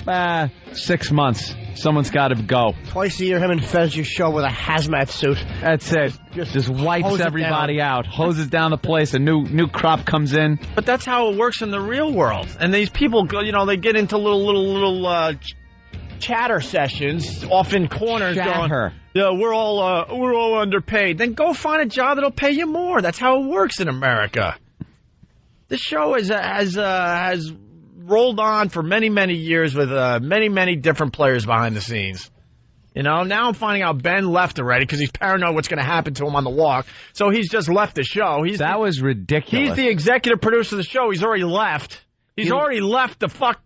6 months. Someone's got to go. Twice a year, him and Fez just show with a hazmat suit. That's it. Just wipes everybody out. Hoses down the place. A new crop comes in. But that's how it works in the real world. And these people, they get into little chatter sessions off in corners. Chatter. Yeah, we're all underpaid. Then go find a job that'll pay you more. That's how it works in America. This show has rolled on for many, many years with many, many different players behind the scenes. Now I'm finding out Ben left already because he's paranoid what's going to happen to him on the walk. So he's just left the show. That was ridiculous. He's the executive producer of the show. He's already left. He's already left the fuck.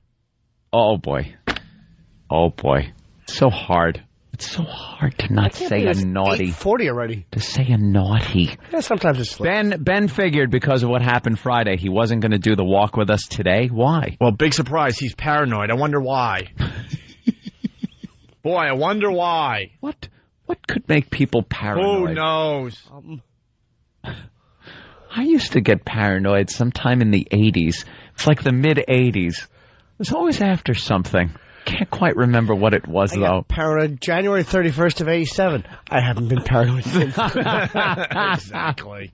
Oh, boy. Oh, boy. It's so hard. It's so hard to not say a naughty. 8:40 already. To say a naughty. Yeah, sometimes it's Ben figured because of what happened Friday, he wasn't going to do the walk with us today. Why? Well, big surprise. He's paranoid. I wonder why. Boy, I wonder why. What could make people paranoid? Who knows? I used to get paranoid sometime in the 80s. It's like the mid-80s. It was always after something. Can't quite remember what it was, though. Paranoid January 31st of 87. I haven't been paranoid since. Exactly.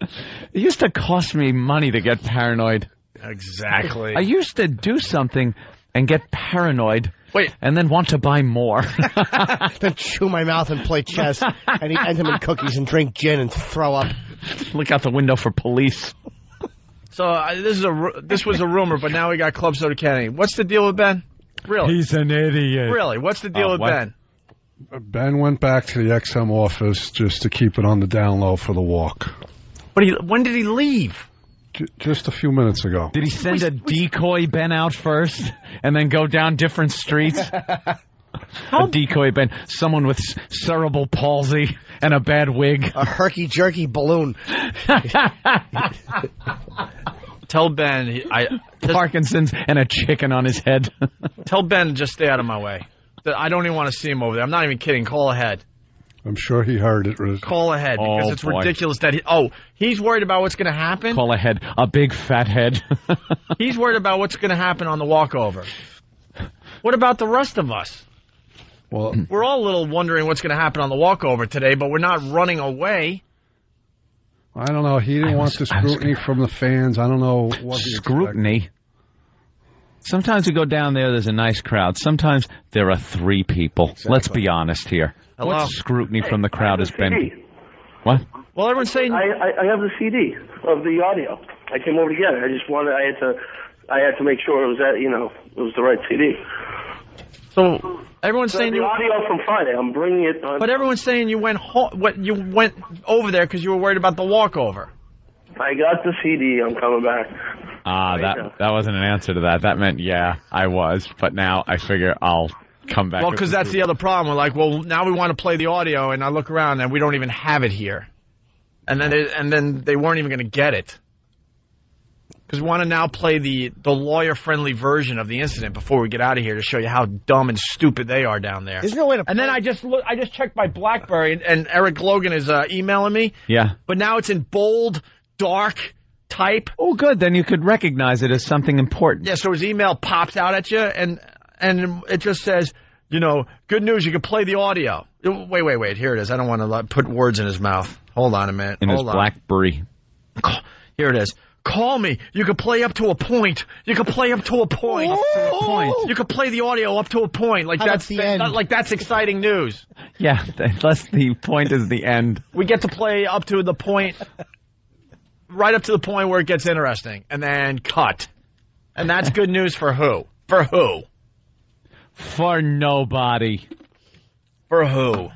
It used to cost me money to get paranoid. Exactly. I used to do something and get paranoid. Wait. And then want to buy more. Then chew my mouth and play chess and eat Entenmann cookies and drink gin and throw up. Look out the window for police. So this was a rumor, but now we got Club Soda Kenny. What's the deal with Ben? Really? He's an idiot. Really? What's the deal with Ben? Ben went back to the XM office just to keep it on the down low for the walk. But when did he leave? Just a few minutes ago. Did he send a decoy Ben out first and then go down different streets? A decoy Ben. Someone with cerebral palsy and a bad wig. A herky-jerky balloon. Tell Ben Parkinson's and a chicken on his head. Tell Ben to just stay out of my way. I don't even want to see him over there. I'm not even kidding. Call ahead. I'm sure he heard it, Riz. Call ahead, because it's ridiculous that he's worried about what's going to happen. Call ahead. A big fat head. He's worried about what's going to happen on the walkover. What about the rest of us? Well, we're all a little wondering what's going to happen on the walkover today, but we're not running away. I don't know. He didn't want the scrutiny from the fans. I don't know what scrutiny. Sometimes we go down there's a nice crowd. Sometimes there are 3 people. Exactly. Let's be honest here. Hello? What scrutiny from the crowd has been? What? Well, everyone's saying I have the CD of the audio. I came over to get it. I just wanted. I had to make sure it was it was the right CD. So everyone's saying the audio from Friday. I'm bringing it on. But everyone's saying you went you went over there because you were worried about the walkover. I got the CD. I'm coming back. That wasn't an answer to that. That meant I was. But now I figure I'll come back. Well, because that's the other problem. We're like, well, now we want to play the audio, and I look around and we don't even have it here. And then they weren't even going to get it. Because we want to now play the lawyer-friendly version of the incident before we get out of here to show you how dumb and stupid they are down there. There's no way to. And then I just checked my BlackBerry, and Eric Logan is emailing me. Yeah. But now it's in bold, dark type. Oh, good. Then you could recognize it as something important. Yeah. So his email pops out at you, and it just says, good news. You can play the audio. Wait. Here it is. I don't want to put words in his mouth. Hold on a minute. In his BlackBerry. Here it is. Call me. You can play up to a point. You can play up to a point. You can play the audio up to a point. That's the end. Like that's exciting news. Yeah, unless the point is the end. We get to play up to the point, right up to the point where it gets interesting, and then cut. And that's good news for who? For who? For nobody. For who?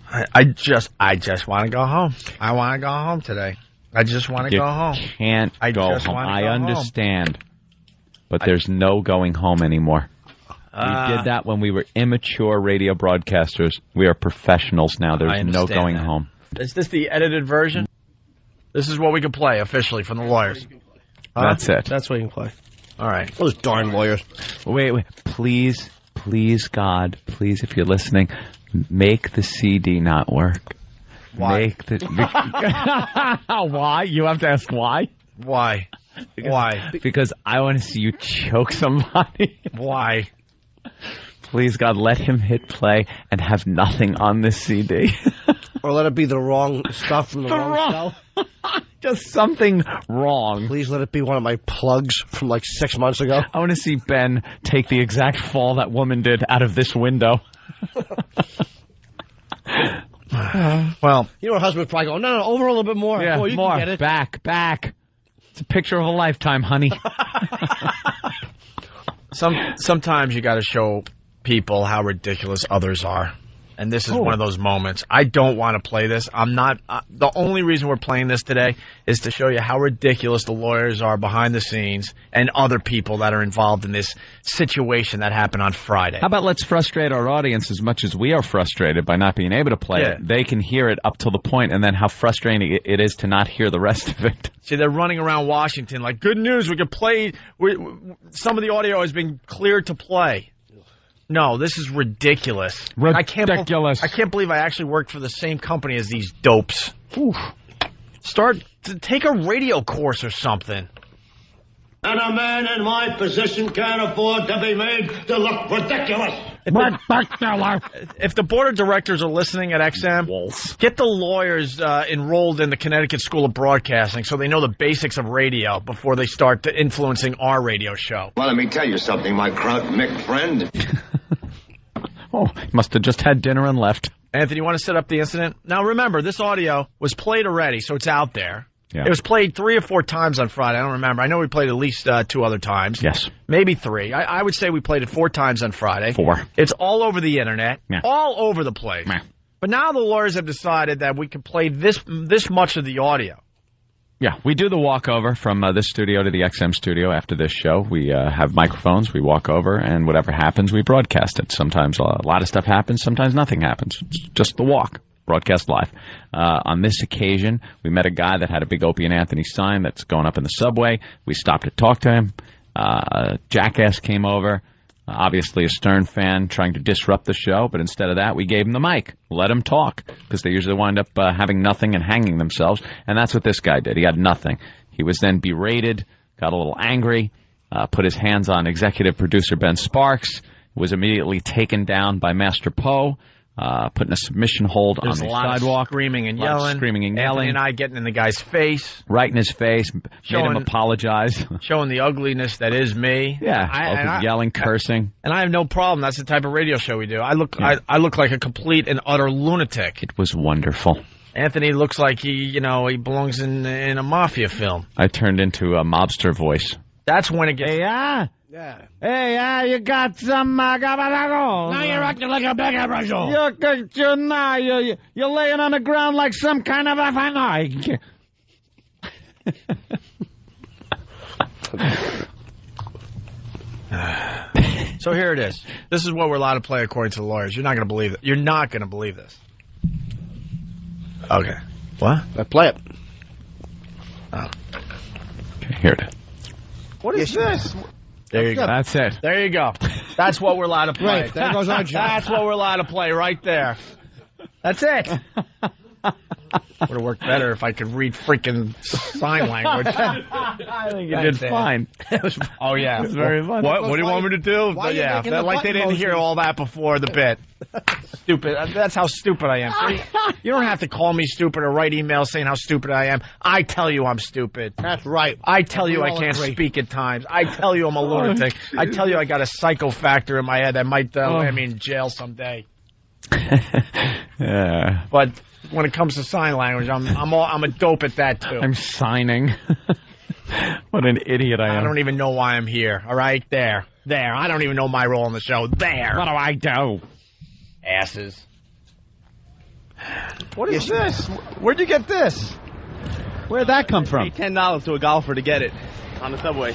I just want to go home. I want to go home today. I just want to go home. You can't go home. I understand. But there's no going home anymore. We did that when we were immature radio broadcasters. We are professionals now. There's no going home. Is this the edited version? This is what we can play officially from the lawyers. That's it. That's what you can play. All right. Those darn lawyers. Wait. Please, God, please, if you're listening, make the CD not work. Why? Why? You have to ask why? Why? Why? Because I want to see you choke somebody. Why? Please, God, let him hit play and have nothing on this CD. Or let it be the wrong stuff from the wrong show. Just something wrong. Please let it be one of my plugs from 6 months ago. I want to see Ben take the exact fall that woman did out of this window. Well, her husband's probably going, no, over a little bit more. Yeah, you more. Can get it. Back. It's a picture of a lifetime, honey. Sometimes you got to show people how ridiculous others are. And this is one of those moments. I don't want to play this. I'm not. The only reason we're playing this today is to show you how ridiculous the lawyers are behind the scenes and other people that are involved in this situation that happened on Friday. How about let's frustrate our audience as much as we are frustrated by not being able to play it. They can hear it up to the point, and then how frustrating it is to not hear the rest of it. See, they're running around Washington like, good news, we could play. Some of the audio has been cleared to play. No, this is ridiculous. Ridiculous. I can't believe I actually worked for the same company as these dopes. Oof. Take a radio course or something. And a man in my position can't afford to be made to look ridiculous. If the board of directors are listening at XM, get the lawyers enrolled in the Connecticut School of Broadcasting so they know the basics of radio before they start influencing our radio show. Well, let me tell you something, my Kraut Mick friend. Must have just had dinner and left. Anthony, you want to set up the incident? Now, remember, this audio was played already, so it's out there. Yeah. It was played 3 or 4 times on Friday. I don't remember. I know we played at least 2 other times. Yes. Maybe 3. I would say we played it 4 times on Friday. 4. It's all over the internet. Yeah. All over the place. Yeah. But now the lawyers have decided that we can play this much of the audio. Yeah, we do the walkover from this studio to the XM studio after this show. We have microphones, we walk over, and whatever happens, we broadcast it. Sometimes a lot of stuff happens, sometimes nothing happens. It's just the walk. broadcast live. On this occasion, we met a guy that had a big Opie and Anthony sign that's going up in the subway. We stopped to talk to him. A jackass came over, obviously a Stern fan trying to disrupt the show, but instead of that, we gave him the mic. Let him talk, because they usually wind up having nothing and hanging themselves, and that's what this guy did. He had nothing. He was then berated, got a little angry, put his hands on executive producer Ben Sparks, was immediately taken down by Master Poe, put in a submission hold on the sidewalk. Screaming and yelling. Anthony and I getting in the guy's face. Right in his face. Made him apologize. Showing the ugliness that is me. Yeah. Yelling, cursing. And I have no problem. That's the type of radio show we do. I look like a complete and utter lunatic. It was wonderful. Anthony looks like he belongs in a mafia film. I turned into a mobster voice. That's when it gets... Yeah. You got some gabago. Now you're acting like a bagabago. You're laying on the ground like some kind of a So here it is. This is what we're allowed to play according to the lawyers. You're not going to believe it. You're not going to believe this. Okay. What? Play it. Oh. Okay, here it is. What is this? There you go. That's it. There you go. That's what we're allowed to play. Right, there goes our job. That's what we're allowed to play right there. That's it. Would have worked better if I could read freaking sign language. I think you did fine. Oh, yeah. It was very fun. What do you want me to do? Why Yeah, like they didn't hear all that before the bit. Stupid. That's how stupid I am. You don't have to call me stupid or write emails saying how stupid I am. I tell you I'm stupid. That's right. I tell you I can't speak at times. I tell you I'm a lunatic. I tell you I got a psycho factor in my head that might land me in jail someday. Yeah. But when it comes to sign language, I'm a dope at that too. I'm signing. What an idiot I am. I don't even know why I'm here. All right, there. I don't even know my role in the show. There. What do I do? Asses. What is this? Where'd you get this? Where'd that come from? $10 to a golfer to get it on the subway.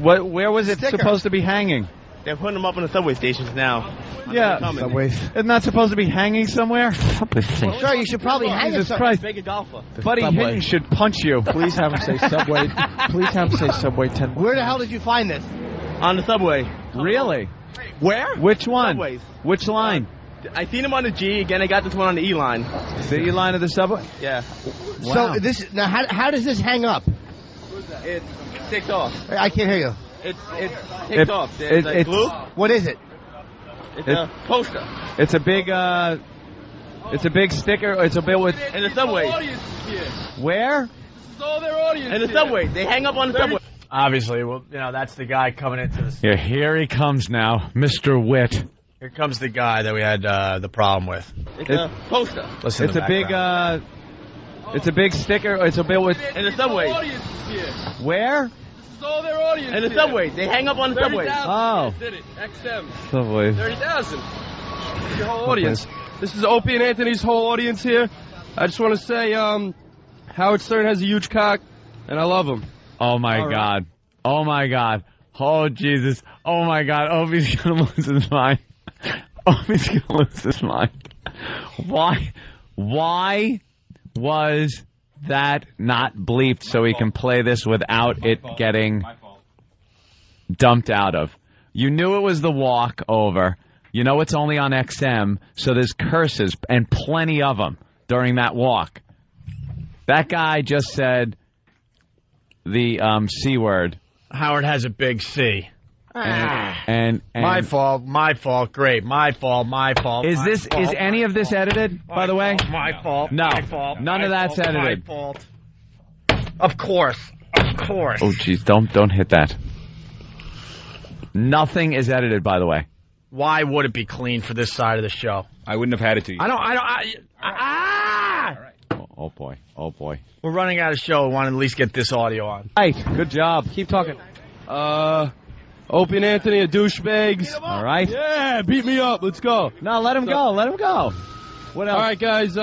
Where was it supposed to be hanging? They're putting them up on the subway stations now. Yeah, subways. Isn't that supposed to be hanging somewhere? Sure, you should probably hang it. Jesus Christ. Make a golfer. Buddy Hinton should punch you. Please have him say subway. Please have him say subway 10. Where the hell did you find this? On the subway. Really? Where? Which one? Subways. Which line? I seen him on the G. Again, I got this one on the E line. The E line of the subway? Yeah. Wow. So this now, how does this hang up? It's ticked off. I can't hear you. It's ticked off. There's like glue. What is it? It's a poster. It's a big sticker. It's a bill with. In the subway. Where? This is all their audience. In the subway. They hang up on the subway. Obviously, well, that's the guy coming into the... Yeah, here he comes now, Mr. Wit. Here comes the guy that we had the problem with. It's a poster. Listen It's a big sticker. It's a bill with. In the subway. Where? This is all their audience. In the subway. They hang up on the subway. Oh. Did it. XM. Subway. 30,000. Your whole audience. This is Opie and Anthony's whole audience here. I just want to say, Howard Stern has a huge cock, and I love him. Oh, my God. Oh, my God. Oh, Jesus. Oh, my God. Opie's going to lose his mind. Opie's going to lose his mind. Why was that not bleeped so we can play this without it getting dumped out of? You knew it was the walkover. You know it's only on XM, so there's curses, and plenty of them, during that walk. That guy just said the C word. Howard has a big C. And my fault. Great. My fault. Is any of this edited, by the way? My fault. No. My fault. None of that's edited. My fault. Of course. Oh, jeez. Don't hit that. Nothing is edited, by the way. Why would it be clean for this side of the show? I wouldn't have had it to you. Oh, boy. Oh, boy. We're running out of show. We want to at least get this audio on. Hey, good job. Keep talking. Opie and Anthony are douchebags. All right. Yeah, beat me up. Let's go. No, let him go. Let him go. What else? All right, guys.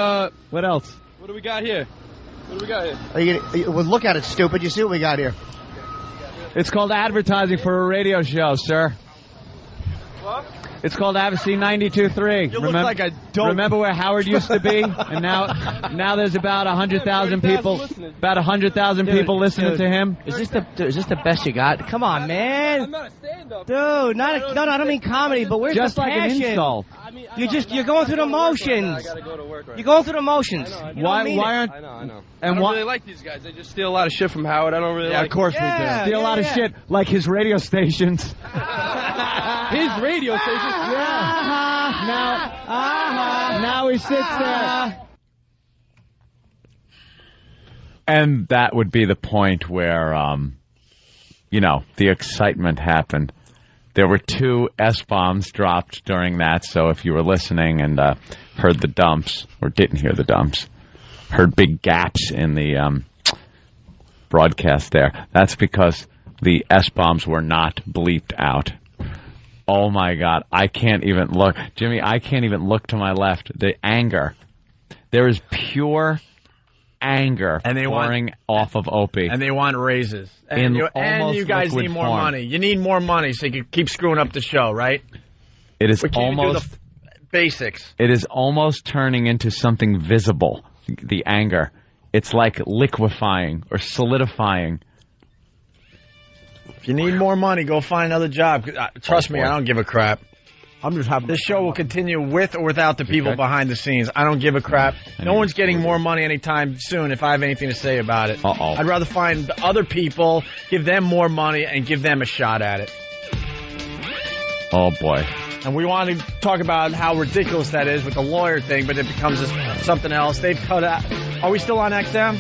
What else? What do we got here? Well, look at it, stupid. You see what we got here? It's called advertising for a radio show, sir. What? It's called Abc 92.3. You look like a dope. Remember where Howard used to be? And now there's about 100,000 people. About 100,000 people listening to him. Is this the best you got? Come on, man. I'm not a stand-up. Dude, no, I don't mean comedy, but where's Just the like passion? an insult. You're going through the motions. I gotta go to work right You're going through the motions. Why aren't? I know. And I don't why? really like these guys. They just steal a lot of shit from Howard. I don't really like. Of course we do. Steal a lot of shit, like his radio stations. His radio station. Now he sits there. And that would be the point where, the excitement happened. There were 2 S-bombs dropped during that, so if you were listening and heard the dumps, or didn't hear the dumps, heard big gaps in the broadcast there, that's because the S-bombs were not bleeped out. Oh, my God. I can't even look. Jimmy, I can't even look to my left. The anger. There is pure anger pouring off of Opie. And they want raises. And you guys need more money. You need more money so you can keep screwing up the show, right? It is we can't almost do the basics. It is almost turning into something visible. The anger. It's like liquefying or solidifying. If you need more money, go find another job. Trust me, I don't give a crap. I'm just having. This show will continue with or without the people behind the scenes. I don't give a crap. No one's getting more money anytime soon if I have anything to say about it. I'd rather find other people, give them more money, and give them a shot at it. Oh, boy. And we want to talk about how ridiculous that is with the lawyer thing, but it becomes something else. They've cut out. Are we still on XM?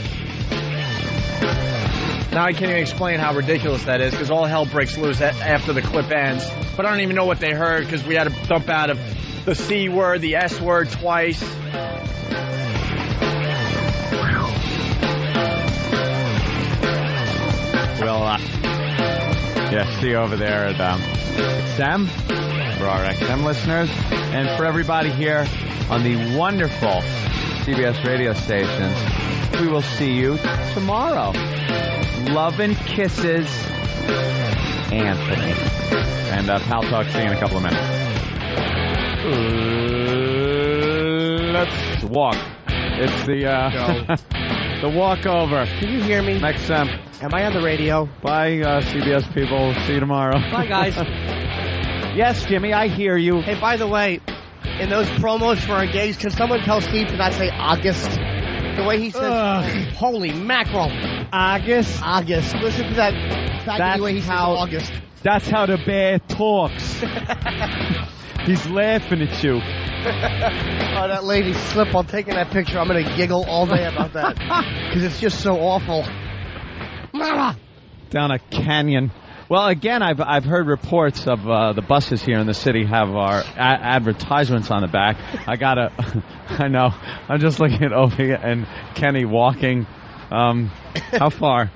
Now I can't even explain how ridiculous that is because all hell breaks loose after the clip ends. But I don't even know what they heard because we had to dump out of the C word, the S word twice. We'll see you over there at XM for our XM listeners and for everybody here on the wonderful CBS radio stations. We will see you tomorrow. Love and kisses, Anthony. And Pal Talk, see you in a couple of minutes. Let's walk. It's the the walkover. Can you hear me? Next Am I on the radio? Bye, CBS people. See you tomorrow. Bye, guys. Yes, Jimmy, I hear you. Hey, by the way, in those promos for our gays, can someone tell Steve to not say August? The way he says, holy mackerel. August. Listen to that. That's the way he says August. That's how the bear talks. He's laughing at you. Oh, that lady slip on taking that picture. I'm going to giggle all day about that. Because it's just so awful. Down a canyon. Well, again, I've heard reports of the buses here in the city have our advertisements on the back. I know. I'm just looking at Opie and Kenny walking. How far?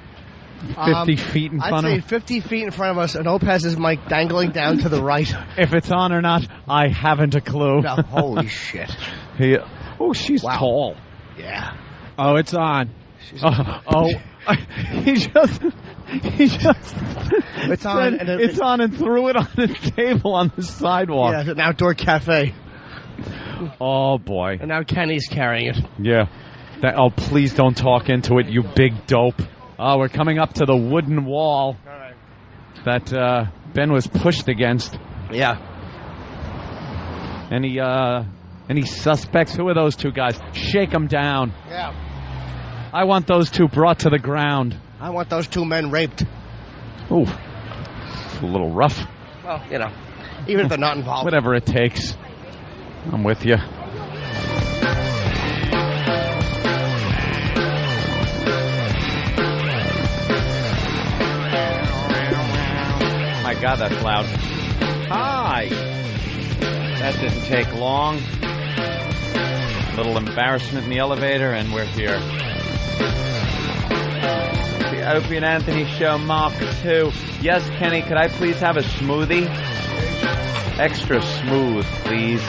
50 feet in front of us? I'd say 50 feet in front of us, and Ope has his mic dangling down to the right. If it's on or not, I haven't a clue. No, holy shit. She's tall. Yeah. Oh, it's on. He just it's on. It's on and threw it on the table on the sidewalk. Yeah, it's an outdoor cafe. Oh boy! And now Kenny's carrying it. Yeah. Please don't talk into it, you big dope. Oh, we're coming up to the wooden wall that Ben was pushed against. Yeah. Any suspects? Who are those two guys? Shake them down. Yeah. I want those two brought to the ground. I want those 2 men raped. Ooh, it's a little rough. Well, even if they're not involved. Whatever it takes. I'm with you. My God, that's loud. Hi. That didn't take long. A little embarrassment in the elevator, and we're here. The Opie and Anthony Show Mark II. Yes, Kenny, could I please have a smoothie? Extra smooth, please.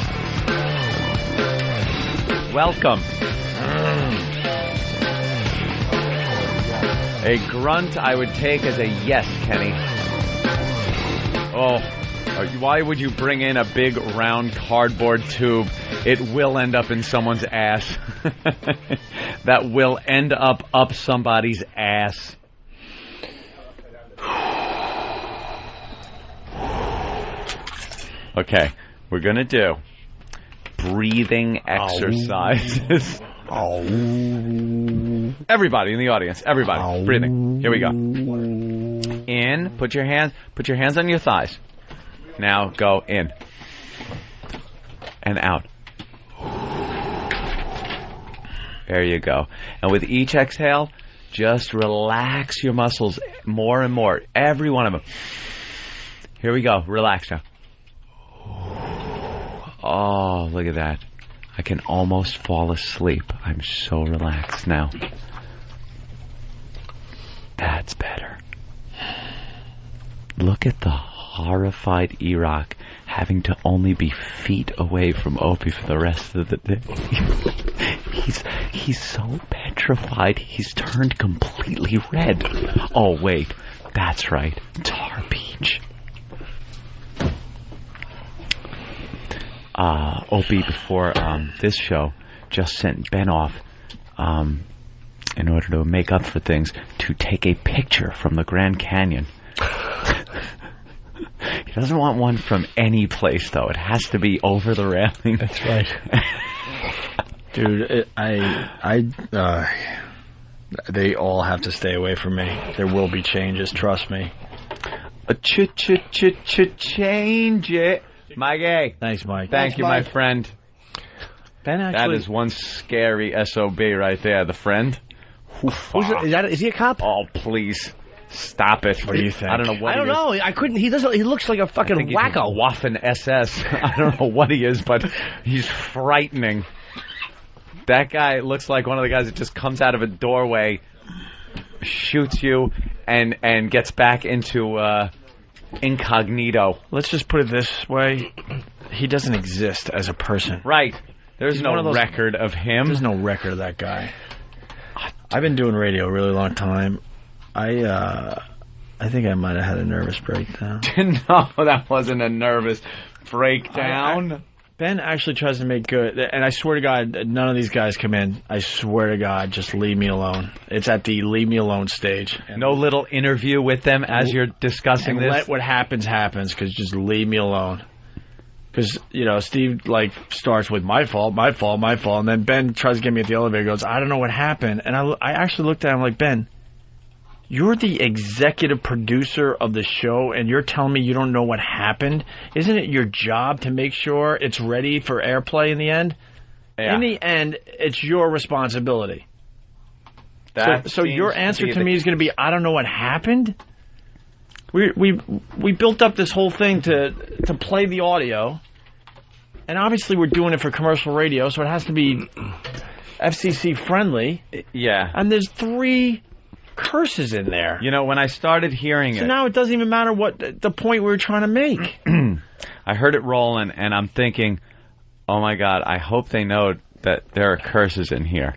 Welcome. A grunt I would take as a yes, Kenny. Oh, Why would you bring in a big round cardboard tube? It will end up in someone's ass. That will end up somebody's ass. Okay, we're going to do breathing exercises. Everybody in the audience, everybody, breathing. Here we go. In, put your hands on your thighs. Now go in and out. There you go. And with each exhale, just relax your muscles more and more. Every one of them. Here we go. Relax now. Oh, look at that. I can almost fall asleep. I'm so relaxed now. That's better. Look at the horrified E-Rock having to only be feet away from Opie for the rest of the day. He's so petrified, he's turned completely red. Oh, wait. That's right. Tar Beach. Opie, before this show, just sent Ben off in order to make up for things to take a picture from the Grand Canyon. He doesn't want one from any place, though. It has to be over the railing. That's right. Dude, they all have to stay away from me. There will be changes, trust me. Change it. Mike. Thanks, Mike. Thank you, Mike. my friend. Ben actually... That is one scary SOB right there, the friend. Is he a cop? Oh, please. Stop it. What do you think? I don't know what I don't know. I couldn't. He doesn't. He looks like a fucking wacko. Waffen SS. I don't know what he is, but he's frightening. That guy looks like one of the guys that just comes out of a doorway, shoots you, and gets back into incognito. Let's just put it this way. He doesn't exist as a person. Right. There's no record of him. There's no record of that guy. I've been doing radio a really long time. I think I might have had a nervous breakdown. No, that wasn't a nervous breakdown. Ben actually tries to make good, and I swear to God, none of these guys come in. I swear to God, just leave me alone. It's at the leave me alone stage. No little interview with them as you're discussing this? Let what happens, because just leave me alone. Because, Steve, starts with my fault, and then Ben tries to get me at the elevator, goes, I don't know what happened. And I actually looked at him like, Ben, you're the executive producer of the show, and you're telling me you don't know what happened? Isn't it your job to make sure it's ready for airplay in the end? Yeah. In the end, it's your responsibility. So your answer to me is going to be, I don't know what happened? We built up this whole thing to play the audio, and obviously we're doing it for commercial radio, so it has to be FCC friendly. Yeah. And there's 3 curses in there. When I started hearing it... So now it doesn't even matter what the point we were trying to make. I heard it rolling, and I'm thinking, oh my God, I hope they know that there are curses in here.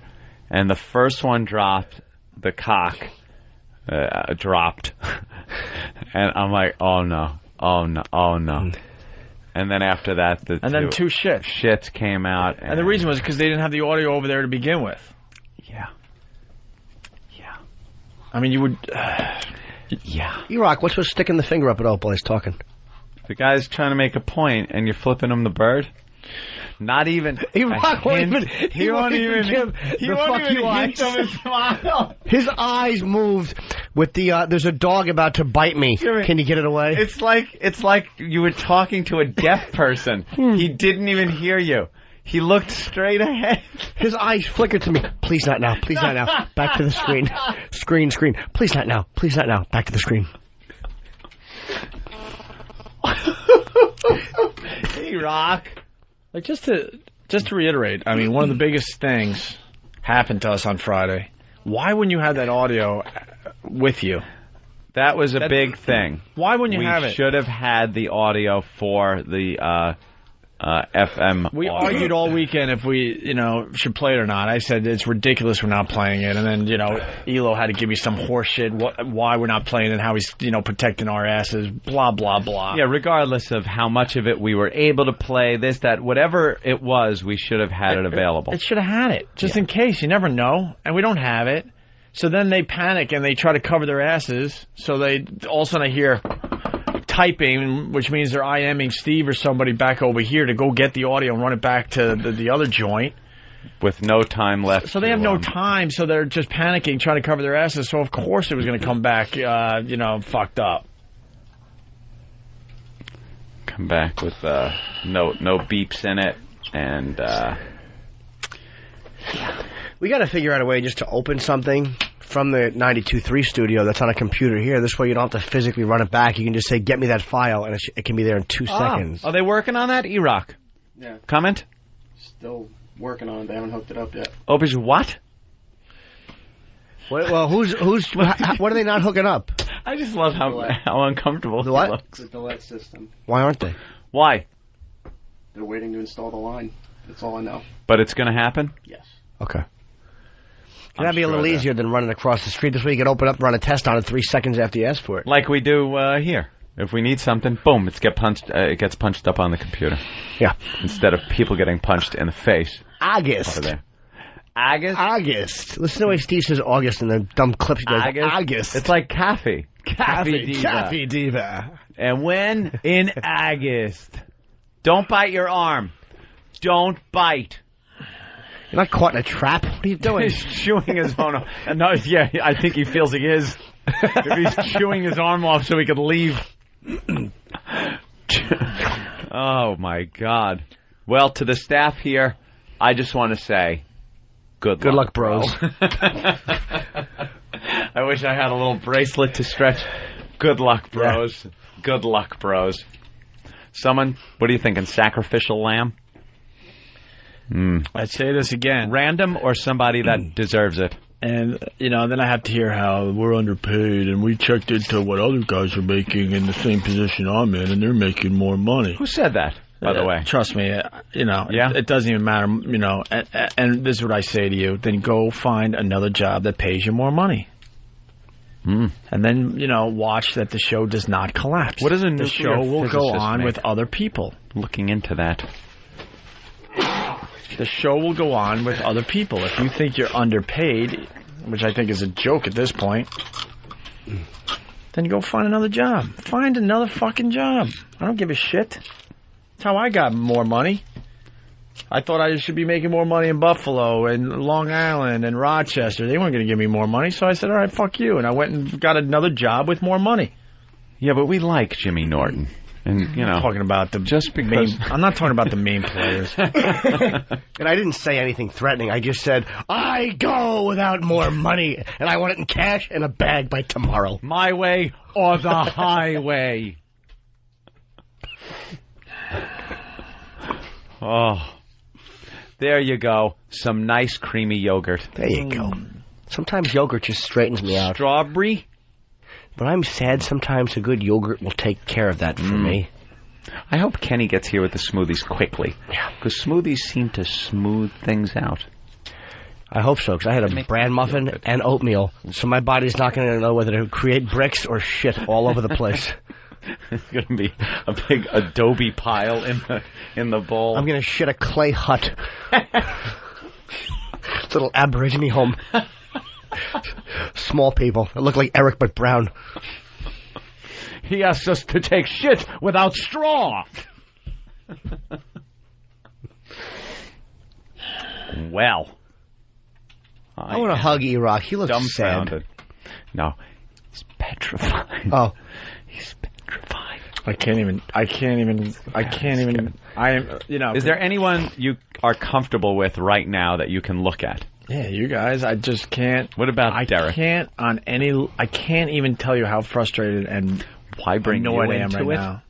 And the first one dropped, the cock dropped. And I'm like, oh no. And then after that, then 2 shits came out. And the reason was because they didn't have the audio over there to begin with. Yeah. I mean, you would... Yeah. E-Rock, what's with sticking the finger up at Opie while he's talking? The guy's trying to make a point, and you're flipping him the bird? Not even... E-Rock won't even... He won't even give the fuck you eyes. Him a smile. His eyes moved with the... there's a dog about to bite me. Can you get it away? It's like you were talking to a deaf person. He didn't even hear you. He looked straight ahead. His eyes flickered to me. Please not now. Please not now. Back to the screen. Screen. Please not now. Please not now. Back to the screen. Hey, Rock. Just to reiterate, I mean, one of the biggest things happened to us on Friday. Why wouldn't you have that audio with you? That was a big thing. Why wouldn't you have it? We should have had the audio for the FM. We argued all weekend if we, should play it or not. I said it's ridiculous we're not playing it, and then, Elo had to give me some horse shit, why we're not playing it, how he's, protecting our asses, blah, blah, blah. Yeah, regardless of how much of it we were able to play, this, that, whatever it was, we should have had it available. It should have had it, just in case. You never know, and we don't have it. So then they panic and they try to cover their asses, so they all of a sudden I hear typing, which means they're IMing Steve or somebody back over here to go get the audio and run it back to the other joint. With no time left. So they have no time, so they're just panicking, trying to cover their asses, so of course it was going to come back, fucked up. Come back with no beeps in it, and... We got to figure out a way just to open something from the 92.3 studio that's on a computer here. This way you don't have to physically run it back. You can just say, get me that file, and it can be there in 2 seconds. Are they working on that? E-Rock? Yeah. Comment? Still working on it. They haven't hooked it up yet. Opie's what? Well, what are they not hooking up? I just love how uncomfortable he looks. The delete system. Why aren't they? Why? They're waiting to install the line. That's all I know. But it's going to happen? Yes. Okay. That'd be a little easier than running across the street. This way you can open up and run a test on it 3 seconds after you ask for it. Like we do here. If we need something, boom, it gets punched up on the computer. Yeah. Instead of people getting punched in the face. August. Over there. August? Listen to the way Steve says August in the dumb clip he does. August. It's like Caffey. Caffey Diva. And when in August. Don't bite your arm. Don't bite. You're not caught in a trap. What are you doing? He's chewing his own off. No, yeah, I think he feels he is. If he's chewing his arm off so he could leave. Oh, my God. Well, to the staff here, I just want to say, good luck, bros. I wish I had a little bracelet to stretch. Good luck, bros. Yeah. Good luck, bros. Someone, what are you thinking, sacrificial lamb? I'd say this again. Random or somebody that deserves it? And, then I have to hear how we're underpaid and we checked into what other guys are making in the same position I'm in and they're making more money. Who said that, by the way? Trust me, it doesn't even matter, and this is what I say to you. Then go find another job that pays you more money. And then, watch that the show does not collapse. What does the show will go on with other people. Looking into that. The show will go on with other people. If you think you're underpaid, which I think is a joke at this point, then go find another job. Find another fucking job. I don't give a shit. That's how I got more money. I thought I should be making more money in Buffalo and Long Island and Rochester. They weren't going to give me more money, so I said, all right, fuck you. And I went and got another job with more money. Yeah, but we like Jimmy Norton. And, I'm talking about I'm not talking about the main players. And I didn't say anything threatening. I just said, I go without more money, and I want it in cash in a bag by tomorrow. My way or the highway. Oh. There you go. Some nice creamy yogurt. There you go. Sometimes yogurt just straightens me out. Strawberry? But I'm sad sometimes a good yogurt will take care of that for me. I hope Kenny gets here with the smoothies quickly. Yeah. Because smoothies seem to smooth things out. I hope so, because I had a bran muffin and oatmeal, so my body's not going to know whether to create bricks or shit all over the place. It's going to be a big adobe pile in the bowl. I'm going to shit a clay hut. It's a little Aborigine home. Small people that look like Eric but brown. He asked us to take shit without straw. Well, I want to hug E-Rock. He looks sad. No, he's petrified. Oh, he's petrified. I can't even. Is there anyone you are comfortable with right now that you can look at? Yeah, you guys. I just can't. What about Derek? I can't even tell you how frustrated and annoyed I am right now.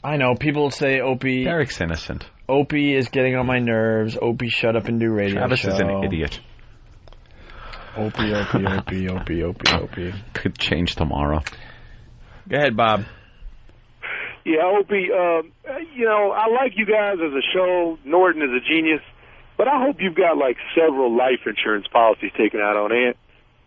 I know people say Opie. Derek's innocent. Opie is getting on my nerves. Opie, shut up and do radio. Travis is an idiot. Opie. Could change tomorrow. Go ahead, Bob. Yeah, Opie, you know, I like you guys as a show. Norton is a genius. But I hope you've got, like, several life insurance policies taken out on Ant.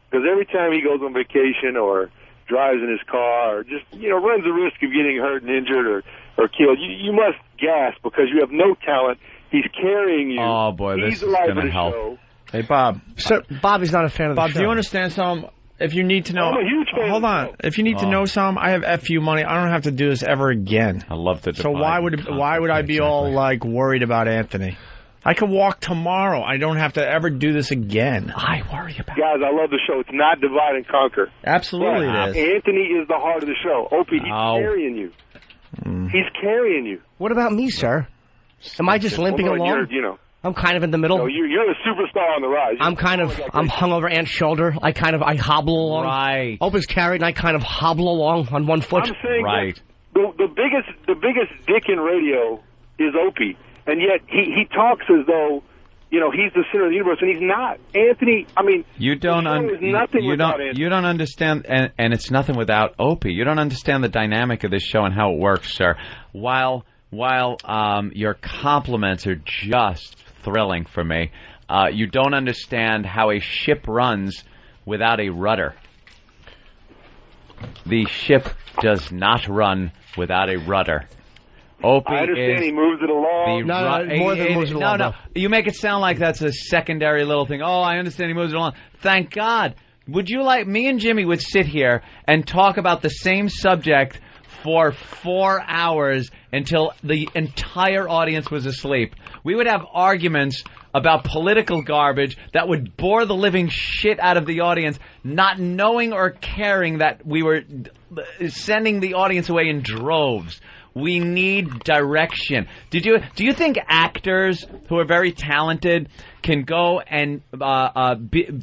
Because every time he goes on vacation or drives in his car or just, you know, runs the risk of getting hurt and injured or killed, you must gasp because you have no talent. He's carrying you. Oh, boy, this He's is alive going to with the help. show. Hey, Bob. So, Bobby's not a fan of the Bob, show. do you understand something? If you need to know, I'm a huge fan hold of the on. show. If you need to know something, I have FU money. I don't have to do this ever again. I love the. So why would I be all like worried about Anthony? I could walk tomorrow. I don't have to ever do this again. I worry about. Guys, I love the show. It's not divide and conquer. Absolutely But it is. Anthony is the heart of the show. Opie, he's carrying you. He's carrying you. What about me, sir? Am I just limping Well, no, along? you're, you know. I'm kind of in the middle. No, you're the superstar on the rise. I'm hung over Ant's shoulder. I hobble along. Right. Opie's carried, and I kind of hobble along on one foot. I'm saying that the biggest dick in radio is Opie, and yet he talks as though, you know, he's the center of the universe, and he's not. Anthony, I mean, You don't you don't understand, and it's nothing without Opie. You don't understand the dynamic of this show and how it works, sir. While your compliments are just thrilling for me, you don't understand how a ship runs without a rudder. The ship does not run without a rudder. Opie I understand is he moves it along. More than moves it along. No, you make it sound like that's a secondary little thing. Oh, I understand he moves it along. Thank God. Would you like me and Jimmy would sit here and talk about the same subject for 4 hours until the entire audience was asleep. We would have arguments about political garbage that would bore the living shit out of the audience, not knowing or caring that we were sending the audience away in droves. We need direction. Do you think actors who are very talented can go and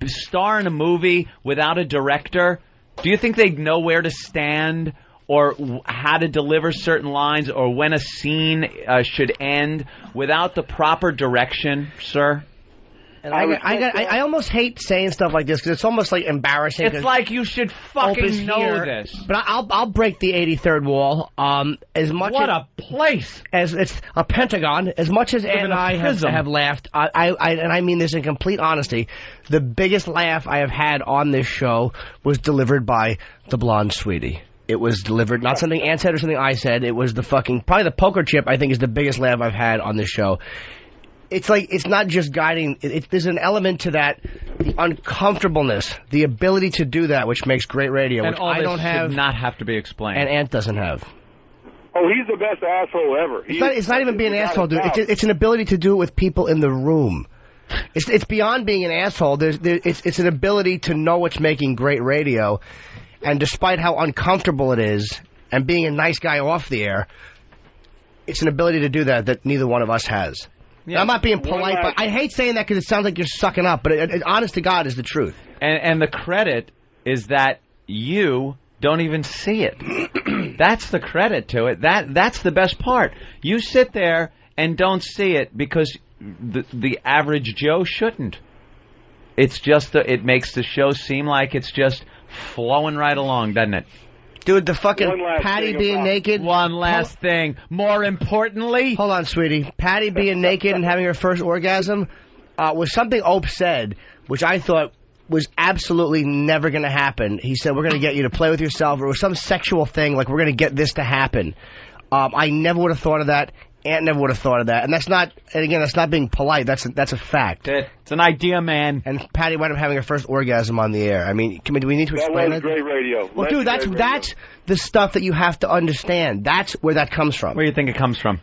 star in a movie without a director? Do you think they'd know where to stand or how to deliver certain lines or when a scene should end without the proper direction, sir? And I almost hate saying stuff like this because it's almost like embarrassing. It's like you should fucking know this. But I'll break the 83rd wall. As much what a place! As it's a pentagon. As much as Ed and I have laughed, and I mean this in complete honesty, the biggest laugh I have had on this show was delivered by the blonde sweetie. It was delivered, not something Ant said or something I said. It was probably the poker chip, I think, is the biggest laugh I've had on this show. It's like, it's not just guiding, there's an element to that, the uncomfortableness, the ability to do that, which makes great radio, and which all I this don't have. Should not have to be explained. And Ant doesn't have. Oh, he's the best asshole ever. It's not even being an asshole, dude. It's an ability to do it with people in the room. It's beyond being an asshole. It's an ability to know what's making great radio. And despite how uncomfortable it is, and being a nice guy off the air, it's an ability to do that neither one of us has. Yeah. I'm not being polite, but I hate saying that because it sounds like you're sucking up, but it, honest to God, is the truth. And the credit is that you don't even see it. That's the credit to it. That's the best part. You sit there and don't see it because the average Joe shouldn't. It's just it makes the show seem like it's just flowing right along, doesn't it? Dude, the fucking Patty being naked. One last thing. More importantly. Hold on, sweetie. Patty being naked and having her first orgasm was something Ope said, which I thought was absolutely never going to happen. He said, we're going to get you to play with yourself. Or it was some sexual thing, like we're going to get this to happen. I never would have thought of that. Ant never would have thought of that. And that's not, and again, that's not being polite. That's a fact. It's an idea, man. And Patty wound up having her first orgasm on the air. I mean, do we need to explain that? That was great radio. Well, dude, that's the stuff that you have to understand. That's where that comes from. Where do you think it comes from?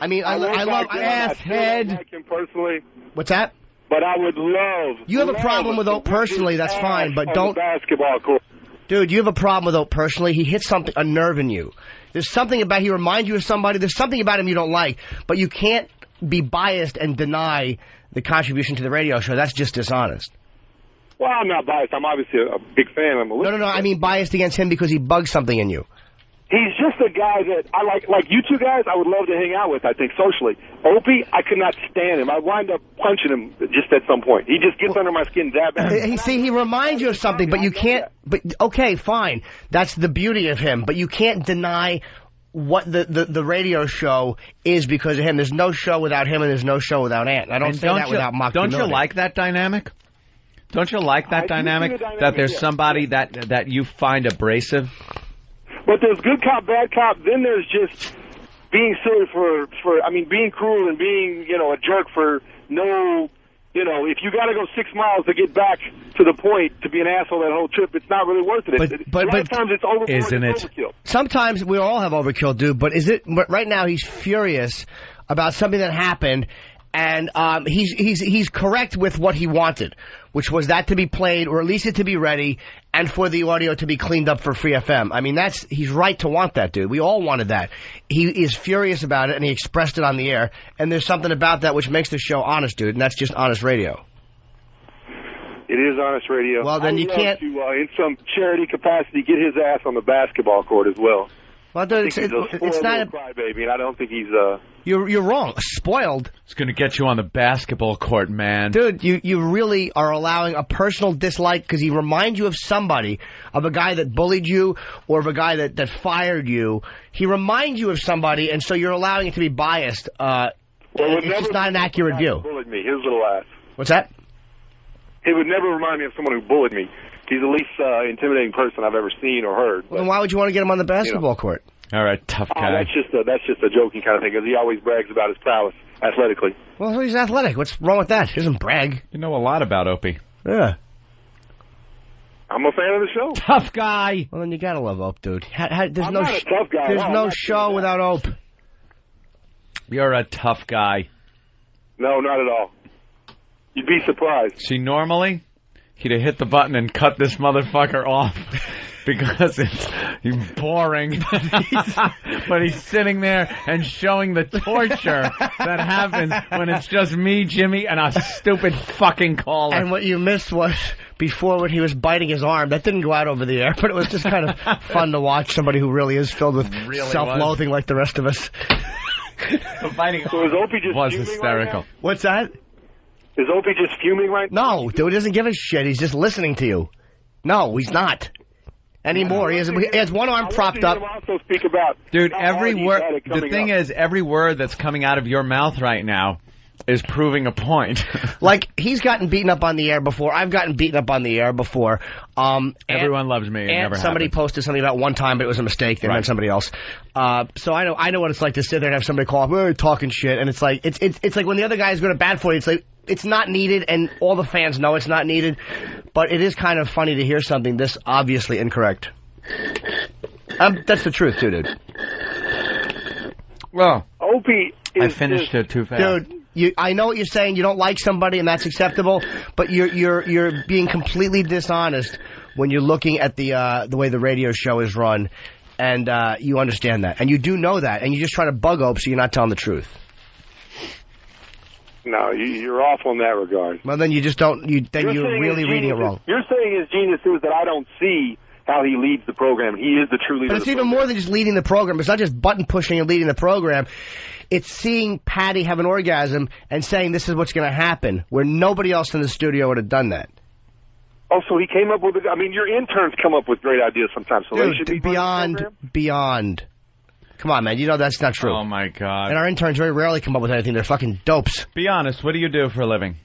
I mean, I love asshead. I like him personally. What's that? But I would love. You have a problem with Ope personally, that's fine, but don't. Basketball court. Dude, you have a problem with Ope personally. He hits a nerve in you. There's something about he reminds you of somebody. There's something about him you don't like, but you can't be biased and deny the contribution to the radio show. That's just dishonest. Well, I'm not biased. I'm obviously a big fan. I'm a listener. No. I mean biased against him because he bugs something in you. He's just a guy that I like you two guys, I would love to hang out with, I think, socially. Opie, I could not stand him. I wind up punching him just at some point. He just gets under my skin that bad. He reminds you of something, but you can't. But okay, fine. That's the beauty of him. But you can't deny what the radio show is because of him. There's no show without him, and there's no show without Ant. I don't say that without mock Don't you humility. like that dynamic? Don't you like that dynamic? That there's somebody that you find abrasive? But there's good cop, bad cop. Then there's just being silly being cruel and being, a jerk for no, if you got to go 6 miles to get back to the point to be an asshole that whole trip, it's not really worth it. But a lot of times it's overboard. Isn't it? Overkill. Sometimes we all have overkill, dude. But but right now he's furious about something that happened, and he's correct with what he wanted, which was that to be played, or at least it to be ready, and for the audio to be cleaned up for Free FM. I mean, he's right to want that, dude. We all wanted that. He is furious about it, and he expressed it on the air, and there's something about that which makes the show honest, dude, and that's just honest radio. It is honest radio. Well, then you can't... to, in some charity capacity, get his ass on the basketball court as well. Well, dude, it's not a crybaby, and I don't think he's You're wrong. Spoiled. It's going to get you on the basketball court, man. Dude, you really are allowing a personal dislike because he reminds you of somebody, of a guy that bullied you or of a guy that fired you. He reminds you of somebody, and so you're allowing it to be biased. It's just not an accurate view. Bullied me, his little ass. What's that? He would never remind me of someone who bullied me. He's the least intimidating person I've ever seen or heard. Well, then why would you want to get him on the basketball court? All right, tough guy. That's just a joking kind of thing, because he always brags about his prowess athletically. Well, he's athletic. What's wrong with that? He doesn't brag. You know a lot about Opie. Yeah. I'm a fan of the show. Tough guy. Well, then you gotta love Ope, dude. There's I'm not a tough guy. There's no show without Ope. You're a tough guy. No, not at all. You'd be surprised. See, normally, he'd have hit the button and cut this motherfucker off because he's boring. But he's sitting there and showing the torture that happens when it's just me, Jimmy, and a stupid fucking caller. And what you missed was before when he was biting his arm. That didn't go out over the air, but it was just kind of fun to watch somebody who really is filled with self-loathing like the rest of us. Biting so is Opie just was fuming hysterical. Right now? What's that? Is Opie just fuming right now? No, dude, he doesn't give a shit. He's just listening to you. No, he's not. Anymore. He has one arm propped up. Also speak about dude, every word. The thing is, every word that's coming out of your mouth right now is proving a point. Like, he's gotten beaten up on the air before. I've gotten beaten up on the air before. Everyone loves me. It never somebody happens. Posted something about one time, but it was a mistake. They meant somebody else. So I know what it's like to sit there and have somebody call up, "We're talking shit," and it's like it's like when the other guy is going to bat for you. It's like it's not needed, and all the fans know it's not needed. But it is kind of funny to hear something this obviously incorrect. That's the truth, too, dude. Well, Opie is I finished it too fast. Dude, I know what you're saying. You don't like somebody, and that's acceptable. But you're being completely dishonest when you're looking at the way the radio show is run, and you understand that, and you do know that, and you just try to bug Ope so you're not telling the truth. No, you're awful in that regard. Well, then you just don't. You're really reading it wrong. You're saying his genius is that I don't see how he leads the program. He is the true leader. But it's even more than just leading the program. It's not just button pushing and leading the program. It's seeing Patty have an orgasm and saying this is what's going to happen, where nobody else in the studio would have done that. Oh, so he came up with it. I mean, your interns come up with great ideas sometimes. So dude, they should be beyond. Come on, man. You know that's not true. Oh, my God. And our interns very rarely come up with anything. They're fucking dopes. Be honest. What do you do for a living?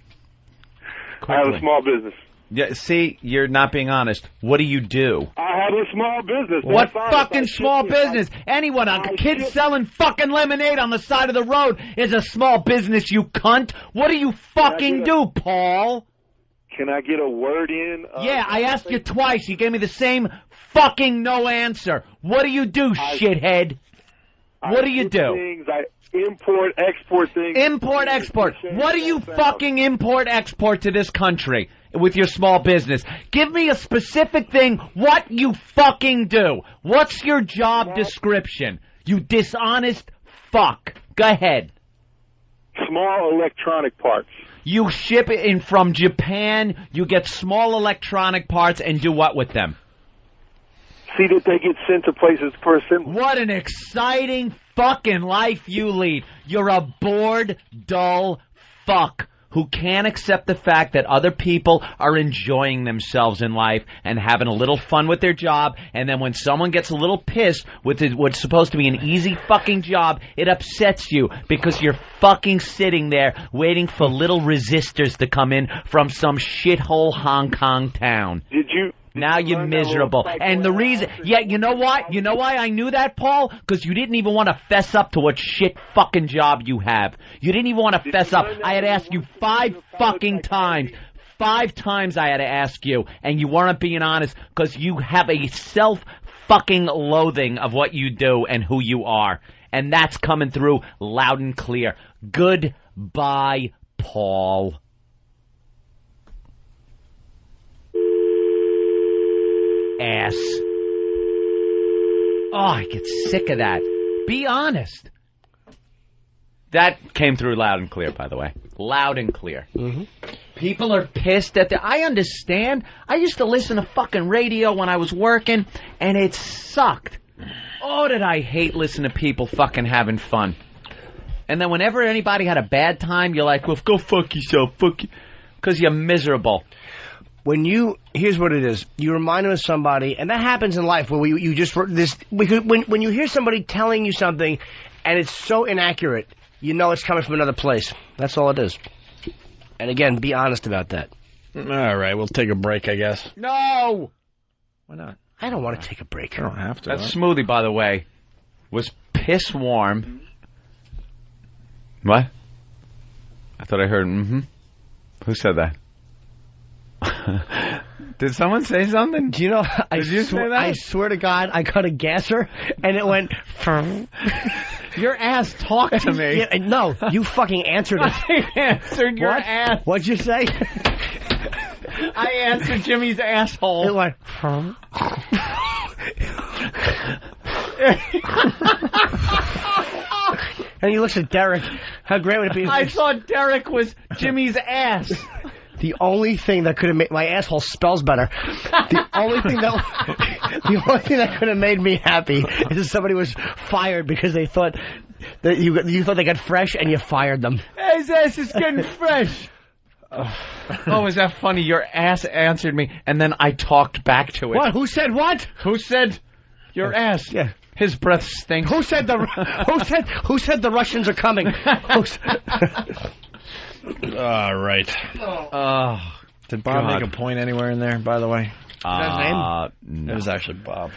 Quickly. I have a small business. Yeah, see, you're not being honest. What do you do? I have a small business. What fucking small business? Anyone, a kid selling fucking lemonade on the side of the road is a small business, you cunt. What do you fucking do, Paul? Can I get a word in? Yeah, I asked you twice. You gave me the same fucking no answer. What do you do, shithead? What do you do? Things, I import, export things. Import, export. What do you fucking import, export to this country with your small business? Give me a specific thing, what you fucking do. What's your job description? You dishonest fuck. Go ahead. Small electronic parts. You ship it in from Japan, you get small electronic parts, and do what with them? See that they get sent to places for assembly. What an exciting fucking life you lead. You're a bored, dull fuck who can't accept the fact that other people are enjoying themselves in life and having a little fun with their job, and then when someone gets a little pissed with what's supposed to be an easy fucking job, it upsets you because you're fucking sitting there waiting for little resistors to come in from some shithole Hong Kong town. Now you're miserable. And the reason, you know what? You know why I knew that, Paul? Because you didn't even want to fess up to what shit fucking job you have. You didn't even want to fess up. I had asked you 5 fucking times. 5 times I had to ask you, and you weren't being honest because you have a self-fucking loathing of what you do and who you are. And that's coming through loud and clear. Goodbye, Paul. Ass. Oh, I get sick of that. Be honest. That came through loud and clear, by the way. Loud and clear. Mm-hmm. People are pissed at I understand. I used to listen to fucking radio when I was working, and it sucked. Oh, did I hate listening to people fucking having fun. And then whenever anybody had a bad time, you're like, well, go fuck yourself. Fuck you. Because you're miserable. Here's what it is. You remind them of somebody, and that happens in life where when you hear somebody telling you something, and it's so inaccurate, you know it's coming from another place. That's all it is. And again, be honest about that. All right, we'll take a break, I guess. No! Why not? I don't want to take a break. I don't have to. That smoothie, by the way, was piss warm. What? I thought I heard, Who said that? Did someone say something? Do you know? Did you say that? I swear to God, I got a gasser, and it went. Your ass talked to me. Yeah, no, you fucking answered it. I answered your ass. What'd you say? I answered Jimmy's asshole. It went. And he looks at Derek. How great would it be? I thought Derek was Jimmy's ass. The only thing that could have made my asshole spells better. The only thing that could have made me happy is if somebody was fired because they thought that you thought they got fresh and you fired them. His ass is getting fresh. Oh, is that funny? Your ass answered me, and then I talked back to it. What? Who said what? Who said your ass? Yeah. His breath stinks. Who said the Russians are coming? All right. Did Bob make a point anywhere in there, by the way? Is that his name? No. It was actually Bob.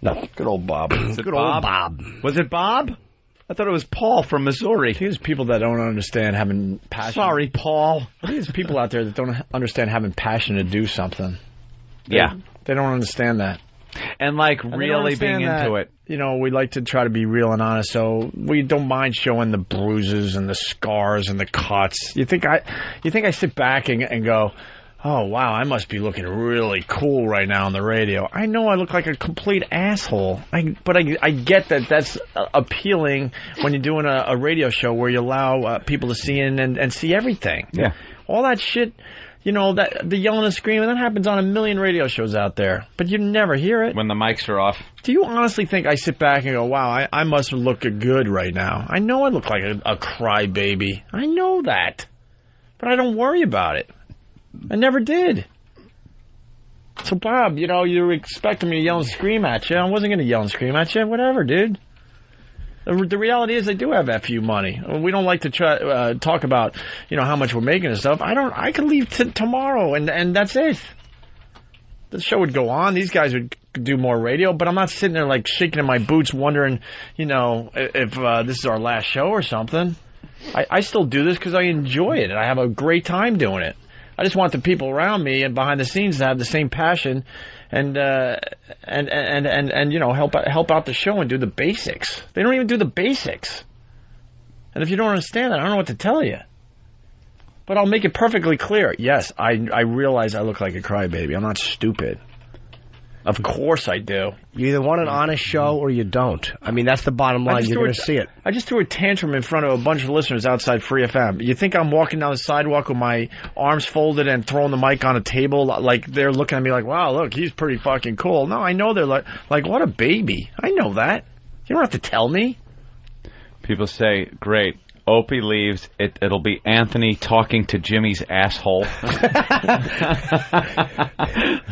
No. Good old Bob. Good old Bob. Was it Bob? I thought it was Paul from Missouri. There's people that don't understand having passion. Sorry, Paul. There's people out there that don't understand having passion to do something. Yeah. They don't understand that. And really being into it. You know, we like to try to be real and honest, so we don't mind showing the bruises and the scars and the cuts. You think I sit back and go, oh, wow, I must be looking really cool right now on the radio. I know I look like a complete asshole, but I get that that's appealing when you're doing a radio show where you allow people to see in and see everything. Yeah. All that shit, you know, that the yelling and screaming, that happens on a million radio shows out there, but you never hear it. When the mics are off. Do you honestly think I sit back and go, wow, I must look good right now? I know I look like a crybaby. I know that. But I don't worry about it. I never did. So, Bob, you know, you were expecting me to yell and scream at you. I wasn't going to yell and scream at you. Whatever, dude. The reality is I do have FU money. We don't like to try talk about, you know, how much we're making and stuff. I could leave tomorrow, and that's it. The show would go on. These guys would do more radio, but I'm not sitting there, like, shaking in my boots wondering, you know, if this is our last show or something. I still do this because I enjoy it, and I have a great time doing it. I just want the people around me and behind the scenes to have the same passion and you know, help out the show and do the basics. They don't even do the basics. And if you don't understand that, I don't know what to tell you. But I'll make it perfectly clear. Yes, I realize I look like a crybaby. I'm not stupid. Of course I do. You either want an honest show or you don't. I mean, that's the bottom line. You're going to see it. I just threw a tantrum in front of a bunch of listeners outside Free FM. You think I'm walking down the sidewalk with my arms folded and throwing the mic on a table like they're looking at me like, wow, look, he's pretty fucking cool. No, I know they're like what a baby. I know that. You don't have to tell me. People say, great. Opie leaves, it'll be Anthony talking to Jimmy's asshole.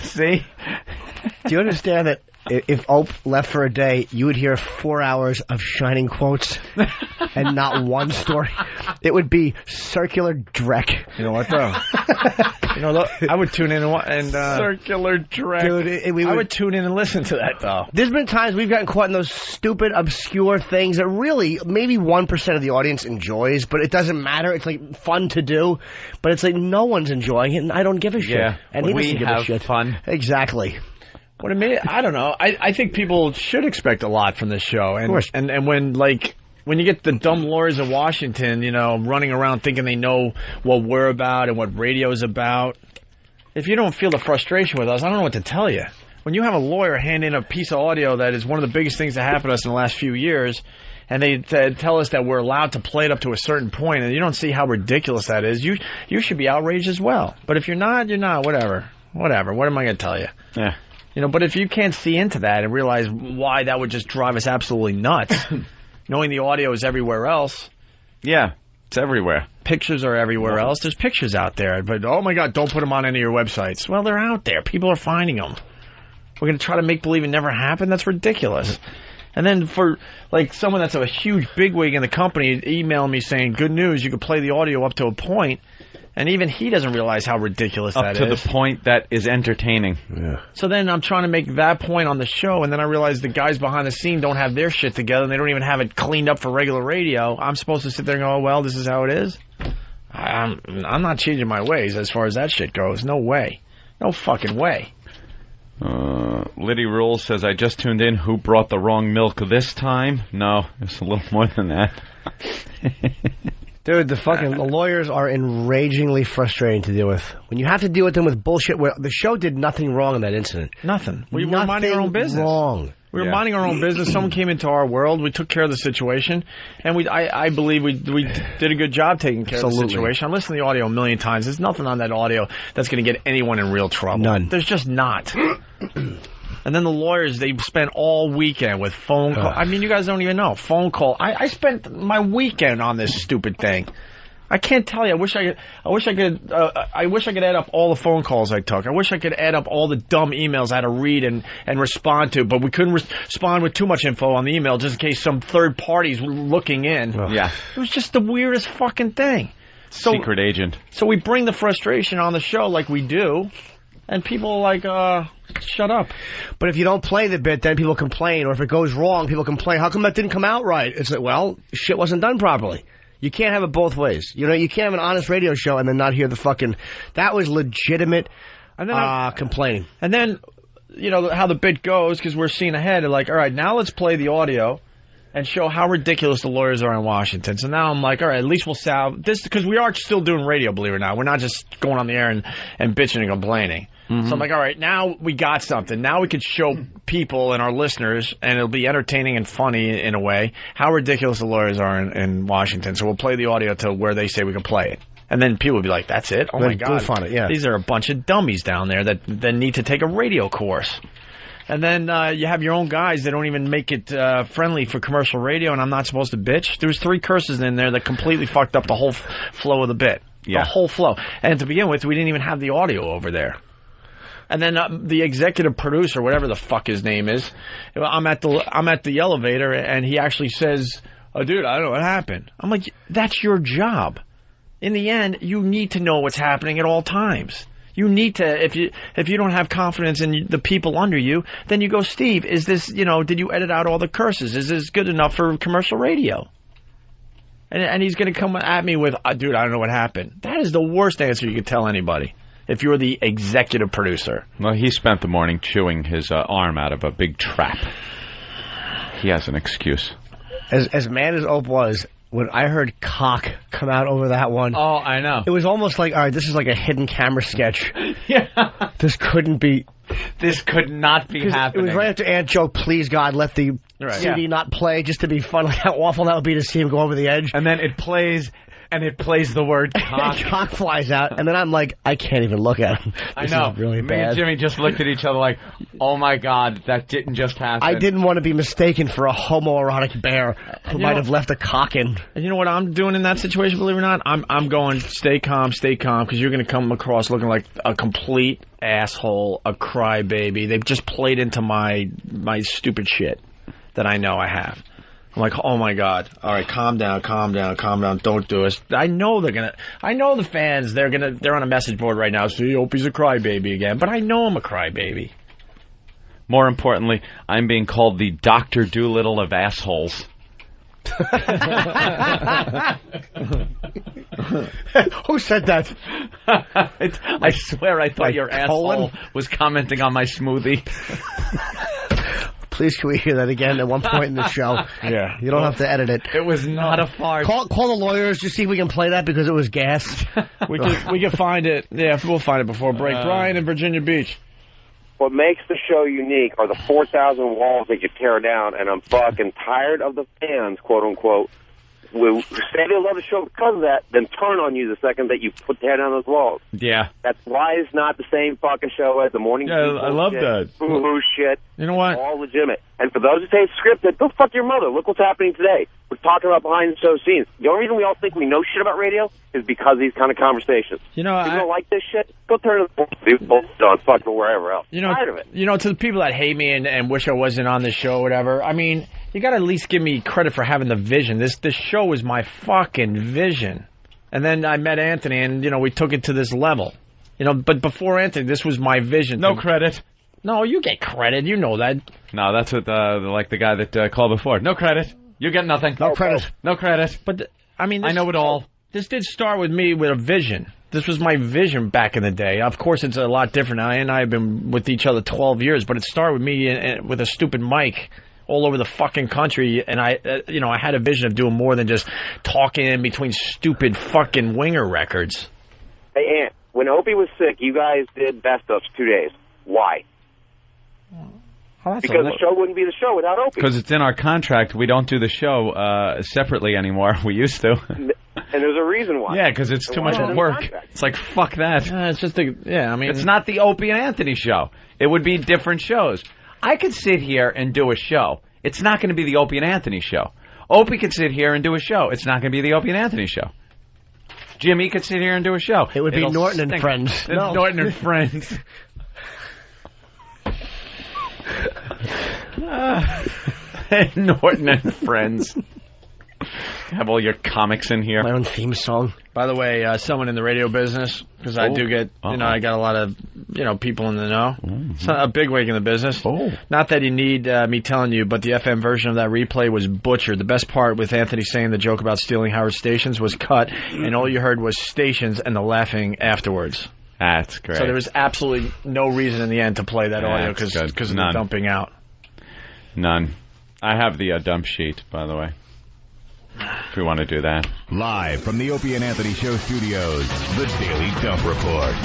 See? Do you understand that if Ope left for a day, you would hear 4 hours of shining quotes and not one story? It would be circular dreck. You know what, though? I would tune in and circular dreck. Dude, I would tune in and listen to that, though. There's been times we've gotten caught in those stupid, obscure things that really maybe 1% of the audience enjoys, but it doesn't matter. It's like fun to do, but it's like no one's enjoying it, and I don't give a shit. Yeah, and he doesn't give a shit. Fun. Exactly. What I mean, I don't know. I think people should expect a lot from this show, and of course. And when you get the dumb lawyers in Washington, running around thinking they know what we're about and what radio's about. If you don't feel the frustration with us, I don't know what to tell you. When you have a lawyer hand in a piece of audio that is one of the biggest things that happened to us in the last few years, and they tell us that we're allowed to play it up to a certain point, and you don't see how ridiculous that is, you should be outraged as well. But if you're not, you're not. Whatever. What am I going to tell you? Yeah. But if you can't see into that and realize why that would just drive us absolutely nuts, knowing the audio is everywhere else. Yeah, it's everywhere. Pictures are everywhere else. There's pictures out there. But, oh, my God, don't put them on any of your websites. Well, they're out there. People are finding them. We're going to try to make believe it never happened? That's ridiculous. And then for, someone that's a huge bigwig in the company emailing me saying, good news, you could play the audio up to a point. And even he doesn't realize how ridiculous that is. Up to the point that is entertaining. Yeah. So then I'm trying to make that point on the show, and then I realize the guys behind the scene don't have their shit together, and they don't even have it cleaned up for regular radio. I'm supposed to sit there and go, oh, well, this is how it is? I'm not changing my ways as far as that shit goes. No way. No fucking way. Liddy Rules says, I just tuned in. Who brought the wrong milk this time? No, it's a little more than that. Dude, the lawyers are enragingly frustrating to deal with. When you have to deal with them with bullshit, where the show did nothing wrong in that incident. Nothing. We were minding our own business. Wrong. We were minding our own business. Someone came into our world. We took care of the situation, and I believe we did a good job taking care of the situation. I listened to the audio a million times. There's nothing on that audio that's going to get anyone in real trouble. None. There's just not. And then the lawyers, they spent all weekend with phone calls. I mean, you guys don't even know. Phone call. I spent my weekend on this stupid thing. I can't tell you. I wish I could add up all the phone calls I took. I wish I could add up all the dumb emails I had to read and respond to, but we couldn't respond with too much info on the email just in case some third party's looking in. Yeah. It was just the weirdest fucking thing. Secret agent. So we bring the frustration on the show like we do, and people are like, shut up. But if you don't play the bit, then people complain, or if it goes wrong, people complain. How come that didn't come out right? It's like, well, shit wasn't done properly. You can't have it both ways. You can't have an honest radio show and then not hear the fucking... That was legitimate complaining. And then, how the bit goes, because we're seeing ahead, all right, now let's play the audio and show how ridiculous the lawyers are in Washington. So now I'm like, all right, at least we'll salve this, because we are still doing radio, believe it or not. We're not just going on the air and bitching and complaining. Mm-hmm. So I'm like, all right, now we got something. Now we could show people and our listeners, and it'll be entertaining and funny in a way, how ridiculous the lawyers are in Washington. So we'll play the audio to where they say we can play it. And then people will be like, that's it? Oh, my God. On it, yeah. These are a bunch of dummies down there that need to take a radio course. And then you have your own guys that don't even make it friendly for commercial radio, and I'm not supposed to bitch. There was 3 curses in there that completely fucked up the whole flow of the bit. Yeah. The whole flow. And to begin with, we didn't even have the audio over there. And then the executive producer, whatever the fuck his name is, I'm at the elevator, and he actually says, oh, dude, I don't know what happened. I'm like, that's your job. In the end, you need to know what's happening at all times. You need to, if you don't have confidence in the people under you, then you go, Steve, is this, did you edit out all the curses? Is this good enough for commercial radio? And he's going to come at me with, dude, I don't know what happened. That is the worst answer you could tell anybody if you're the executive producer. Well, he spent the morning chewing his arm out of a big trap. He has an excuse. As mad as Ope was, when I heard cock come out over that one... Oh, I know. It was almost like, all right, this is like a hidden camera sketch. Yeah. This couldn't be... This could not be happening. It was right after Ant joke, please, God, let the CD not play, just to be fun. Like how awful that would be to see him go over the edge. And then it plays... and it plays the word cock. Cock flies out, and then I'm like, I can't even look at him. I This know. is really Me bad. and Jimmy just looked at each other like, oh my God, that didn't just happen. I didn't want to be mistaken for a homoerotic bear who You might know- have left a cock in. And you know what I'm doing in that situation, believe it or not? I'm going, stay calm, because you're going to come across looking like a complete asshole, a crybaby. They've just played into my stupid shit that I know I have. I'm like, oh my God. All right, calm down. Don't do it. I know the fans, they're on a message board right now. See, Opie's a crybaby again. But I know I'm a crybaby. More importantly, I'm being called the Dr. Doolittle of assholes. Who said that? I swear I thought Like your asshole colon? was commenting on my smoothie. Please, can we hear that again at one point in the show? Yeah. You don't have to edit it. It was not a fart. Call the lawyers, just see if we can play that because it was gas. We can find it. Yeah, we'll find it before break. Brian in Virginia Beach. What makes the show unique are the 4,000 walls that you tear down, and I'm fucking tired of the fans, quote unquote, who say they love the show because of that, then turn on you the second that you tear down those walls. Yeah. That's why it's not the same fucking show as the morning. Yeah, Zoo I love bullshit, that. Boo-hoo shit. You know what? All legitimate. And for those who say it's scripted, go fuck your mother. Look what's happening today. We're talking about behind the show scenes. The only reason we all think we know shit about radio is because of these kind of conversations. You know, if you don't like this shit, go turn it on fucking wherever else. You know, Tired of it. You know, to the people that hate me and wish I wasn't on this show or whatever, I mean, you got to at least give me credit for having the vision. This show is my fucking vision. And then I met Anthony, and, you know, we took it to this level. You know, but before Anthony, this was my vision. No credit. No, you get credit. You know that. No, that's what like the guy that called before. No credit. You get nothing. No credit. No credit. But, I mean, I know it all. This did start with me with a vision. This was my vision back in the day. Of course, it's a lot different now. And I have been with each other 12 years, but it started with me with a stupid mic all over the fucking country. And I had a vision of doing more than just talking in between stupid fucking winger records. Hey, Ant, when Opie was sick, you guys did best ofs 2 days. Why? Because the show wouldn't be the show without Opie. Because it's in our contract. We don't do the show separately anymore. We used to. And there's a reason why. Yeah, because it's So too why much is it in the work. contract? It's like, fuck that. It's just I mean... It's not the Opie and Anthony show. It would be different shows. I could sit here and do a show. It's not going to be the Opie and Anthony show. Opie could sit here and do a show. It's not going to be the Opie and Anthony show. Jimmy could sit here and do a show. It would be It'll Norton and stink. Friends. It's No. Norton and Friends. Norton and Friends. Have all your comics in here. My own theme song. By the way, someone in the radio business, because I do get, I got a lot of, people in the know. It's not a big wig in the business. Not that you need me telling you, but the FM version of that replay was butchered. The best part with Anthony saying the joke about stealing Howard stations was cut, and all you heard was stations and the laughing afterwards. That's great. So there was absolutely no reason in the end to play that audio because of the dumping out. None. I have the dump sheet, by the way. If we want to do that. Live from the Opie and Anthony Show studios, the Daily Dump Report.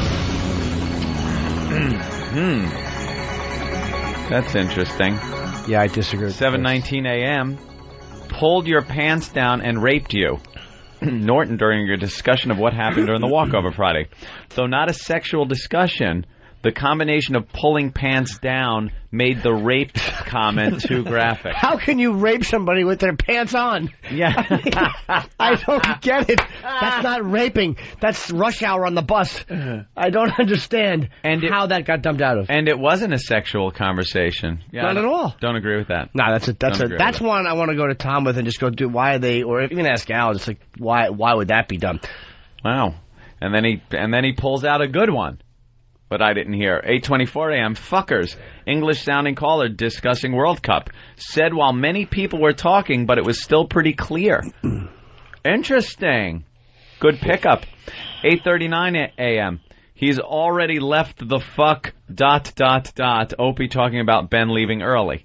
That's interesting. Yeah, I disagree. 7:19 a.m. Pulled your pants down and raped you. Norton during your discussion of what happened during the walkover Friday. Though not a sexual discussion, the combination of pulling pants down made the rape comment too graphic. How can you rape somebody with their pants on? Yeah. I don't get it. That's not raping. That's rush hour on the bus. I don't understand how that got dumped out of. And it wasn't a sexual conversation. Yeah, Not at all. Don't agree with that. No, that's one I want to go to Tom with and just go do why are they, or even ask Al, just like why would that be done? Wow. And then he pulls out a good one. But I didn't hear. 8:24 a.m. Fuckers. English-sounding caller discussing World Cup. Said while many people were talking, but it was still pretty clear. Interesting. Good pickup. 8:39 a.m. He's already left the fuck ... Opie talking about Ben leaving early.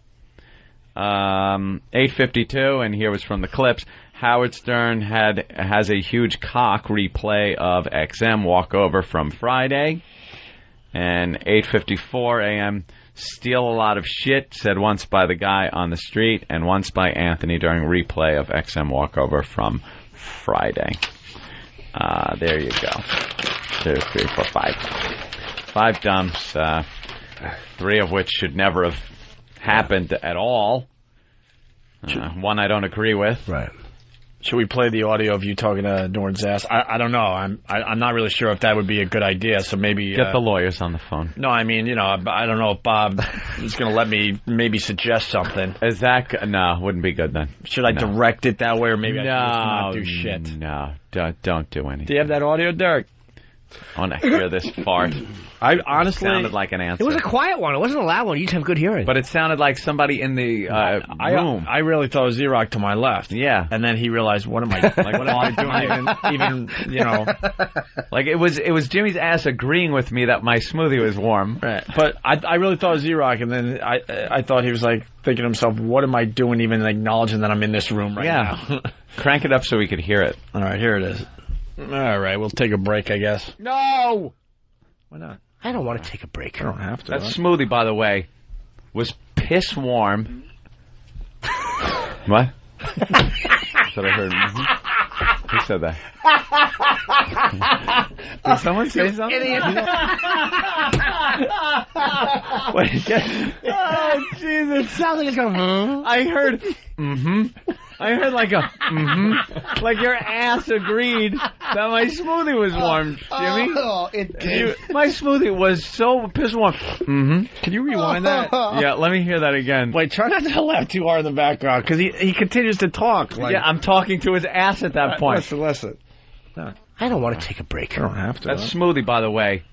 8:52, and here was from the clips. Howard Stern has a huge cock replay of XM walkover from Friday. And 8:54 a.m. Steal a lot of shit, said once by the guy on the street and once by Anthony during replay of XM walkover from Friday. There you go. 2, 3, 4, 5. 5 dumps, 3 of which should never have happened at all. 1 I don't agree with. Right. Should we play the audio of you talking to Norton's ass? I don't know. I'm not really sure if that would be a good idea. So maybe get the lawyers on the phone. No, I mean, I don't know if Bob is going to let me maybe suggest something. Is that no? Wouldn't be good then. Should I direct it that way, or maybe I should just not do shit? No, don't do anything. Do you have that audio, Derek? I want to hear this fart. I honestly sounded like an answer. It was a quiet one. It wasn't a loud one. You just have good hearing. But it sounded like somebody in the room. I really thought it was Z-Rock to my left. Yeah. And then he realized, what am I doing? even like it was Jimmy's ass agreeing with me that my smoothie was warm. Right. But I really thought it was Z-Rock, and then I thought he was like thinking to himself, what am I doing, even acknowledging that I'm in this room right now? Crank it up so we could hear it. All right, here it is. All right, we'll take a break, I guess. No! Why not? I don't want to take a break. I don't have to. That smoothie, by the way, was piss warm. What? That's what I heard. Who said that? Did someone say something? Wait, oh, Jesus. It sounds like it's going, I heard, I heard like a, like your ass agreed that my smoothie was warm, Jimmy. Oh, it did. My smoothie was so piss warm. Can you rewind that? Yeah, let me hear that again. Wait, try not to laugh too hard in the background, because he continues to talk. Yeah, I'm talking to his ass at that point. Listen. No. I don't want to take a break. I don't have to. That smoothie, by the way,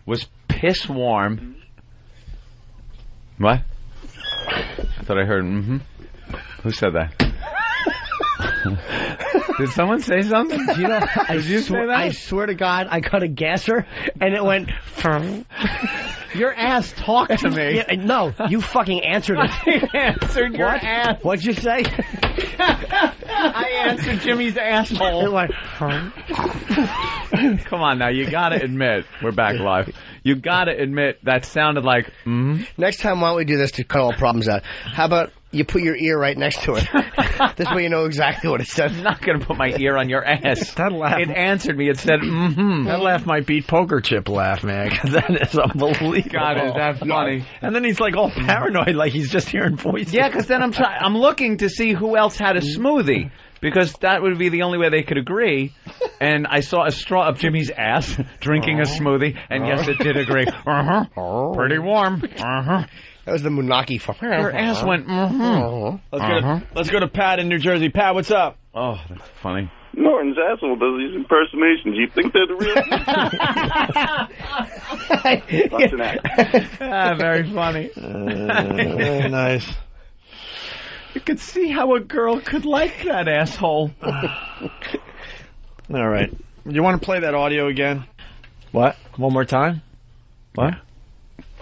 was piss warm. What? I thought I heard, Who said that? Did someone say something? You know, Did you say that? I swear to God, I cut a gasser, and it went... Your ass talked to me. Yeah, no, you fucking answered it. I answered your ass. What'd you say? I answered Jimmy's asshole. It went... Come on now, you gotta admit, we're back live. You gotta admit that sounded like, Next time, why don't we do this to cut all problems out? How about you put your ear right next to it? This way you know exactly what it says. I'm not gonna put my ear on your ass. That laugh. It answered me. It said, That laugh might beat poker chip laugh, man, because that is unbelievable. God, is that funny? And then he's like all paranoid, like he's just hearing voices. Yeah, because then I'm looking to see who else had a smoothie. Because that would be the only way they could agree. And I saw a straw up Jimmy's ass drinking a smoothie. And yes, it did agree. Pretty warm. That was the Munaki farm. Your ass went, Let's go to Pat in New Jersey. Pat, what's up? Oh, that's funny. Norton's asshole does these impersonations. You think they're the real? Very funny. Very nice. You could see how a girl could like that asshole. All right. You want to play that audio again? What? One more time? What?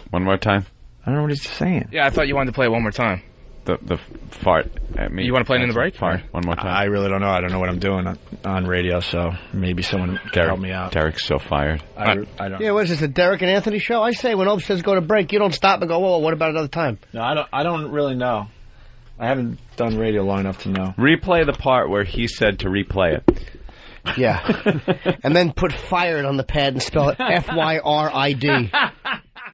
One more time? I don't know what he's saying. Yeah, I thought you wanted to play it one more time. The fart at me. You want to play it in the break? Fart. One more time. I really don't know. I don't know what I'm doing on radio, so maybe someone can help me out. Derek's so fired. I don't. Yeah, what is this, the Derek and Anthony show? I say when Opie says go to break, you don't stop and go, whoa, what about another time? No, I don't really know. I haven't done radio long enough to know. Replay the part where he said to replay it. Yeah. And then put fired on the pad and spell it F-Y-R-I-D.